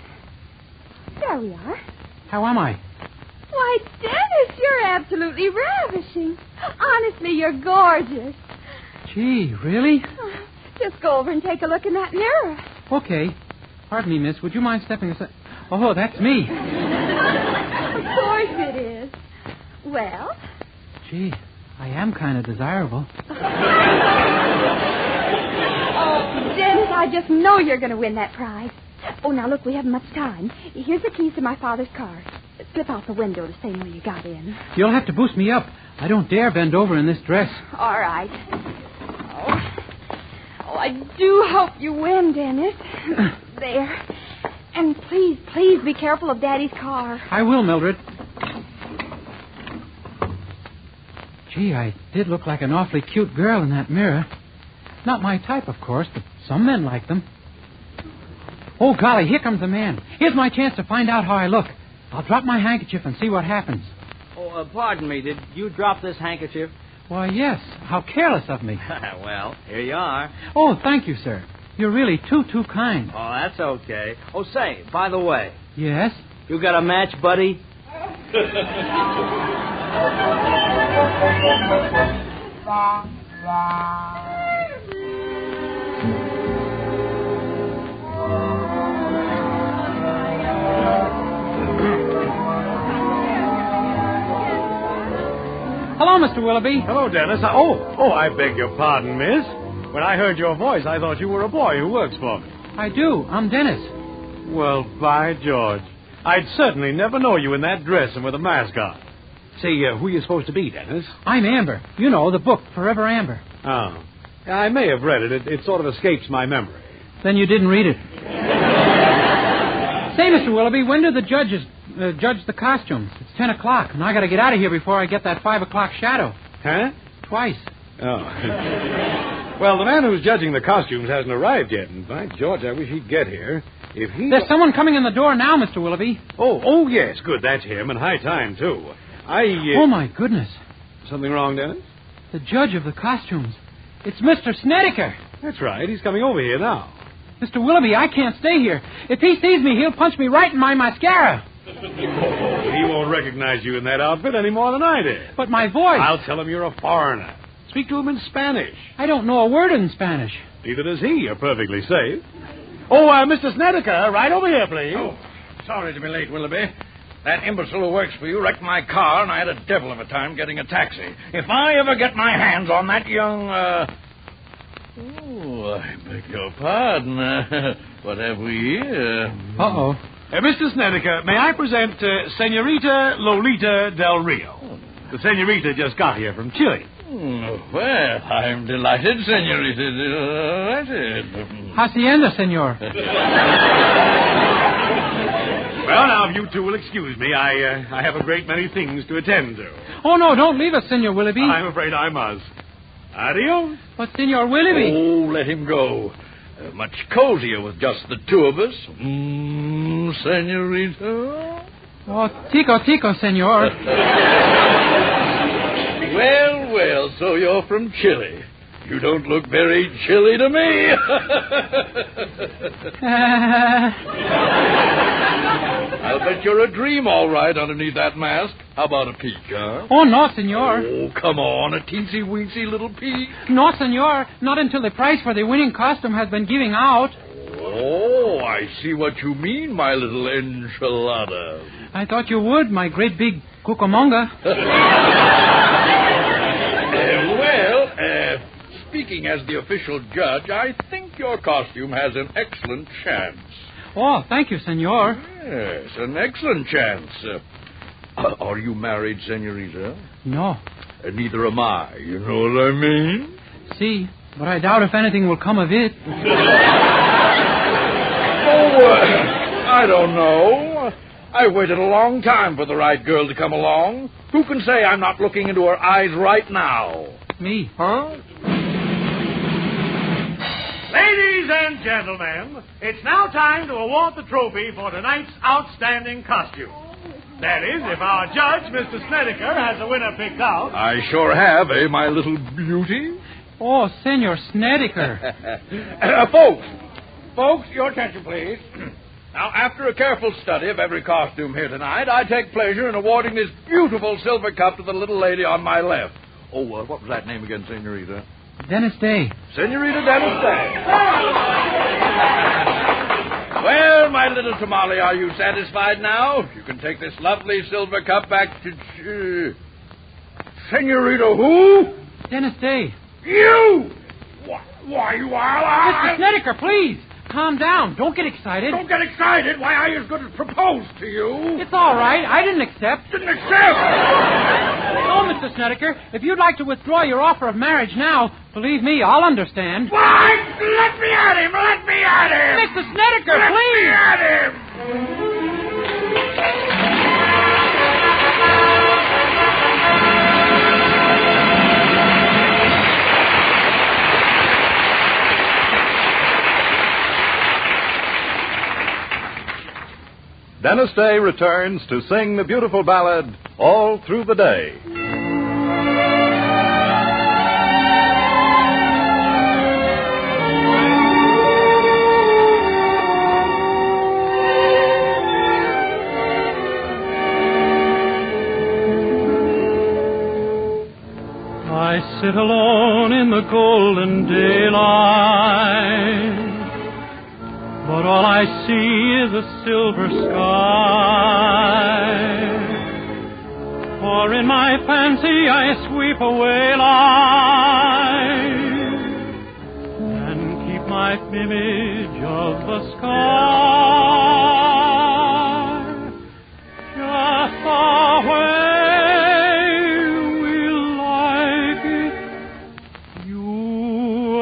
There we are. How am I? Why, Dennis, you're absolutely ravishing. Honestly, you're gorgeous. Gee, really? Just go over and take a look in that mirror. Okay. Pardon me, miss. Would you mind stepping aside? Oh, that's me. Of course it is. Well? Gee, I am kind of desirable. Oh, Dennis, I just know you're going to win that prize. Oh, now, look, we haven't much time. Here's the keys to my father's car. Slip out the window the same way you got in. You'll have to boost me up. I don't dare bend over in this dress. All right. Oh, I do hope you win, Dennis. There. And please, please be careful of Daddy's car. I will, Mildred. Gee, I did look like an awfully cute girl in that mirror. Not my type, of course, but some men like them. Oh, golly, here comes the man. Here's my chance to find out how I look. I'll drop my handkerchief and see what happens. Oh, pardon me. Did you drop this handkerchief? Why, yes. How careless of me. Well, here you are. Oh, thank you, sir. You're really too kind. Oh, that's okay. Oh, say, by the way. Yes? You got a match, buddy? Hello, Mr. Willoughby. Hello, Dennis. I beg your pardon, miss. When I heard your voice, I thought you were a boy who works for me. I do. I'm Dennis. Well, by George. I'd certainly never know you in that dress and with a mask on. Say, who are you supposed to be, Dennis? I'm Amber. You know, the book, Forever Amber. Oh. I may have read it. It sort of escapes my memory. Then you didn't read it. Say, Mr. Willoughby, when do the judges judge the costumes? It's 10 o'clock, and I got to get out of here before I get that 5 o'clock shadow. Huh? Twice. Oh. Well, the man who's judging the costumes hasn't arrived yet, and by George, I wish he'd get here. If he... There's someone coming in the door now, Mr. Willoughby. Oh, yes, good, that's him, and high time, too. Oh, my goodness. Something wrong, Dennis? The judge of the costumes. It's Mr. Snedeker. That's right, he's coming over here now. Mr. Willoughby, I can't stay here. If he sees me, he'll punch me right in my mascara. He won't recognize you in that outfit any more than I did. But my voice... I'll tell him you're a foreigner. Speak to him in Spanish. I don't know a word in Spanish. Neither does he. You're perfectly safe. Oh, Mr. Snedeker, right over here, please. Oh, sorry to be late, Willoughby. That imbecile who works for you wrecked my car, and I had a devil of a time getting a taxi. If I ever get my hands on that young, Oh, I beg your pardon. What have we here? Uh-oh. Mr. Snedeker, may I present Senorita Lolita Del Rio? The senorita just got here from Chile. Well, I'm delighted, senorita. Delighted. Hacienda, senor. Well, now, if you two will excuse me, I have a great many things to attend to. Oh, no, don't leave us, Senor Willoughby. I'm afraid I must. Adios. But, Senor Willoughby... Oh, let him go. Much cozier with just the two of us. Senorita. Oh, tico, senor. Well, so you're from Chile. You don't look very chilly to me. I'll bet you're a dream, all right, underneath that mask. How about a peek, huh? Oh, no, senor. Oh, come on, a teensy-weensy little peek. No, senor. Not until the price for the winning costume has been giving out. Oh, I see what you mean, my little enchilada. I thought you would, my great big cucamonga. Speaking as the official judge, I think your costume has an excellent chance. Oh, thank you, senor. Yes, an excellent chance. Are you married, senorita? No. Neither am I. You know what I mean? See, but I doubt if anything will come of it. I don't know. I waited a long time for the right girl to come along. Who can say I'm not looking into her eyes right now? Me. Huh? Ladies and gentlemen, it's now time to award the trophy for tonight's outstanding costume. That is, if our judge, Mr. Snedeker, has a winner picked out. I sure have, my little beauty? Oh, Senor Snedeker. Folks, your attention, please. Now, after a careful study of every costume here tonight, I take pleasure in awarding this beautiful silver cup to the little lady on my left. Oh, what was that name again, Senorita? Dennis Day. Senorita Dennis Day. Well, my little tamale, are you satisfied now? You can take this lovely silver cup back to... Senorita who? Dennis Day. You! Why, you are... Mr. Snedeker, please. Calm down. Don't get excited. Don't get excited. Why, I as good as proposed to you. It's all right. I didn't accept. Didn't accept? No, Mr. Snedeker. If you'd like to withdraw your offer of marriage now, believe me, I'll understand. Why? Let me at him. Let me at him. Mr. Snedeker, please. Let me at him. Dennis Day returns to sing the beautiful ballad, All Through the Day. I sit alone in the golden daylight, but all I see is a silver sky. For in my fancy I sweep away light and keep my image of the sky just the way we like it, you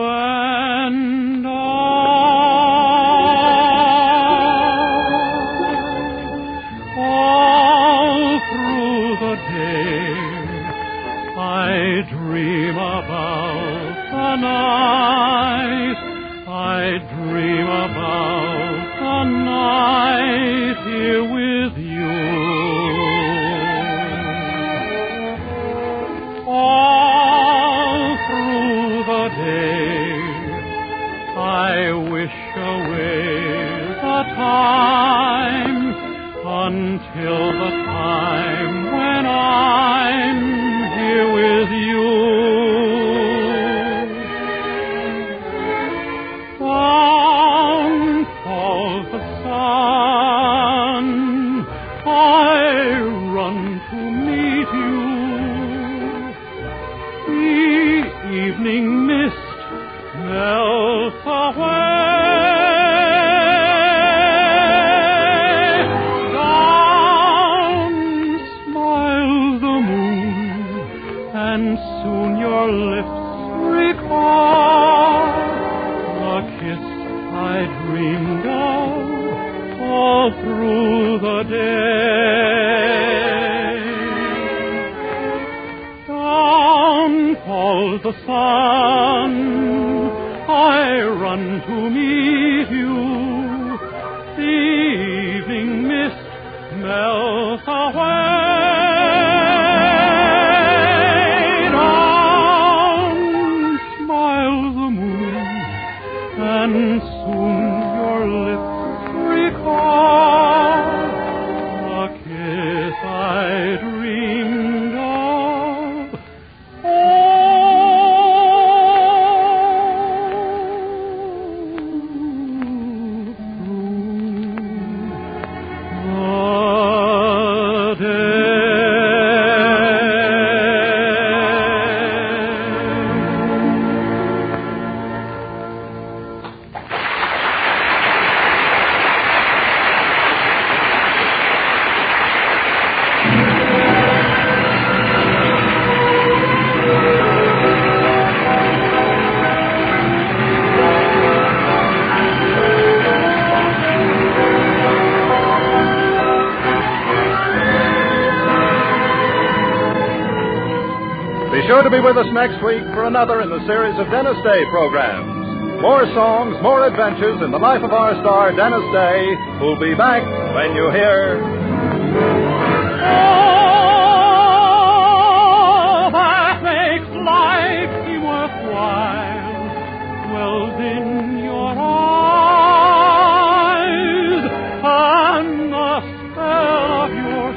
and I. I dream about the night here with you. All through the day I wish away the time until the time when I'm here with you. The sun, I run to meet you. The evening mist melts away. Down smiles the moon, and soon your lips recall the kiss I dreamed of. sure to be with us next week for another in the series of Dennis Day programs. More songs, more adventures in the life of our star, Dennis Day, who'll be back when you hear... Oh, that makes life seem worthwhile, dwells in your eyes, and the spell of your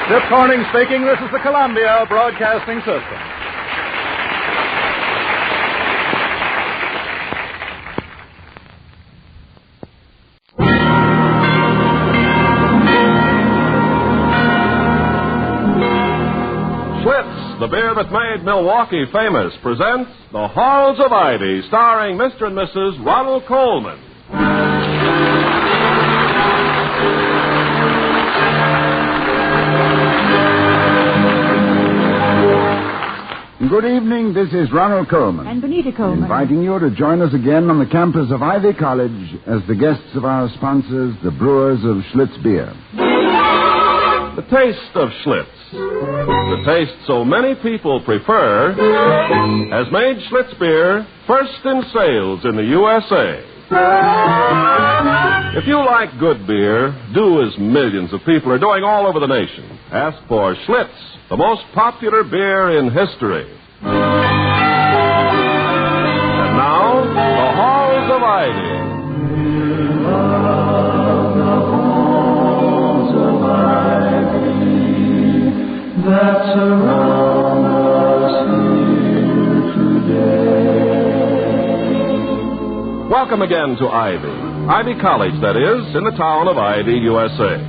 Chip Corning speaking. This is the Columbia Broadcasting System. Schlitz, the beer that made Milwaukee famous, presents The Halls of Ivy, starring Mr. and Mrs. Ronald Coleman. Good evening, this is Ronald Coleman. And Bonita Coleman. Inviting you to join us again on the campus of Ivy College as the guests of our sponsors, the brewers of Schlitz Beer. The taste of Schlitz, the taste so many people prefer, has made Schlitz Beer first in sales in the USA. If you like good beer, do as millions of people are doing all over the nation. Ask for Schlitz, the most popular beer in history. And now, the Halls of Ivy. That surround us here today. Welcome again to Ivy College, that is, in the town of Ivy, USA.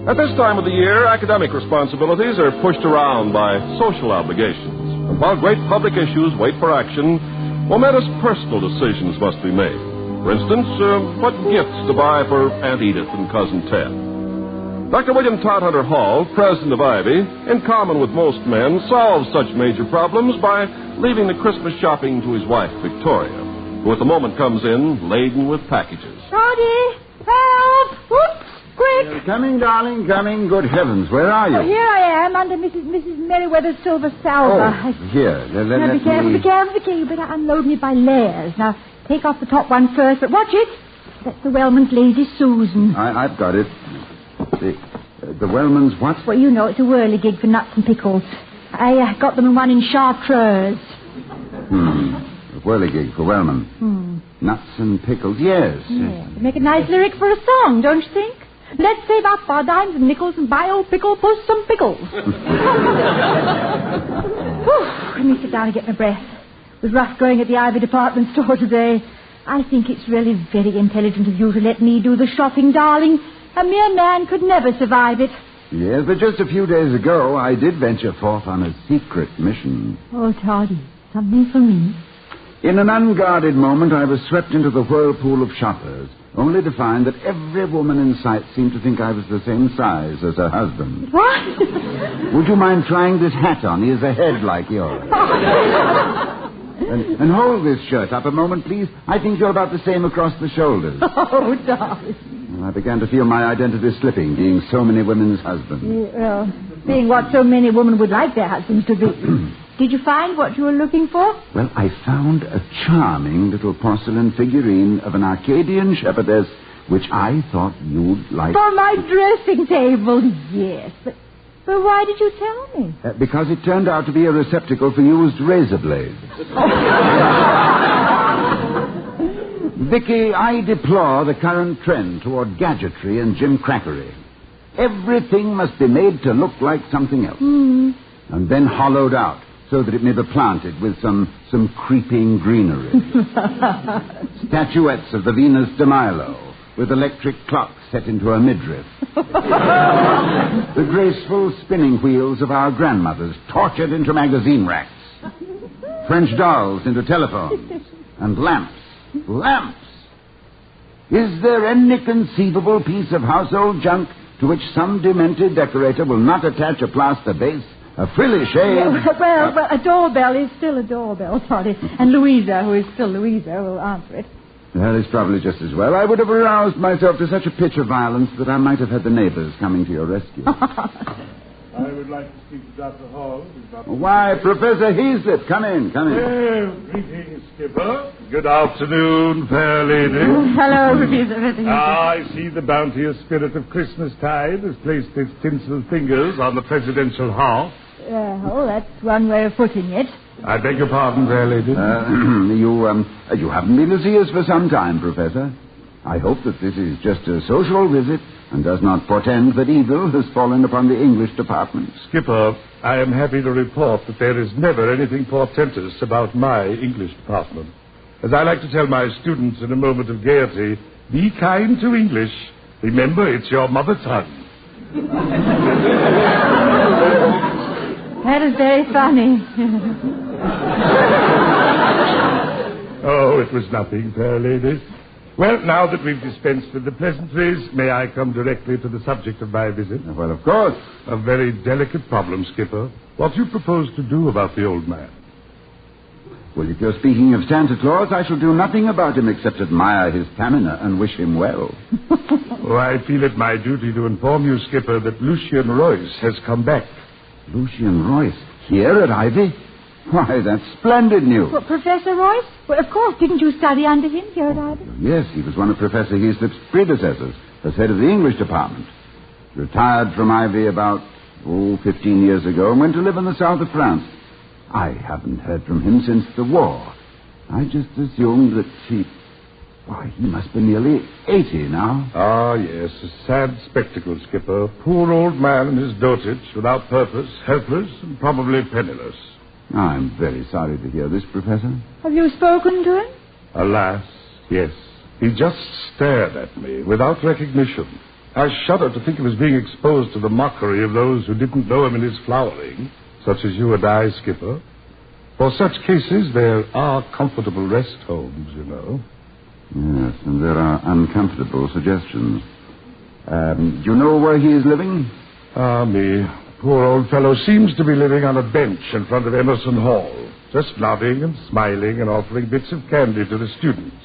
At this time of the year, academic responsibilities are pushed around by social obligations. And while great public issues wait for action, momentous personal decisions must be made. For instance, what gifts to buy for Aunt Edith and Cousin Ted. Dr. William Todhunter Hall, president of Ivy, in common with most men, solves such major problems by leaving the Christmas shopping to his wife, Victoria, who at the moment comes in laden with packages. Toddy, help! Whoops! Quick! Coming, darling, coming. Good heavens, where are you? Oh, here I am, under Mrs. Merriweather's silver salver. Oh, here. Now, be careful, you better unload me by layers. Now, take off the top one first, but watch it. That's the Wellman's Lady Susan. I've got it. The Wellman's what? Well, you know, it's a whirligig for nuts and pickles. I got them in one in Chartreuse. A whirligig for Wellman. Nuts and pickles, yes. Make a nice lyric for a song, don't you think? Let's save up our dimes and nickels and buy old pickle post some pickles. Let me sit down and get my breath. It was rough going at the Ivy department store today. I think it's really very intelligent of you to let me do the shopping, darling. A mere man could never survive it. Yes, but just a few days ago, I did venture forth on a secret mission. Oh, Toddy, something for me? In an unguarded moment, I was swept into the whirlpool of shoppers, only to find that every woman in sight seemed to think I was the same size as her husband. What? Would you mind trying this hat on? He has a head like yours. And hold this shirt up a moment, please. I think you're about the same across the shoulders. Oh, darling. I began to feel my identity slipping, being so many women's husbands. Well, being what so many women would like their husbands to be. Did you find what you were looking for? Well, I found a charming little porcelain figurine of an Arcadian shepherdess, which I thought you'd like. For my dressing table, yes. But why did you tell me? Because it turned out to be a receptacle for used razor blades. Vicky, I deplore the current trend toward gadgetry and gimcrackery. Everything must be made to look like something else. And then hollowed out, so that it may be planted with some creeping greenery. Statuettes of the Venus de Milo, with electric clocks set into her midriff. The graceful spinning wheels of our grandmothers, tortured into magazine racks. French dolls into telephones. And lamps. Is there any conceivable piece of household junk to which some demented decorator will not attach a plaster base, a frilly shade? Well, a doorbell is still a doorbell, Toddy. And Louisa, who is still Louisa, will answer it. That is probably just as well. I would have aroused myself to such a pitch of violence that I might have had the neighbors coming to your rescue. I would like to speak to Dr. Hall. Why, Professor Heaslip, come in. Greetings, Skipper. Good afternoon, fair lady. Hello, Professor. I see the bounteous spirit of Christmastide has placed its tinsel fingers on the presidential hearth. That's one way of putting it. I beg your pardon, fair lady. You haven't been to see us for some time, Professor. I hope that this is just a social visit and does not portend that evil has fallen upon the English department. Skipper, I am happy to report that there is never anything portentous about my English department. As I like to tell my students in a moment of gaiety, be kind to English. Remember, it's your mother tongue. That is very funny. Oh, it was nothing, fair lady. Well, now that we've dispensed with the pleasantries, may I come directly to the subject of my visit? Well, of course. A very delicate problem, Skipper. What do you propose to do about the old man? Well, if you're speaking of Santa Claus, I shall do nothing about him except admire his stamina and wish him well. I feel it my duty to inform you, Skipper, that Lucien Royce has come back. Lucien Royce? Here at Ivy? Why, that's splendid news. What, Professor Royce? Well, of course. Didn't you study under him here at Ivy? Yes, he was one of Professor Heaslip's predecessors as head of the English department. Retired from Ivy about, 15 years ago and went to live in the south of France. I haven't heard from him since the war. I just assumed that he must be nearly 80 now. Ah, yes, a sad spectacle, Skipper. Poor old man and his dotage, without purpose, helpless, and probably penniless. I'm very sorry to hear this, Professor. Have you spoken to him? Alas, yes. He just stared at me without recognition. I shudder to think of his being exposed to the mockery of those who didn't know him in his flowering, such as you and I, Skipper. For such cases, there are comfortable rest homes, you know. Yes, and there are uncomfortable suggestions. Do you know where he is living? Ah, me. Poor old fellow seems to be living on a bench in front of Emerson Hall, just nodding and smiling and offering bits of candy to the students.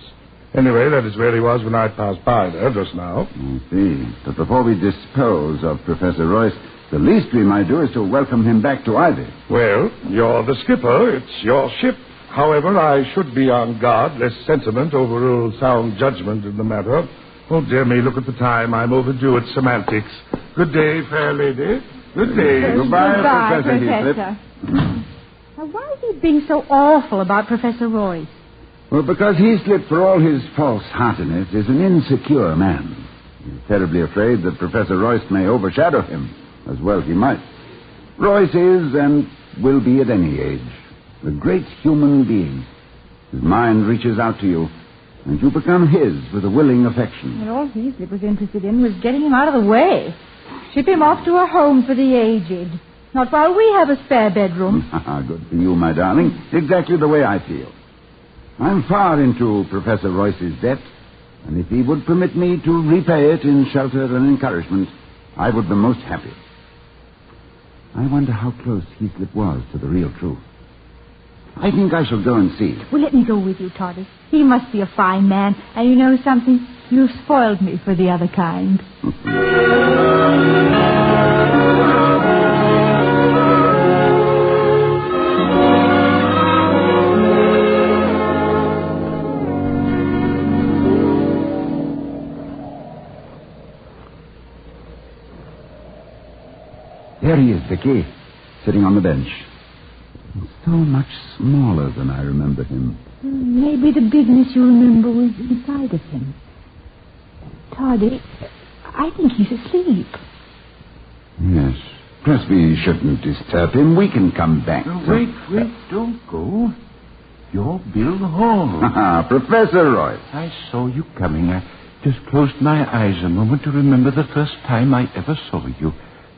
Anyway, that is where he was when I passed by there just now. I see. But before we dispose of Professor Royce, the least we might do is to welcome him back to Ivy. Well, you're the skipper. It's your ship. However, I should be on guard lest sentiment overrule sound judgment in the matter. Oh, dear me, look at the time. I'm overdue at semantics. Good day, fair lady. Good day. Goodbye, Professor Heaslip. Now, why is he being so awful about Professor Royce? Well, because Heaslip, for all his false-heartedness, is an insecure man. He's terribly afraid that Professor Royce may overshadow him, as well he might. Royce is, and will be at any age, a great human being. His mind reaches out to you, and you become his with a willing affection. And all Heaslip was interested in was getting him out of the way. Ship him off to a home for the aged. Not while we have a spare bedroom. Good for you, my darling. Exactly the way I feel. I'm far into Professor Royce's debt, and if he would permit me to repay it in shelter and encouragement, I would be most happy. I wonder how close Heaslip was to the real truth. I think I shall go and see. Well, let me go with you, Toddy. He must be a fine man, and you know something? You've spoiled me for the other kind. There he is, Vicky, sitting on the bench. So much smaller than I remember him. Maybe the bigness you remember was inside of him. Toddy, I think he's asleep. Yes. Crosby shouldn't disturb him. We can come back. Wait, don't go. You're Bill Hall. Professor Royce. I saw you coming. I just closed my eyes a moment to remember the first time I ever saw you.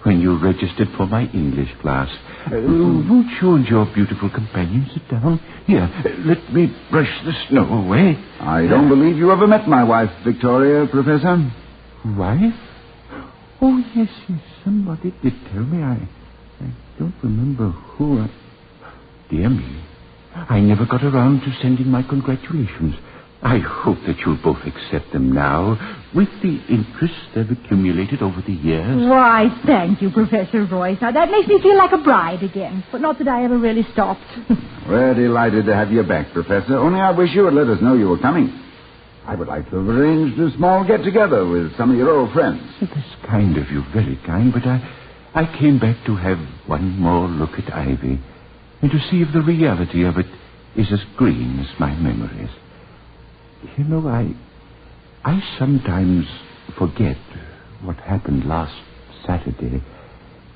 when you registered for my English class. Won't you and your beautiful companion sit down? Here, let me brush the snow away. I don't believe you ever met my wife, Victoria, Professor. Wife? Oh, yes. Somebody did tell me. I don't remember who. Dear me. I never got around to sending my congratulations. I hope that you'll both accept them now, with the interest they've accumulated over the years. Why, thank you, Professor Royce. Now, that makes me feel like a bride again, but not that I ever really stopped. We're delighted to have you back, Professor. Only I wish you would let us know you were coming. I would like to have arranged a small get-together with some of your old friends. It is kind of you, very kind, but I came back to have one more look at Ivy and to see if the reality of it is as green as my memories. You know, I sometimes forget what happened last Saturday,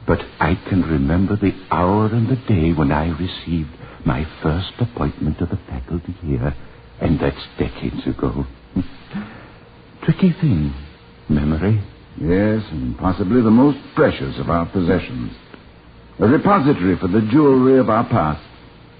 but I can remember the hour and the day when I received my first appointment to the faculty here, and that's decades ago. Tricky thing, memory. Yes, and possibly the most precious of our possessions. A repository for the jewelry of our past,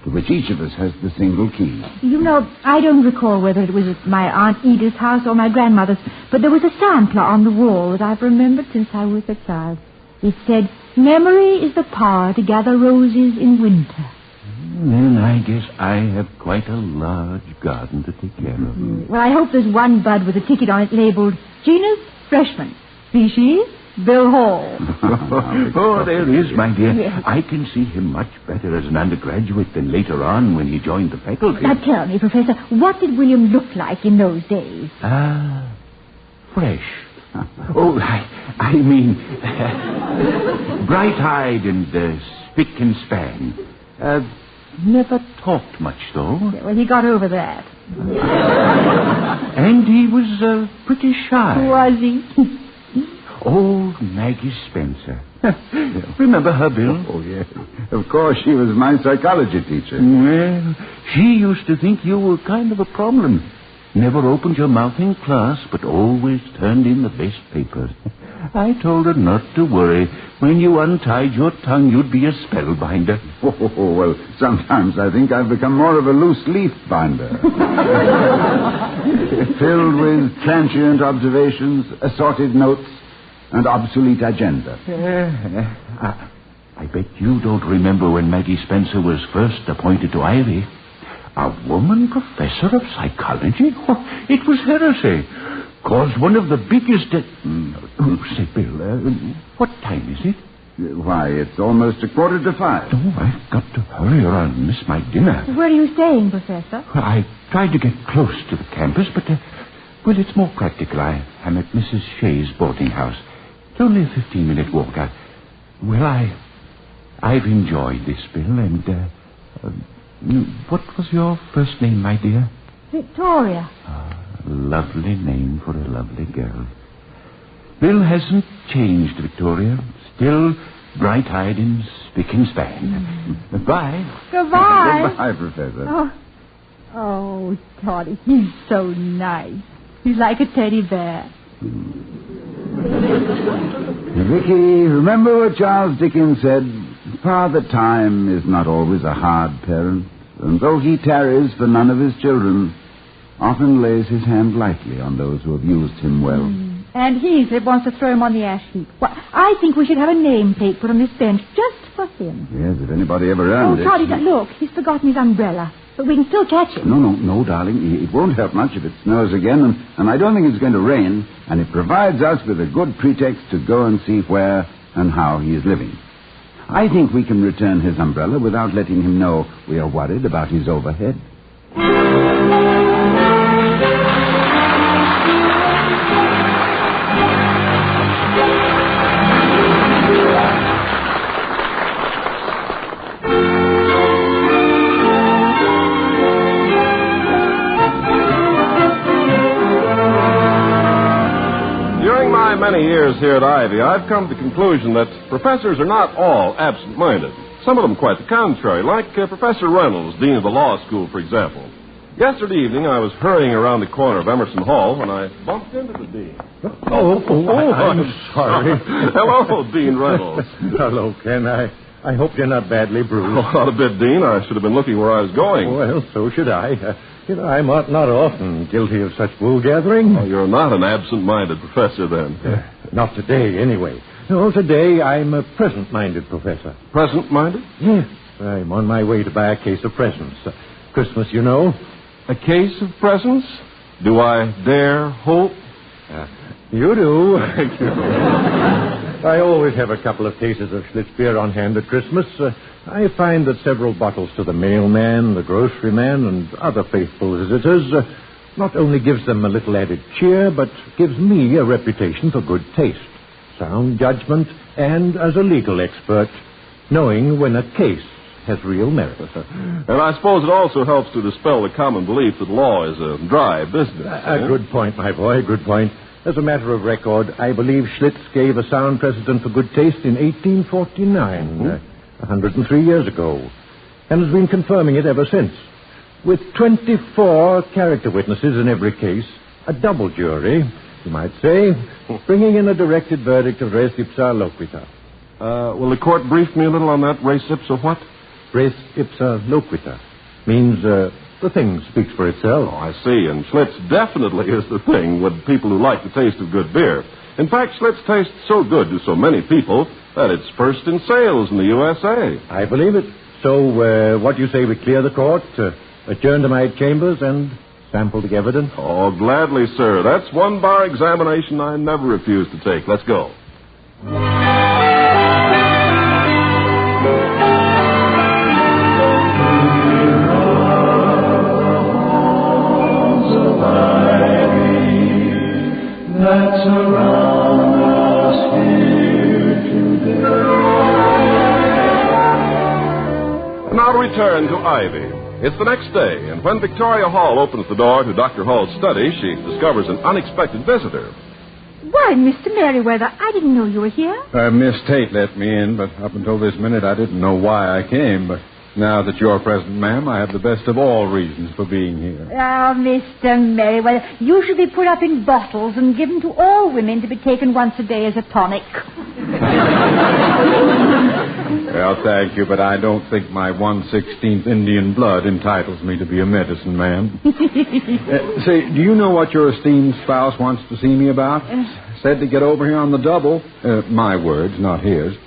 to which each of us has the single key. You know, I don't recall whether it was at my Aunt Edith's house or my grandmother's, but there was a sampler on the wall that I've remembered since I was a child. It said, "Memory is the power to gather roses in winter." Then I guess I have quite a large garden to take care of. Well, I hope there's one bud with a ticket on it labeled, "Genus Freshman. Species, Bill Hall." Oh, there is, my dear. Yes. I can see him much better as an undergraduate than later on when he joined the faculty. Now tell me, Professor, what did William look like in those days? Fresh. Oh, I mean, bright-eyed and spick and span. Never talked much, though. Yeah, well, he got over that. And he was pretty shy. Was he? Oh, Maggie Spencer. Remember her, Bill? Oh, yes. Of course, she was my psychology teacher. Well, she used to think you were kind of a problem. Never opened your mouth in class, but always turned in the best papers. I told her not to worry. When you untied your tongue, you'd be a spellbinder. Oh, well, sometimes I think I've become more of a loose leaf binder. Filled with transient observations, assorted notes, and obsolete agenda. I bet you don't remember when Maggie Spencer was first appointed to Ivy. A woman professor of psychology? It was heresy. Caused one of the biggest... Say, Bill, what time is it? Why, it's almost 4:45. Oh, I've got to hurry or I'll miss my dinner. Where are you staying, Professor? I tried to get close to the campus, but, well, it's more practical. I'm at Mrs. Shea's boarding house. It's only a 15-minute walk. I've enjoyed this, Bill, and, what was your first name, my dear? Victoria. Lovely name for a lovely girl. Bill hasn't changed, Victoria. Still bright-eyed and spick and span. Goodbye. Goodbye. Goodbye, Professor. Oh, Toddy, he's so nice. He's like a teddy bear. Vicky, remember what Charles Dickens said? Father Time is not always a hard parent, and though he tarries for none of his children, often lays his hand lightly on those who have used him well. And Heathcliff wants to throw him on the ash heap. Well, I think we should have a nameplate put on this bench just for him. Yes, if anybody ever earned it. Oh, Toddy, look, he's forgotten his umbrella. But we can still catch him. No, darling. It won't help much if it snows again, and I don't think it's going to rain, and it provides us with a good pretext to go and see where and how he is living. I think we can return his umbrella without letting him know we are worried about his overhead. Many years here at Ivy, I've come to the conclusion that professors are not all absent-minded. Some of them quite the contrary, like Professor Reynolds, Dean of the Law School, for example. Yesterday evening, I was hurrying around the corner of Emerson Hall when I bumped into the Dean. I'm sorry. Hello, Dean Reynolds. Hello, Ken. I hope you're not badly bruised. Oh, not a bit, Dean. I should have been looking where I was going. Well, so should I. I'm not often guilty of such wool gathering. Oh, you're not an absent-minded professor, then. Not today, anyway. No, today I'm a present-minded professor. Present-minded? Yes. I'm on my way to buy a case of presents. Christmas, you know. A case of presents? Do I dare hope? You do. I always have a couple of cases of Schlitz beer on hand at Christmas. I find that several bottles to the mailman, the grocery man, and other faithful visitors not only gives them a little added cheer, but gives me a reputation for good taste, sound judgment, and as a legal expert, knowing when a case has real merit. And I suppose it also helps to dispel the common belief that law is a dry business. A good point, my boy, good point. As a matter of record, I believe Schlitz gave a sound precedent for good taste in 1849, 103 years ago, and has been confirming it ever since. With 24 character witnesses in every case, a double jury, you might say, bringing in a directed verdict of res ipsa loquita. Will the court brief me a little on that? Res ipsa what? Res ipsa loquita means the thing speaks for itself. Oh, I see. And Schlitz definitely is the thing with people who like the taste of good beer. In fact, Schlitz tastes so good to so many people that it's first in sales in the USA. I believe it. So, what do you say we clear the court, adjourn to my chambers, and sample the evidence? Oh, gladly, sir. That's one bar examination I never refuse to take. Let's go. That surround us here today. And now to return to Ivy. It's the next day, and when Victoria Hall opens the door to Dr. Hall's study, she discovers an unexpected visitor. Why, Mr. Merriweather, I didn't know you were here. Miss Tate let me in, but up until this minute I didn't know why I came. But now that you're present, ma'am, I have the best of all reasons for being here. Oh, Mr. Merriweather, you should be put up in bottles and given to all women to be taken once a day as a tonic. Well, thank you, but I don't think my 1/16th Indian blood entitles me to be a medicine man. Say, do you know what your esteemed spouse wants to see me about? Said to get over here on the double. My words, not his.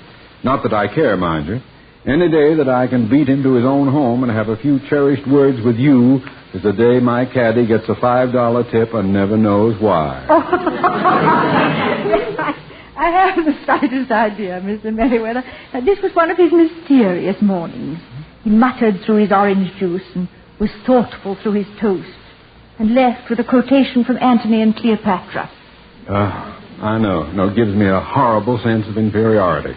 Not that I care, mind you. Any day that I can beat him to his own home and have a few cherished words with you is the day my caddy gets a $5 tip and never knows why. I haven't the slightest idea, Mr. Merriweather. This was one of his mysterious mornings. He muttered through his orange juice and was thoughtful through his toast and left with a quotation from Antony and Cleopatra. I know. No, it gives me a horrible sense of inferiority.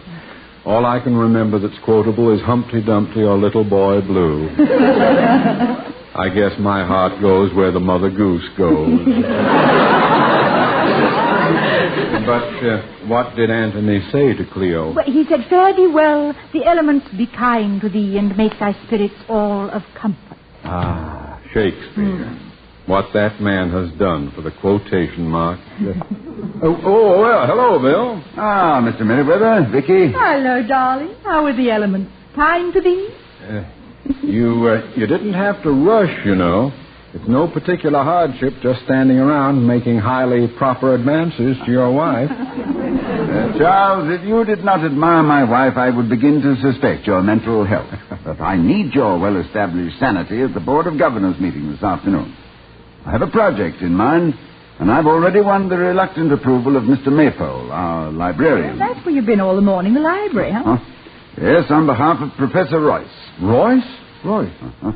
All I can remember that's quotable is Humpty Dumpty or Little Boy Blue. I guess my heart goes where the Mother Goose goes. But what did Antony say to Cleo? Well, he said, fare thee well, the elements be kind to thee, and make thy spirits all of comfort. Ah, Shakespeare. What that man has done for the quotation mark. Well, hello, Bill. Ah, Mr. Merriweather, Vicky. Hello, darling. How are the elements? Kind to thee? You didn't have to rush, you know. It's no particular hardship just standing around making highly proper advances to your wife. Charles, if you did not admire my wife, I would begin to suspect your mental health. But I need your well-established sanity at the Board of Governors meeting this afternoon. I have a project in mind, and I've already won the reluctant approval of Mr. Maypole, our librarian. Well, that's where you've been all the morning, the library, huh? Yes, on behalf of Professor Royce. Royce? Royce?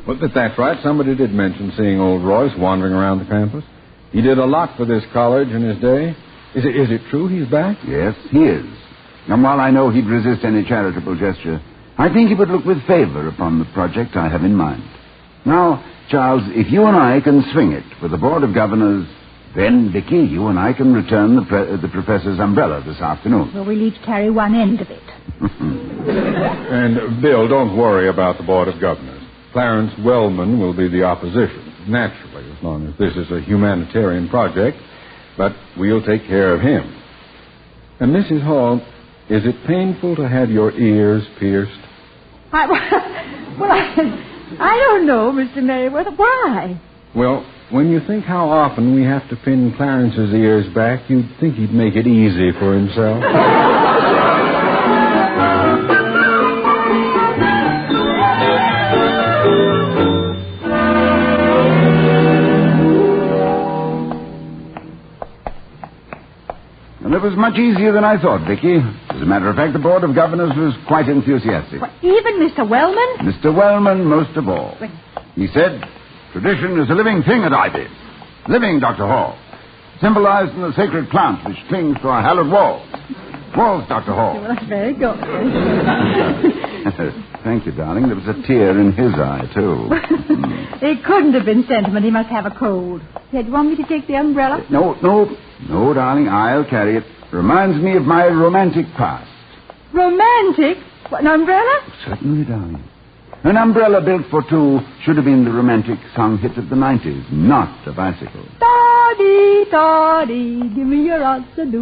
Well, that's right. Somebody did mention seeing old Royce wandering around the campus. He did a lot for this college in his day. Is it true he's back? Yes, he is. And while I know he'd resist any charitable gesture, I think he would look with favor upon the project I have in mind. Now, Charles, if you and I can swing it with the Board of Governors, then, Vicky, you and I can return the professor's umbrella this afternoon. Well, we'll each carry one end of it. And, Bill, don't worry about the Board of Governors. Clarence Wellman will be the opposition. naturally, as long as this is a humanitarian project. But we'll take care of him. And Mrs. Hall, is it painful to have your ears pierced? I don't know, Mr. Merriweather. Why? Well, when you think how often we have to pin Clarence's ears back, you'd think he'd make it easy for himself. Well, it was much easier than I thought, Vicky. As a matter of fact, the Board of Governors was quite enthusiastic. What, even Mr. Wellman? Mr. Wellman most of all. He said, tradition is a living thing at Ivy. Living, Dr. Hall. Symbolized in the sacred plant which clings to our hallowed walls. Walls, Dr. Hall. Well, that's very good. Thank you, darling. There was a tear in his eye, too. It couldn't have been sentiment. He must have a cold. Here, do you want me to take the umbrella? No, darling. I'll carry it. Reminds me of my romantic past. Romantic? What, an umbrella? Certainly, darling. An umbrella built for two should have been the romantic song hit of the 90s, not a bicycle. Toddy, give me your answer, do.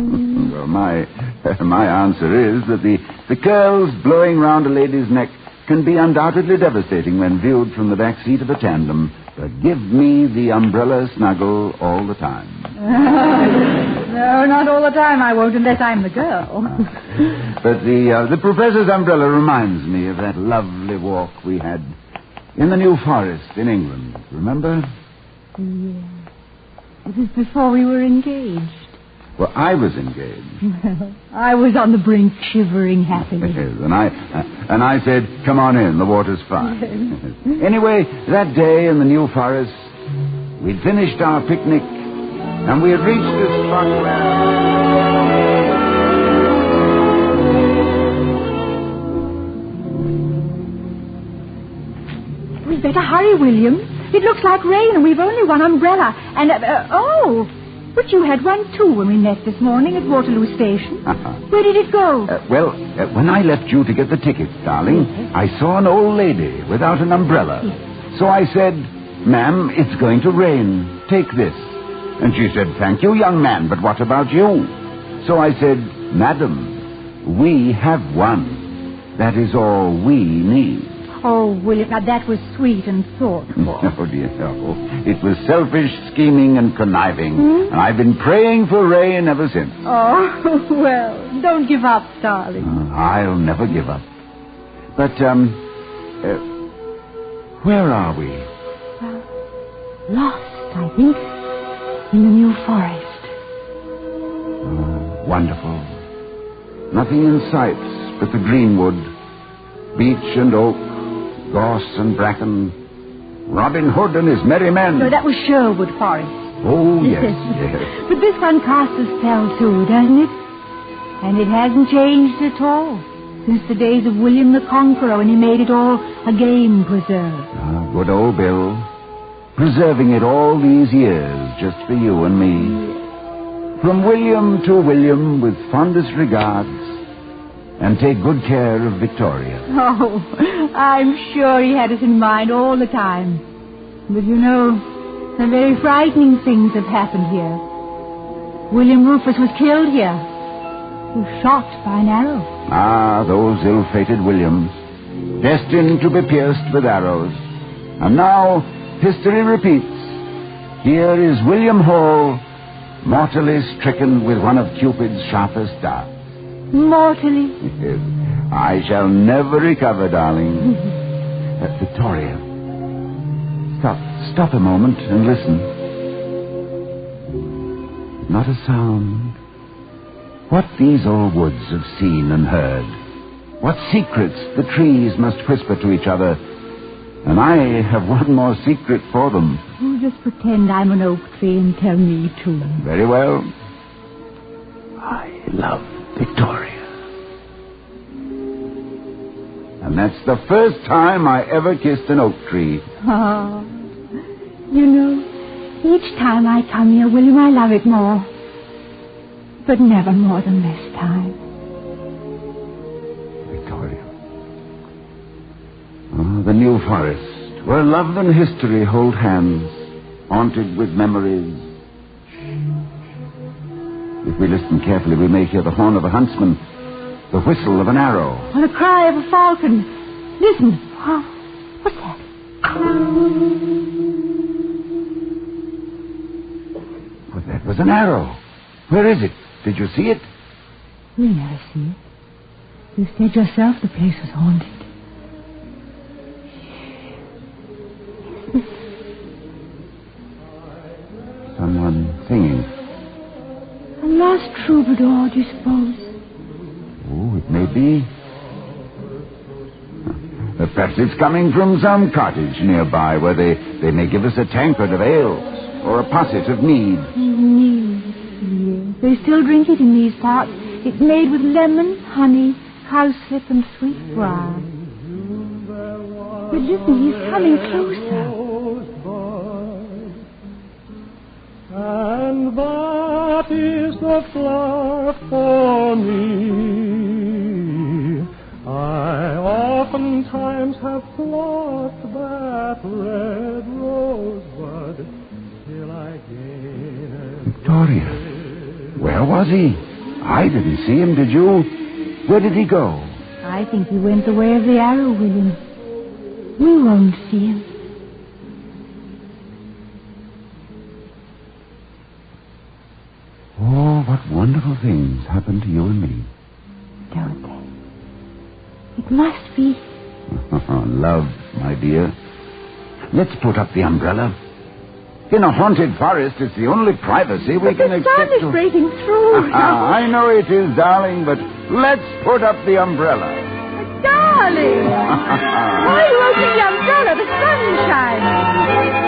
Well, my answer is that the curls blowing round a lady's neck can be undoubtedly devastating when viewed from the back seat of a tandem, but give me the umbrella snuggle all the time. No, not all the time I won't, unless I'm the girl. But the professor's umbrella reminds me of that lovely walk we had in the New Forest in England. Remember? Yeah. It was before we were engaged. Well, I was engaged. I was on the brink, shivering happily. And I said, come on in, the water's fine. Anyway, that day in the New Forest, we'd finished our picnic, and we had reached this spot where... We'd better hurry, William. It looks like rain, and we've only one umbrella. And, but you had one, too, when we met this morning at Waterloo Station. Where did it go? When I left you to get the tickets, darling, I saw an old lady without an umbrella. So I said, ma'am, it's going to rain. Take this. And she said, thank you, young man, but what about you? So I said, madam, we have one. That is all we need. Oh, William, now that was sweet and thoughtful. Oh, dear, no. It was selfish, scheming, and conniving. And I've been praying for rain ever since. Oh, well, don't give up, darling. I'll never give up. But, where are we? Lost, I think, in the New Forest. Wonderful. Nothing in sight but the greenwood, beech and oak, gorse and bracken, Robin Hood and his merry men. No, that was Sherwood Forest. Oh, yes. But this one casts a spell, too, doesn't it? And it hasn't changed at all since the days of William the Conqueror, when he made it all a game preserve. Good old Bill. Preserving it all these years just for you and me. From William to William, with fondest regards. And take good care of Victoria. Oh, I'm sure he had us in mind all the time. But you know, some very frightening things have happened here. William Rufus was killed here. He was shot by an arrow. Those ill-fated Williams. Destined to be pierced with arrows. And now, history repeats. Here is William Hall, mortally stricken with one of Cupid's sharpest darts. Mortally? Yes. I shall never recover, darling. Victoria. Stop a moment and listen. Not a sound. What these old woods have seen and heard. What secrets the trees must whisper to each other. And I have one more secret for them. You just pretend I'm an oak tree and tell me, too. Very well. I love Victoria. And that's the first time I ever kissed an oak tree. Oh, you know, each time I come here, William, I love it more. But never more than this time. Victoria. The New Forest, where love and history hold hands. haunted with memories. If we listen carefully, we may hear the horn of a huntsman, the whistle of an arrow. Or the cry of a falcon. Listen. Oh, what's that? Well, that was an arrow. Where is it? Did you see it? We never see it. You said yourself the place was haunted. Someone singing. A lost troubadour, do you suppose? Oh, it may be. Perhaps it's coming from some cottage nearby where they may give us a tankard of ale or a posset of mead. Mead, yes. They still drink it in these parts. It's made with lemon, honey, cowslip, and sweet briar. But listen, he's coming closer. And that is the flower for me. I oftentimes have plucked that red rosebud till I gain it. Victoria, where was he? I didn't see him, did you? Where did he go? I think he went the way of the arrow, William. We won't see him. Oh, what wonderful things happen to you and me. Don't they? It must be. Love, my dear. Let's put up the umbrella. In a haunted forest, it's the only privacy we can expect. The sun is breaking through. I know it is, darling, but let's put up the umbrella. Darling! Why are you opening the umbrella? The sun is shining.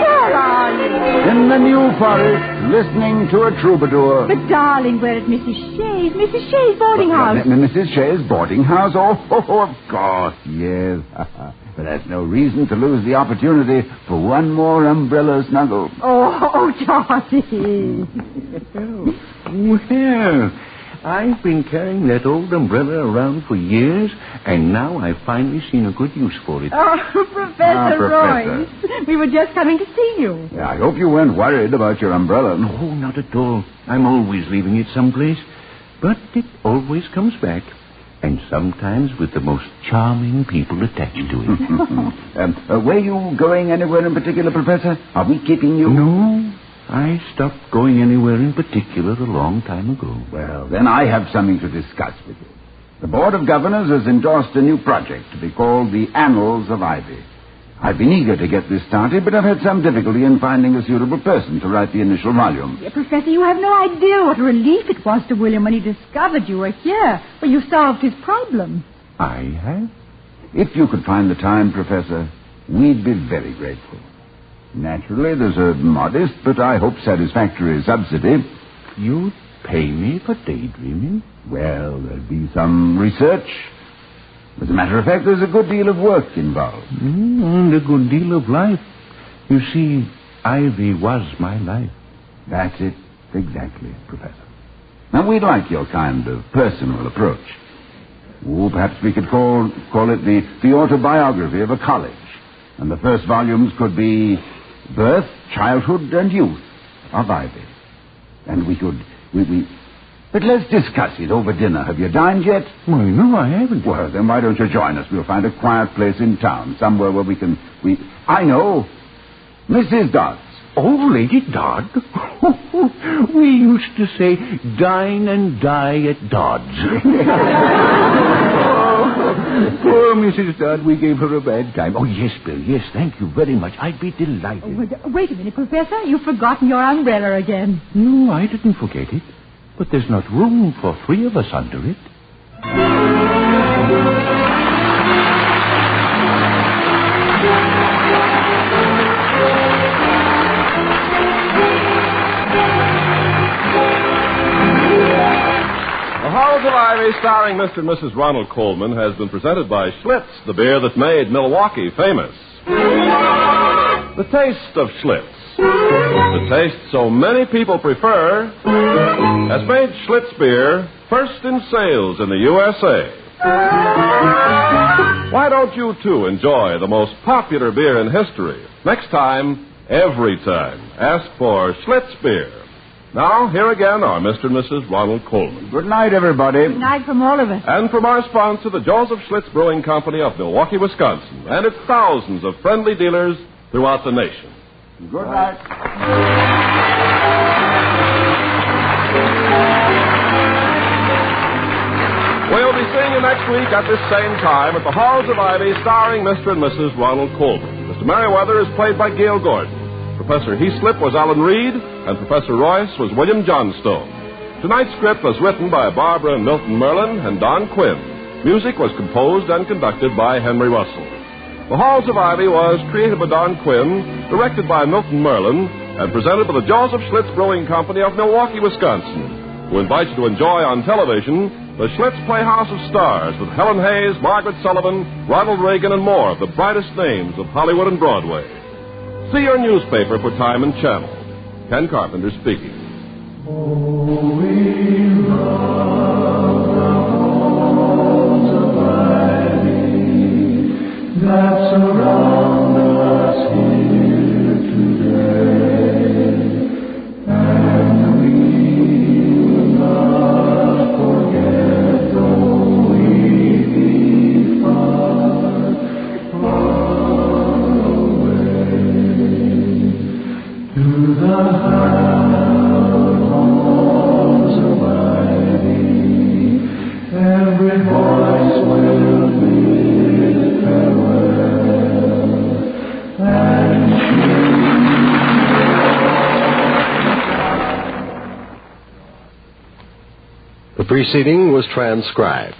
Where are you? In the new forest, listening to a troubadour. But, darling, we're at Mrs. Shea's. Mrs. Shea's boarding house. Mrs. Shea's boarding house? Oh, of course, yes. But that's no reason to lose the opportunity for one more umbrella snuggle. Oh, darling. Well, I've been carrying that old umbrella around for years, and now I've finally seen a good use for it. Oh, Professor Royce. We were just coming to see you. Yeah, I hope you weren't worried about your umbrella. No, not at all. I'm always leaving it someplace. But it always comes back. And sometimes with the most charming people attached to it. Were you going anywhere in particular, Professor? Are we keeping you? No. I stopped going anywhere in particular a long time ago. Well, then I have something to discuss with you. The Board of Governors has endorsed a new project to be called the Annals of Ivy. I've been eager to get this started, but I've had some difficulty in finding a suitable person to write the initial volume. Yeah, Professor, you have no idea what a relief it was to William when he discovered you were here. Well, you solved his problem. I have? If you could find the time, Professor, we'd be very grateful. Naturally, there's a modest, but I hope satisfactory subsidy. You'd pay me for daydreaming? Well, there'd be some research. As a matter of fact, there's a good deal of work involved. And a good deal of life. You see, Ivy was my life. That's it, exactly, Professor. Now, we'd like your kind of personal approach. Oh, perhaps we could call it the autobiography of a college. And the first volumes could be Birth, Childhood, and Youth of Ivy. And we could... But let's discuss it over dinner. Have you dined yet? Well, no, I haven't. Well, then why don't you join us? We'll find a quiet place in town, somewhere where we can... I know. Mrs. Dodds. Oh, Lady Dodd. We used to say, dine and die at Dodd's. Poor Mrs. Dodd, we gave her a bad time. Oh, yes, Bill, yes, thank you very much. I'd be delighted. Oh, wait a minute, Professor. You've forgotten your umbrella again. No, I didn't forget it. But there's not room for 3 of us under it. The Halls of Ivy, starring Mr. and Mrs. Ronald Coleman, has been presented by Schlitz, the beer that made Milwaukee famous. The taste of Schlitz, the taste so many people prefer, has made Schlitz beer first in sales in the USA. Why don't you, too, enjoy the most popular beer in history? Next time, every time, ask for Schlitz beer. Now, here again are Mr. and Mrs. Ronald Coleman. Good night, everybody. Good night from all of us. And from our sponsor, the Joseph Schlitz Brewing Company of Milwaukee, Wisconsin, and its thousands of friendly dealers throughout the nation. Good night. We'll be seeing you next week at this same time at the Halls of Ivy, starring Mr. and Mrs. Ronald Coleman. Mr. Merriweather is played by Gail Gordon. Professor Heaslip was Alan Reed, and Professor Royce was William Johnstone. Tonight's script was written by Barbara and Milton Merlin and Don Quinn. Music was composed and conducted by Henry Russell. The Halls of Ivy was created by Don Quinn, directed by Milton Merlin, and presented by the Joseph Schlitz Brewing Company of Milwaukee, Wisconsin, who invite you to enjoy on television the Schlitz Playhouse of Stars with Helen Hayes, Margaret Sullivan, Ronald Reagan, and more of the brightest names of Hollywood and Broadway. See your newspaper for time and channel. Ken Carpenter speaking. Oh, we love the halls of ivy that surround us here today, and we will not forget though we be far, far away. To the halls of ivy, every voice will bid farewell, and the preceding was transcribed.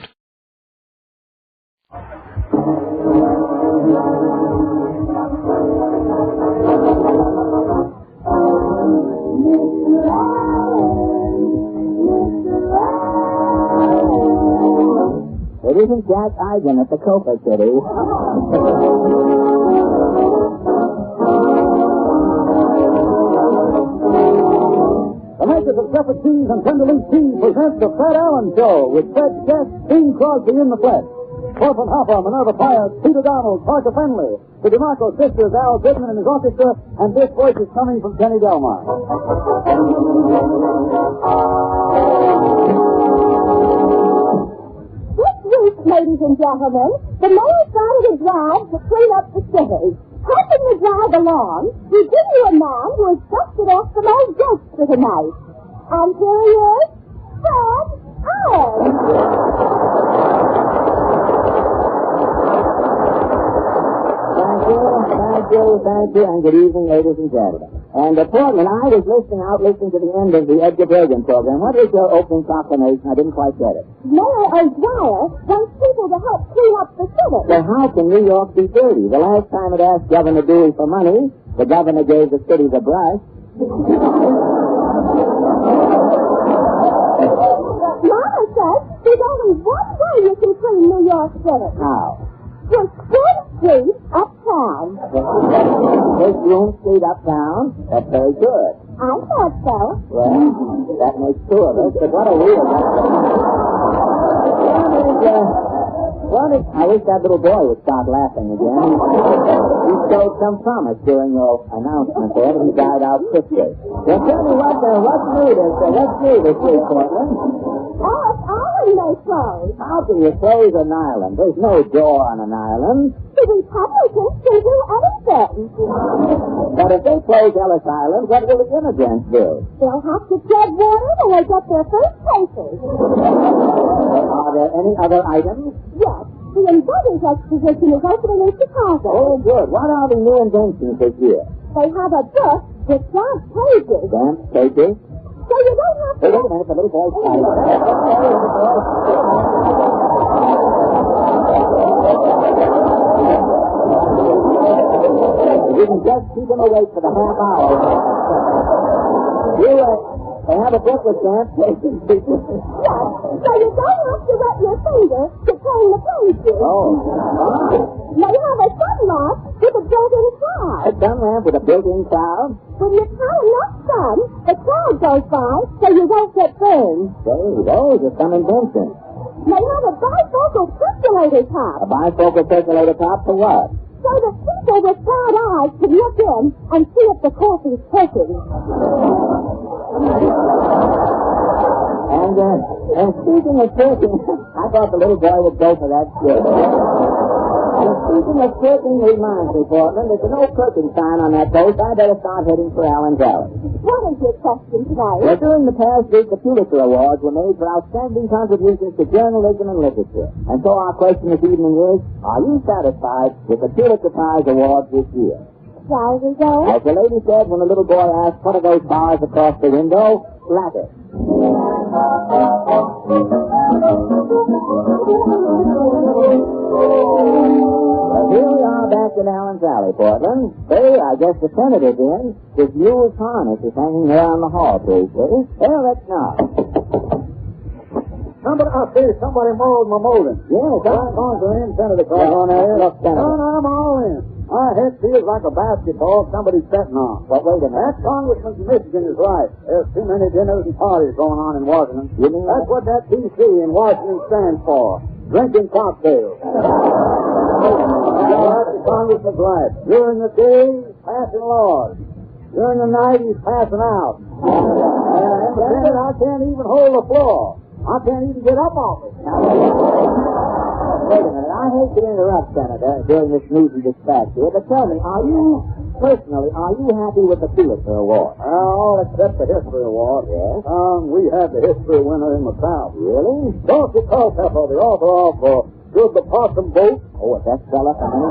It isn't Jack Eigen at the Copa City. The makers of Shepherd Cheese and Tender Leaf Cheese present the Fred Allen Show with Fred's guest, Bing Crosby in the flesh. Orphan Hopper, Minerva Pius, Peter Donald, Parker Fenley, the DeMarco sisters, Al Goodman and his orchestra, and this voice is coming from Kenny Delmar. Ladies and gentlemen, the mayor's started a drive to clean up the city. Helping the drive along, we give you a man who has dusted off some old jokes for tonight. And here he is, Fred Allen. Thank you, and good evening, ladies and gentlemen. And Portland, I was listening to the end of the Edgar Bergen program. What was your opening proclamation? I didn't quite get it. Mayor O'Dwyer wants people to help clean up the city. Well, how can New York be dirty? The last time it asked Governor Dewey for money, the governor gave the city the brush. Mama says there's only one way you can clean New York City. How? With Broom Street uptown. This Broom Street uptown? That's very good. I thought so. Well, that makes two of us, but what a weird I wish that little boy would start laughing again. He showed some promise during your announcement there, but he died out quickly. Well, tell me what's new this week, Portland? Oh, it's always they close. How can you close an island? There's no door on an island. The Republicans can do anything. But if they close Ellis Island, what will the immigrants do? They'll have to tread water when they get their first cases. Are there any other items? Yes. The Inventors Exposition is opening in Chicago. Oh, good. What are the new inventions this year? They have a book with blank pages. Blank pages? So you don't have to... Hey, wait a minute. The little boy's tired. You can just keep him awake for the half hour. They have a book with blank pages. Yes. So you don't have to wet your finger to turn the pages. Oh. They have a sunlamp with a built-in cloud. A sunlamp with a built-in cloud? When you turn enough sun, the cloud goes by so you won't get burned. Say, those are some inventions. They have a bifocal percolator top. A bifocal percolator top for what? so that people with proud eyes can look in and see if the coffee's Perkins. And speaking of Perkins, I thought the little boy would go for that shit. And speaking of Perkins reminds me, Portland, there's no Perkins sign on that post. I better start heading for Allen's Alley. What is your question tonight? Well, during the past week, the Pulitzer Awards were made for outstanding contributions to journalism and literature. And so our question this evening is, are you satisfied with the Pulitzer Prize Awards this year? Shall we go? As the lady said when the little boy asked, what are those bars across the window? Lattice. Well, here we are back in Allen's Alley, Portland. Faye, I guess the senator's in. His mule's harness is hanging there on the hall, please, Faye. Well, let's now. Somebody mowed my molding. Yes, I'm going to in, Senator Crosby. Come on there. Look, Senator. No, I'm all in. My head feels like a basketball somebody's betting on. But wait a minute. That congressman from Michigan is right. There's too many dinners and parties going on in Washington. That's what that PC in Washington stands for. Drinking cocktails. That's the congressman's right. During the day, he's passing laws. During the night, he's passing out. And then I can't even hold the floor. I can't even get up off it. Wait a minute. I hate to interrupt, Senator, during this news and dispatch here, but tell me, are you happy with the Pulitzer Award? All except the history award. Yes? We had the history winner in the South. Really? Dorsey Culpepper, the author of Should the Possum Vote? Oh, a bestseller for me?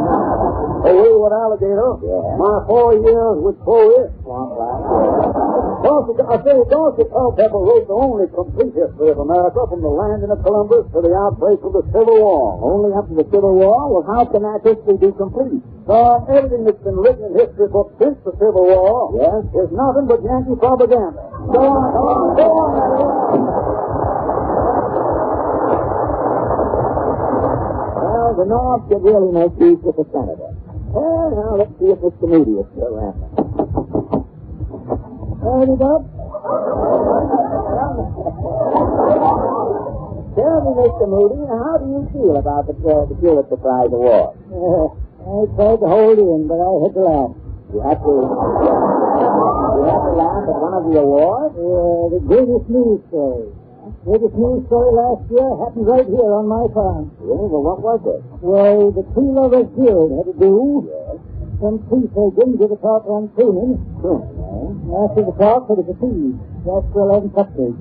Away with Alligator. Yeah. My 4 years with Royce. Dorsey Culpepper wrote the only complete history of America from the landing of Columbus to the outbreak of the Civil War. Only up to the Civil War? Well, how can that history be complete? Everything that's been written in history books since the Civil War is nothing but Yankee propaganda. Go on. Well, the North could really make peace with the Senator. Well, now, let's see if Mr. Moody is still around. Ready, Bob? Tell me, Mr. Moody, how do you feel about the Pulitzer Prize Award? I tried to hold in, but I had to laugh. You have to laugh at one of the awards? The greatest news story. Greatest news story last year happened right here on my farm. Really? Well, what was it? Well, the Tree Lovers Guild had to do. Yes. Some tree surgeon did a talk on pruning. After the talk, there was a feed. Sarsaparilla and cupcakes.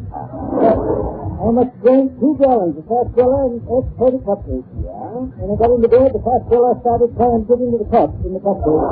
I must drink 2 gallons of sarsaparilla and 30 cupcakes. Yeah? When I got into bed, the sarsaparilla started trying to get into the cups in the cupcakes.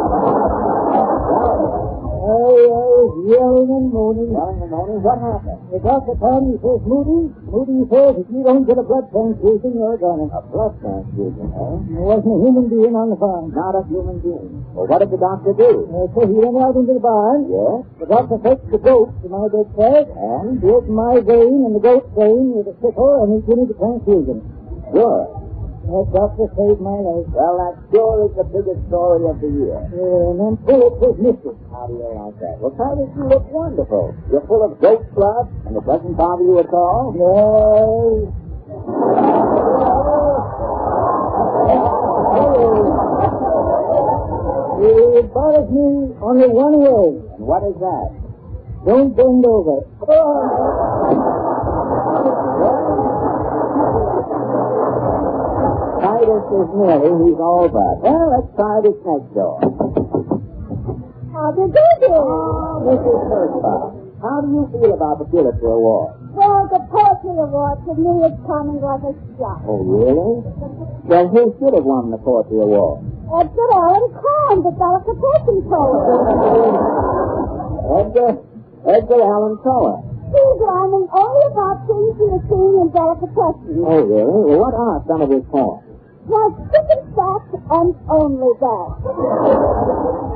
I was yelling and moaning. What happened? The doctor called me, he says, Moody, he says, if you don't get a blood transfusion, you're gone. A blood transfusion, eh? There wasn't a human being on the farm. Not a human being. Well, what did the doctor do? So he went out into the barn. Yes? The doctor fetched the goat to my bedside. And? He opened my vein and the goat's vein with a sickle, and he gave me the transfusion. Good. That doctor saved my life. Well, that sure is the biggest story of the year. And then Pulitzer's missed it. How do you like that? Well, Titus, you look wonderful. You're full of goat blood, and it doesn't bother you at all? No. It bothers me only one way. And what is that? Don't bend over. Titus is nearly, he's all but. Well, let's try this next door. How do you do? Oh, Mrs. Kirschbaum, how do you feel about the Pulitzer Award? Well, the Poetry Award, to me, it's coming like a shot. Oh, really? Well, who should have won the Poetry Award? Edgar Allan Poe, the delicatessen poet. Edgar Allan Poe. He's rhyming only about things he has seen in delicatessen. Oh, really? Well, what are some of his poems? Like chicken fat and only that.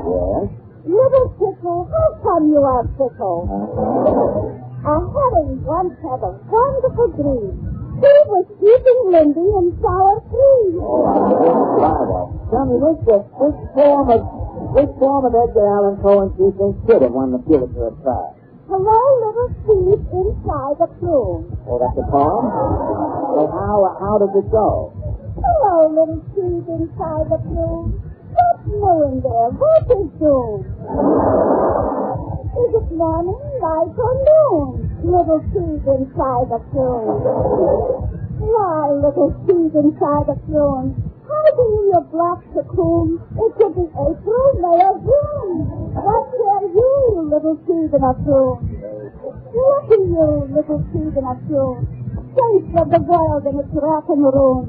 Yes? Little pickle, how come you are fickle? A herring once had a wonderful dream. He was keeping Lindy in sour cream. Bravo. Tell me, which form of Edgar Allan Poe do you think should have won the Pulitzer Prize? Hello, little seed inside a plume. Oh, that's a poem? Well, how does it go? Hello, little seed inside a plume. What's new in there? What is new? Is it morning, light, or noon? Little seed inside the throne. Why, little seed inside the throne? Hiding in your black cocoon, it could be April, May, or June. What care you, little seed in a throne? Look at you, little seed in a throne. Sense of the world and its rock and roll.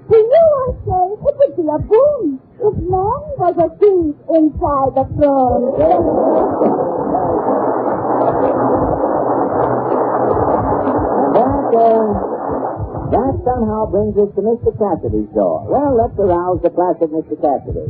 To you, I say, it would be a boon if man was a seed inside the throne. That somehow brings us to Mr. Cassidy's door. Well, let's arouse the classic Mr. Cassidy.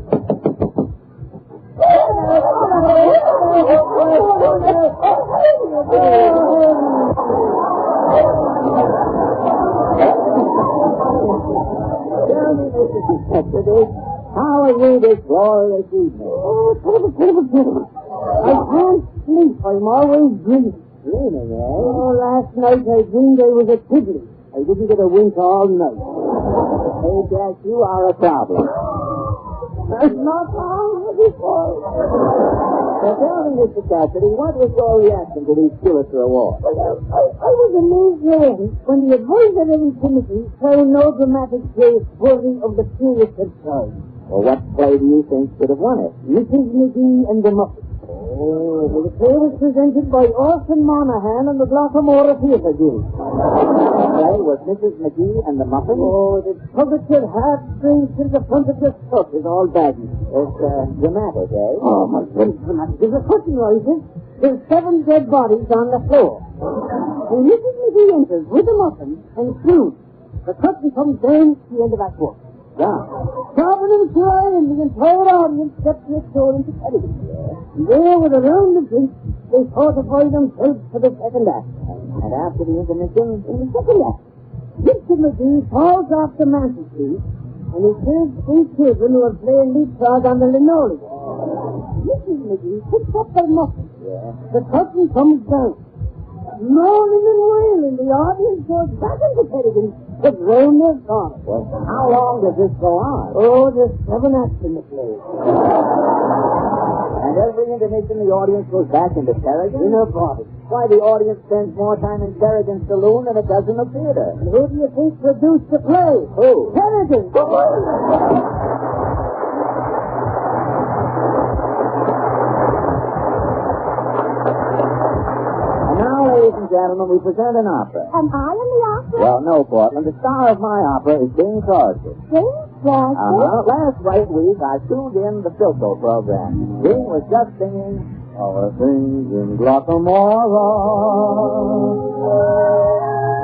Tell me, Mr. Cassidy, how are you this glorious evening? Oh, terrible. I can't sleep. I'm always dreaming. Dreaming, eh? Oh, last night I dreamed I was a tiddly. I didn't get a wink all night. Hey, Jack, you are a problem. That's not how before. Now, tell me, Mr. Cassidy, what was your reaction to these Pulitzer Awards? I was amazed when the advisory committee found no dramatic play worthy of the Pulitzer Prize. Well, what play do you think should have won it? Mrs. McGee and the Muppets. Oh, well, the play was presented by Orson Monaghan and the Glockamora Theatre Guild. The play was Mrs. McGee and the Muffins? Oh, the puppeted heartstrings to the front of the foot is all baggy. It's dramatic, eh? Oh, my goodness, dramatic. There's a curtain rises. There's 7 dead bodies on the floor. When Mrs. McGee enters with the muffins and food, the curtain comes down to the end of that walk. Yeah. Sobbing and crying, the entire audience steps next door into Perkins. And there, with a round of drinks, they fortify themselves for the second act. And after the intermission? In the second act, Mr. McGee falls off the mantelpiece, and he kills 3 children who are playing leapfrog on the linoleum. Mrs. McGee picks up their muffins. Yeah. The curtain comes down. Moaning and wailing, the audience goes back into Perkins, but round their corner. Well, how long does this go on? Oh, there's 7 acts in the play. And every intermission, the audience goes back into Perkins? In a body. Why, the audience spends more time in Perkins Saloon than it does in the theater. And who do you think produced the play? Who? Perkins. Ladies and gentlemen, we present an opera. Am I in the opera? Well, no, Portland. The star of my opera is Bing Crosby. Bing Crosby? Last week, I tuned in the Philco program. Bing was just singing Our Things in Glockamora.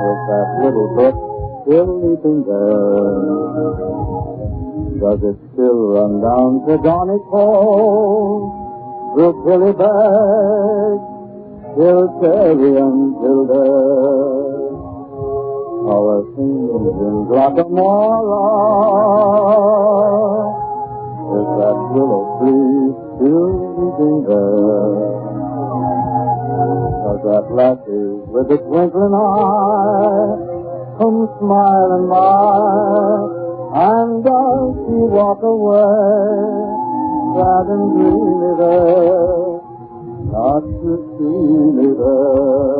Is that little foot still leaping there? Does it still run down to Donny Cove? Through Killyberg? Till Terry until there, our things in Glockamora. Is that willow tree still weeping there? Does that lassie with the twinkling eye come smiling by? And does she walk away, sad and dreamy there? Not to see me there.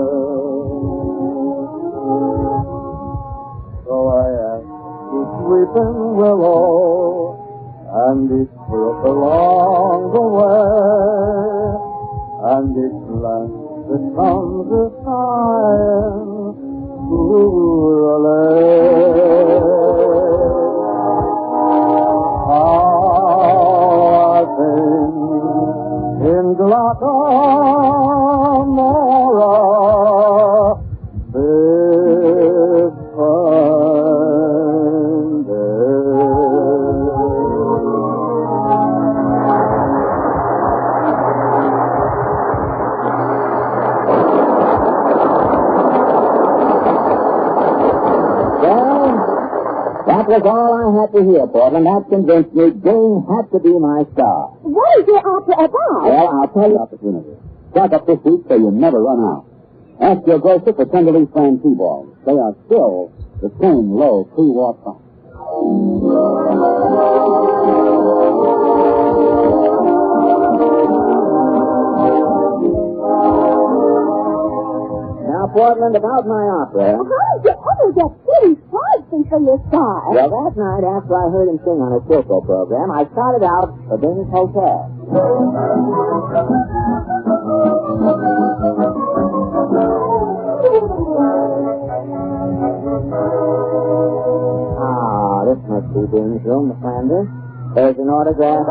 So I asked each weeping willow and each brook along the way, and each land that comes a sighing wearily. How I think in Glockamora, big fine day. Well, that was all I had to hear, Portland. That convinced me Bing had to be my star. What is your opera about? Well, I'll tell you opportunity. Stock up this week so you never run out. Ask your grocer for tenderleaf Francais balls. They are still the same low pre-war price. Portland, about my opera. How did you ever get Kitty Crosby for your star? Well, that night, after I heard him sing on a Silco program, I started out for Bing's Hotel. Ah, this must be Bing's room, Miss Landers. There's an autograph.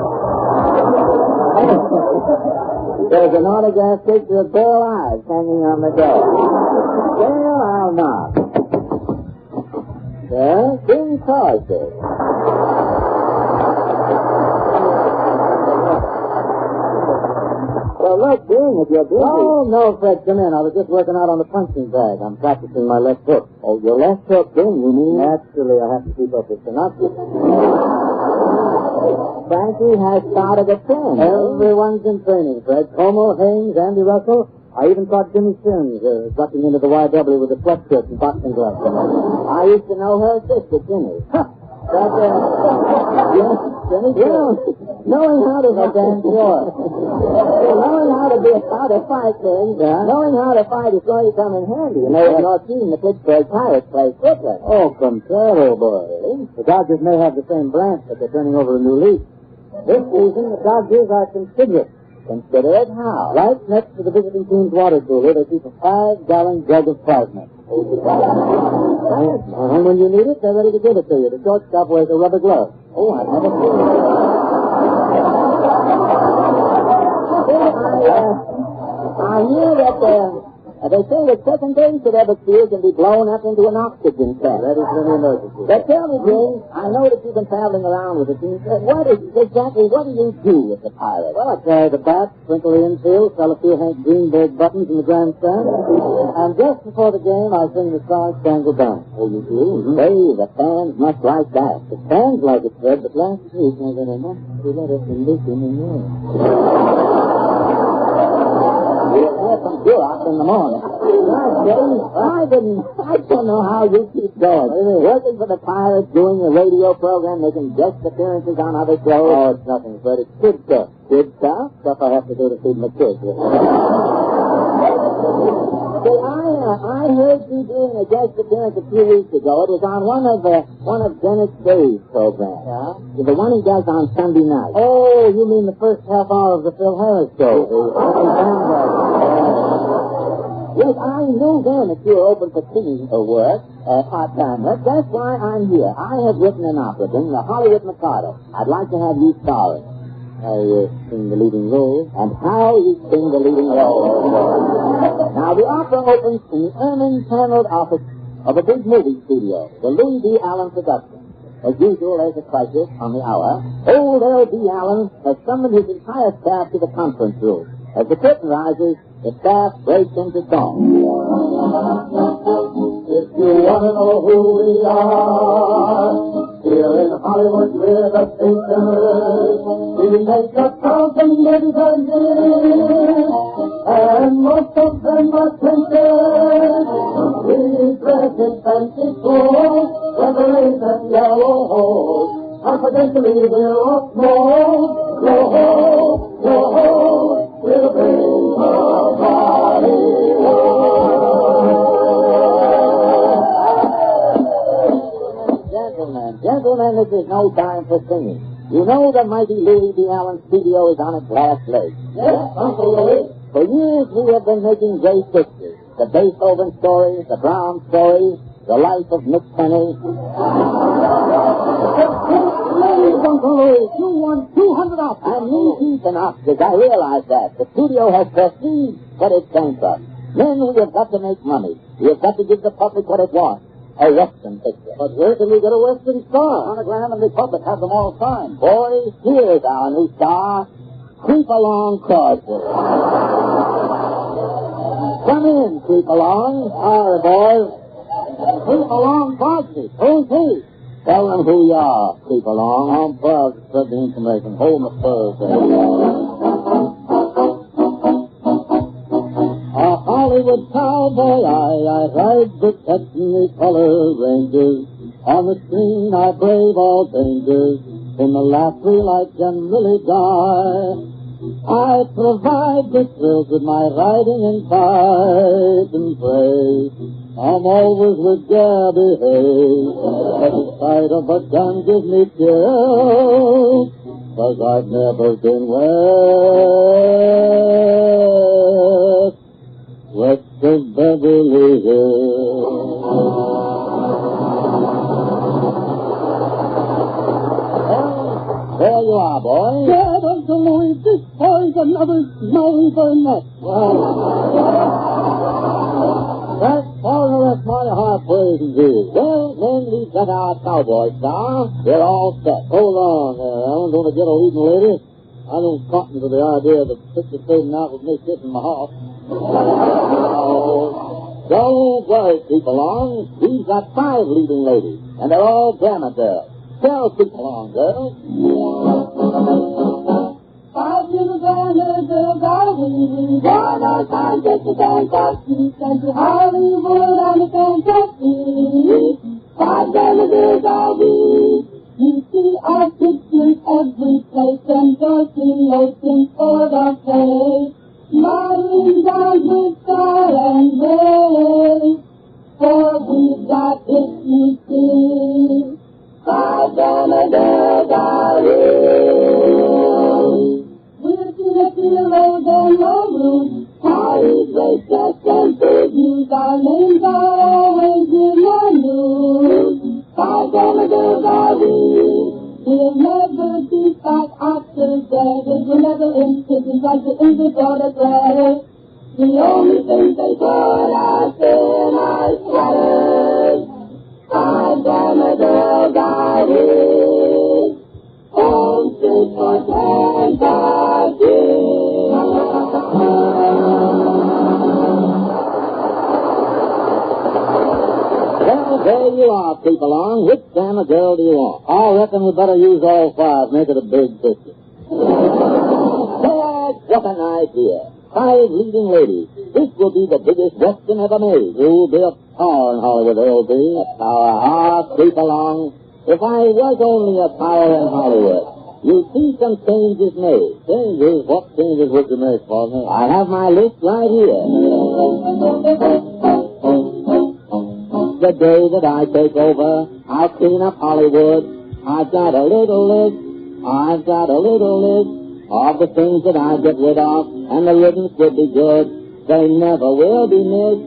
There's an autograph picture of Bill Ives hanging on the door. Well, I'll knock. Sir, Bing Crosby. Well, look, Bing, if you're busy... Oh, no, Fred, come in. I was just working out on the punching bag. I'm practicing my left hook. Oh, your left hook, Bing, you mean? Naturally, I have to keep up with synopsis. Frankie has started a trend. Everyone's in training, Fred. Como, Haynes, Andy Russell. I even caught Jimmy Sims ducking into the YW with a sweatshirt and boxing gloves. I used to know her sister, Jimmy. Jimmy Sims. Knowing how to fight things, knowing how to fight is going to come in handy. You know, in our team, the Pittsburgh Pirates play Brooklyn. Oh, Contero, boy. The Dodgers may have the same branch, but they're turning over a new leaf. This season, the Dodgers are considerate. Considerate how? Right next to the visiting team's water cooler, they keep a 5-gallon jug of plasma. And when you need it, they're ready to give it to you. The shortstop wears a rubber glove. Oh, I've never seen it. I hear that they say that second base at Everfield can be blown up into an oxygen tank. That is an emergency. But tell me, Jim, I know that you've been traveling around with the team. What do you do with the Pirates? Well, I carry the bat, sprinkle the infield, sell a few Hank Greenberg buttons in the grandstand, and just before the game, I sing the Star Spangled Banner. Oh, you do? Mm-hmm. Hey, the fans must like that. The fans like it, Fred, but last week I got enough to let us listen in there. We'll have some Duroc in the morning. I don't know how you keep going. Working for the Pirates, doing a radio program, making guest appearances on other shows. Oh, it's nothing, Fred. It's good stuff. Good stuff? Stuff I have to do to feed my kids. Say, I heard you doing a guest appearance a few weeks ago. It was on one of Dennis Day's programs. Yeah? The one he does on Sunday night. Oh, you mean the first half hour of the Phil Harris show. Yes, I knew then that you were open for singing work, part-time work. That's why I'm here. I have written an opera, The Hollywood Mikado. I'd like to have you star it. You sing the leading role, and how you sing the leading role. Now, the opera opens in the ermine-paneled office of a big movie studio, the Louis D. Allen production. As usual, there's a crisis on the hour. Old L.D. Allen has summoned his entire staff to the conference room. As the curtain rises, the staff breaks into song. If you want to know who we are, here in Hollywood we're the thinkers. We make a thousand movies a year, and most of them are thinkers. We dress in fancy clothes, whether it's a yellow hose. Confidentially we're off more. Go home, go home. We'll bring the party home. Gentlemen, this is no time for singing. You know the mighty Louis D. Allen studio is on its last leg. Yes, Uncle Louis. For years we have been making great pictures. The Beethoven story, the Brown story, the life of Mick Penny. Please, Uncle Louis, you won $200. And me deep in Oscars, I realize that. The studio has prestige, but it's bankrupt. Men, we have got to make money. We have got to give the public what it wants. A Western picture. But where can we get a Western star? Monogram and Republic have them all signed. Boys, here's our new star. Creep along, Crosby. Come in, creep along. All right, boys. Creep along, Crosby. Who's he? Tell them who you are, creep along. I'm proud to spread the information. Hold my spurs there. A Hollywood cowboy, I ride protecting the color ranges. On the screen I brave all dangers. In the laugh reel I generally die. I provide the thrills with my riding and fight and pray. I'm always with Gabby Hay, but the sight of a gun gives me chills, 'cause I've never been west of Beverly Hills. There you are, boy. Dad, Uncle Louis, this boy's another smelly burnett. That's all the rest of my heart praise you. Well, then we've got our cowboy star. We're all set. Hold on there, Ellen. Don't forget a leading lady. I don't cotton to the idea of the picture fading out with me kissing my horse. Don't worry, people on. We've got 5 leading ladies, and they're all glamour girls. Tell people on, girls. 5 little glamour girls are we. Born on time, just a fantasy. Sent to Hollywood on the fantasy. 5 glamour girls are we. You see our pictures every place, endorsing lotions for the face. Modeling down with style and grace. For we've got it, you see. 5 glamour girls are we. We'll see the heroes and no room. Parties, race, just and food news. Our names are always in the news. 5 glamour girls are we. We'll never be fat actors, daggers. We'll never in kitchens like the English or the Gladys. The only thing they put us in are sweaters. 5 glamour girls are we. Homesick for Kentucky. Well, there you are, people on. Which glamour girl do you want? I reckon we better use all 5, make it a big picture. Dad, what an idea. 5 leading ladies. This will be the biggest Western ever made. You'll be a power in Hollywood, there'll be. A power. Creep along. If I was only a power in Hollywood, you'll see some changes made. Changes? What changes would you make, partner? I have my list right here. The day that I take over, I'll clean up Hollywood. I've got a little list of the things that I get rid of, and the ribbons will be good. They never will be missed.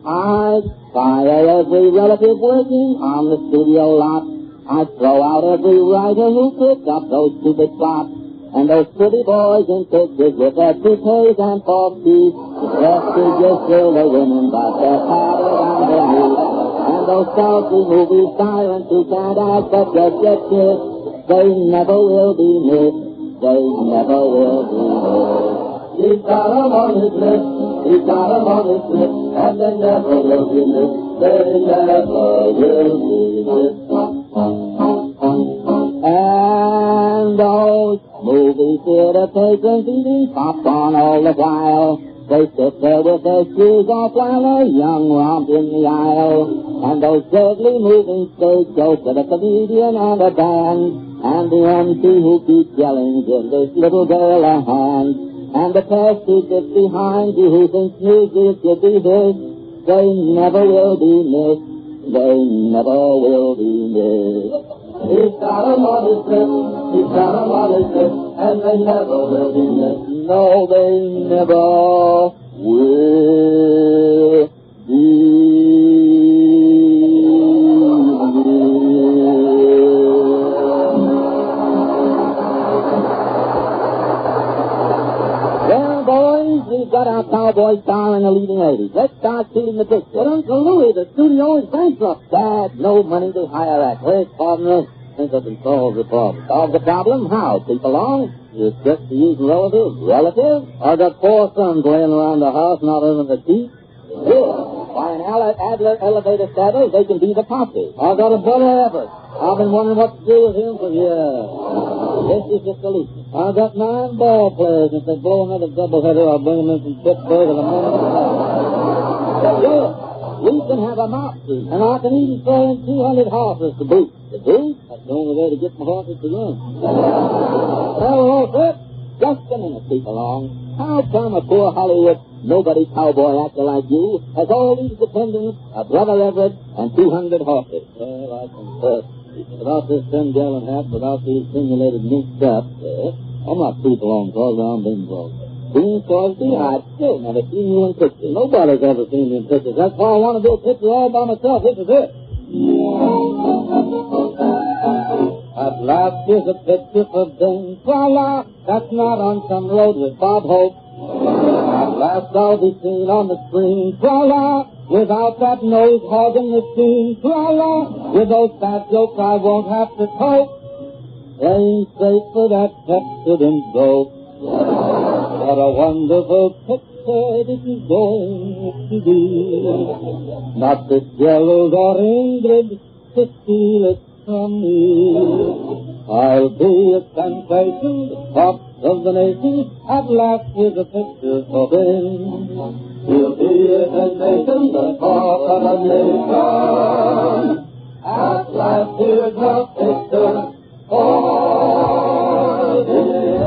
I'd fire every relative working on the studio lot. I'd throw out every writer who picked up those stupid plots. And those pretty boys in pictures with their toupees and false teeth. Their figures thrill the women, but they're padded underneath. And those salty movie sirens who can't act but just get kissed, they never will be missed. He's got 'em on his list, and they never will be missed. And those movie theater patrons eating popcorn all the while. They sit there with their shoes off while a young romp in the aisle. And those deadly moving stage shows with a comedian and a band. And the MC who keeps yelling, give this little girl a hand. And the past who sits behind you who thinks music should be his. They never will be missed. He's got 'em on his list, and they never will be missed. No, they never will be Well, boys, we've got our cowboy star and the leading ladies. Let's start shooting the picture. But Uncle Louis, the studio is bankrupt. Dad, no money to hire at. Where's partner? Think I can solve the problem. Solve the problem? How? Keep along? It's just to use relatives. Relatives? I got 4 sons laying around the house, not even the teeth. Good. Why, an Adler elevator saddle, they can be the posse. I got a brother Everett. I've been wondering what to do with him for years. This is the solution. I got 9 ball players. If they blow another doubleheader, I'll bring them in from Pittsburgh in a minute. Good. We can have a mock suit, and I can even throw in 200 horses to boot. To boot? That's the only way to get my horses to run. Hello, Fritz. Just a minute, keep along. How come a poor Hollywood nobody cowboy actor like you has all these dependents, a brother Everett, and 200 horses? Well, I confess, without this 10-gallon hat, without these simulated mink straps, I'm not too long cause I'm being broke. Being Crosby, I've still never seen you in pictures. Nobody's ever seen me in pictures. That's why I want to do a picture all by myself. This is it. At last, here's a picture for Bing. Voila! That's not on some road with Bob Hope. At last, I'll be seen on the screen. Voila! Without that nose hogging the scene. Voila! With those fat jokes, I won't have to cope. Playing straight for that Pepsodent dope. What a wonderful picture this is going to be. Not Fitzgerald or Ingrid to steal it from me. I'll be a sensation, the talk of the nation. At last, here's a picture for Bing. He'll be a sensation, the talk of the nation. At last, here's a picture for Bing.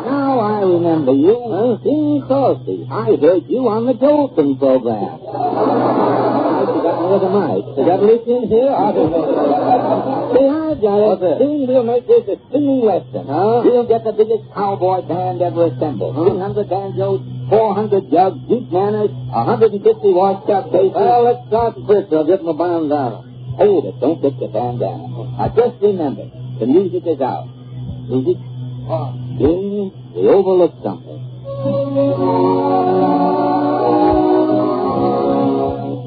Now I remember you. King Crosby. I heard you on the Jolson program. You got me with a mic. You got Luke in here? I don't know. See, I've got it. Soon we'll make this a singing lesson. We'll get the biggest cowboy band ever assembled. 300 banjos, 400 jugs, deep manners, 150 washed-up cases. Well, let's start the first. I'll get my band down. Hold it. Don't get your band down. I just remembered. The music is out. Music. Then we overlook something.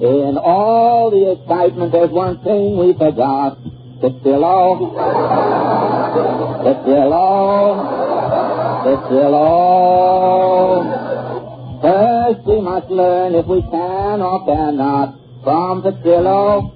In all the excitement, there's one thing we forgot. Pitsillo. First we must learn if we can or cannot from Pitsillo.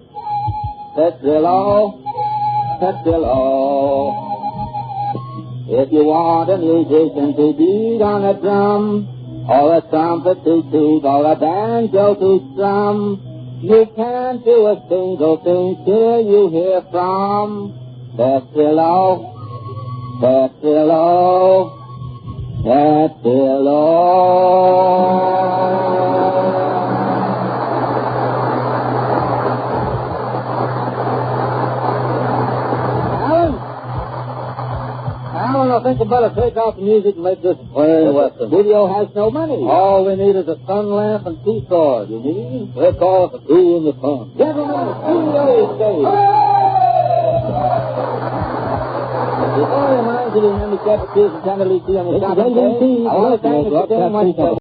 If you want a musician to beat on a drum, or a trumpet to toot, or a banjo to strum, you can't do a single thing till you hear from Petrillo. I think you better take out the music and make this very western. Video has no money. All we need is a sun lamp and two swords. You mean? We'll call it the Two in the Sun. Gentlemen, studio stage. Before you mind, you remember Captain Pierce and Tender Lucy on the top of the day, I want to thank you for doing much.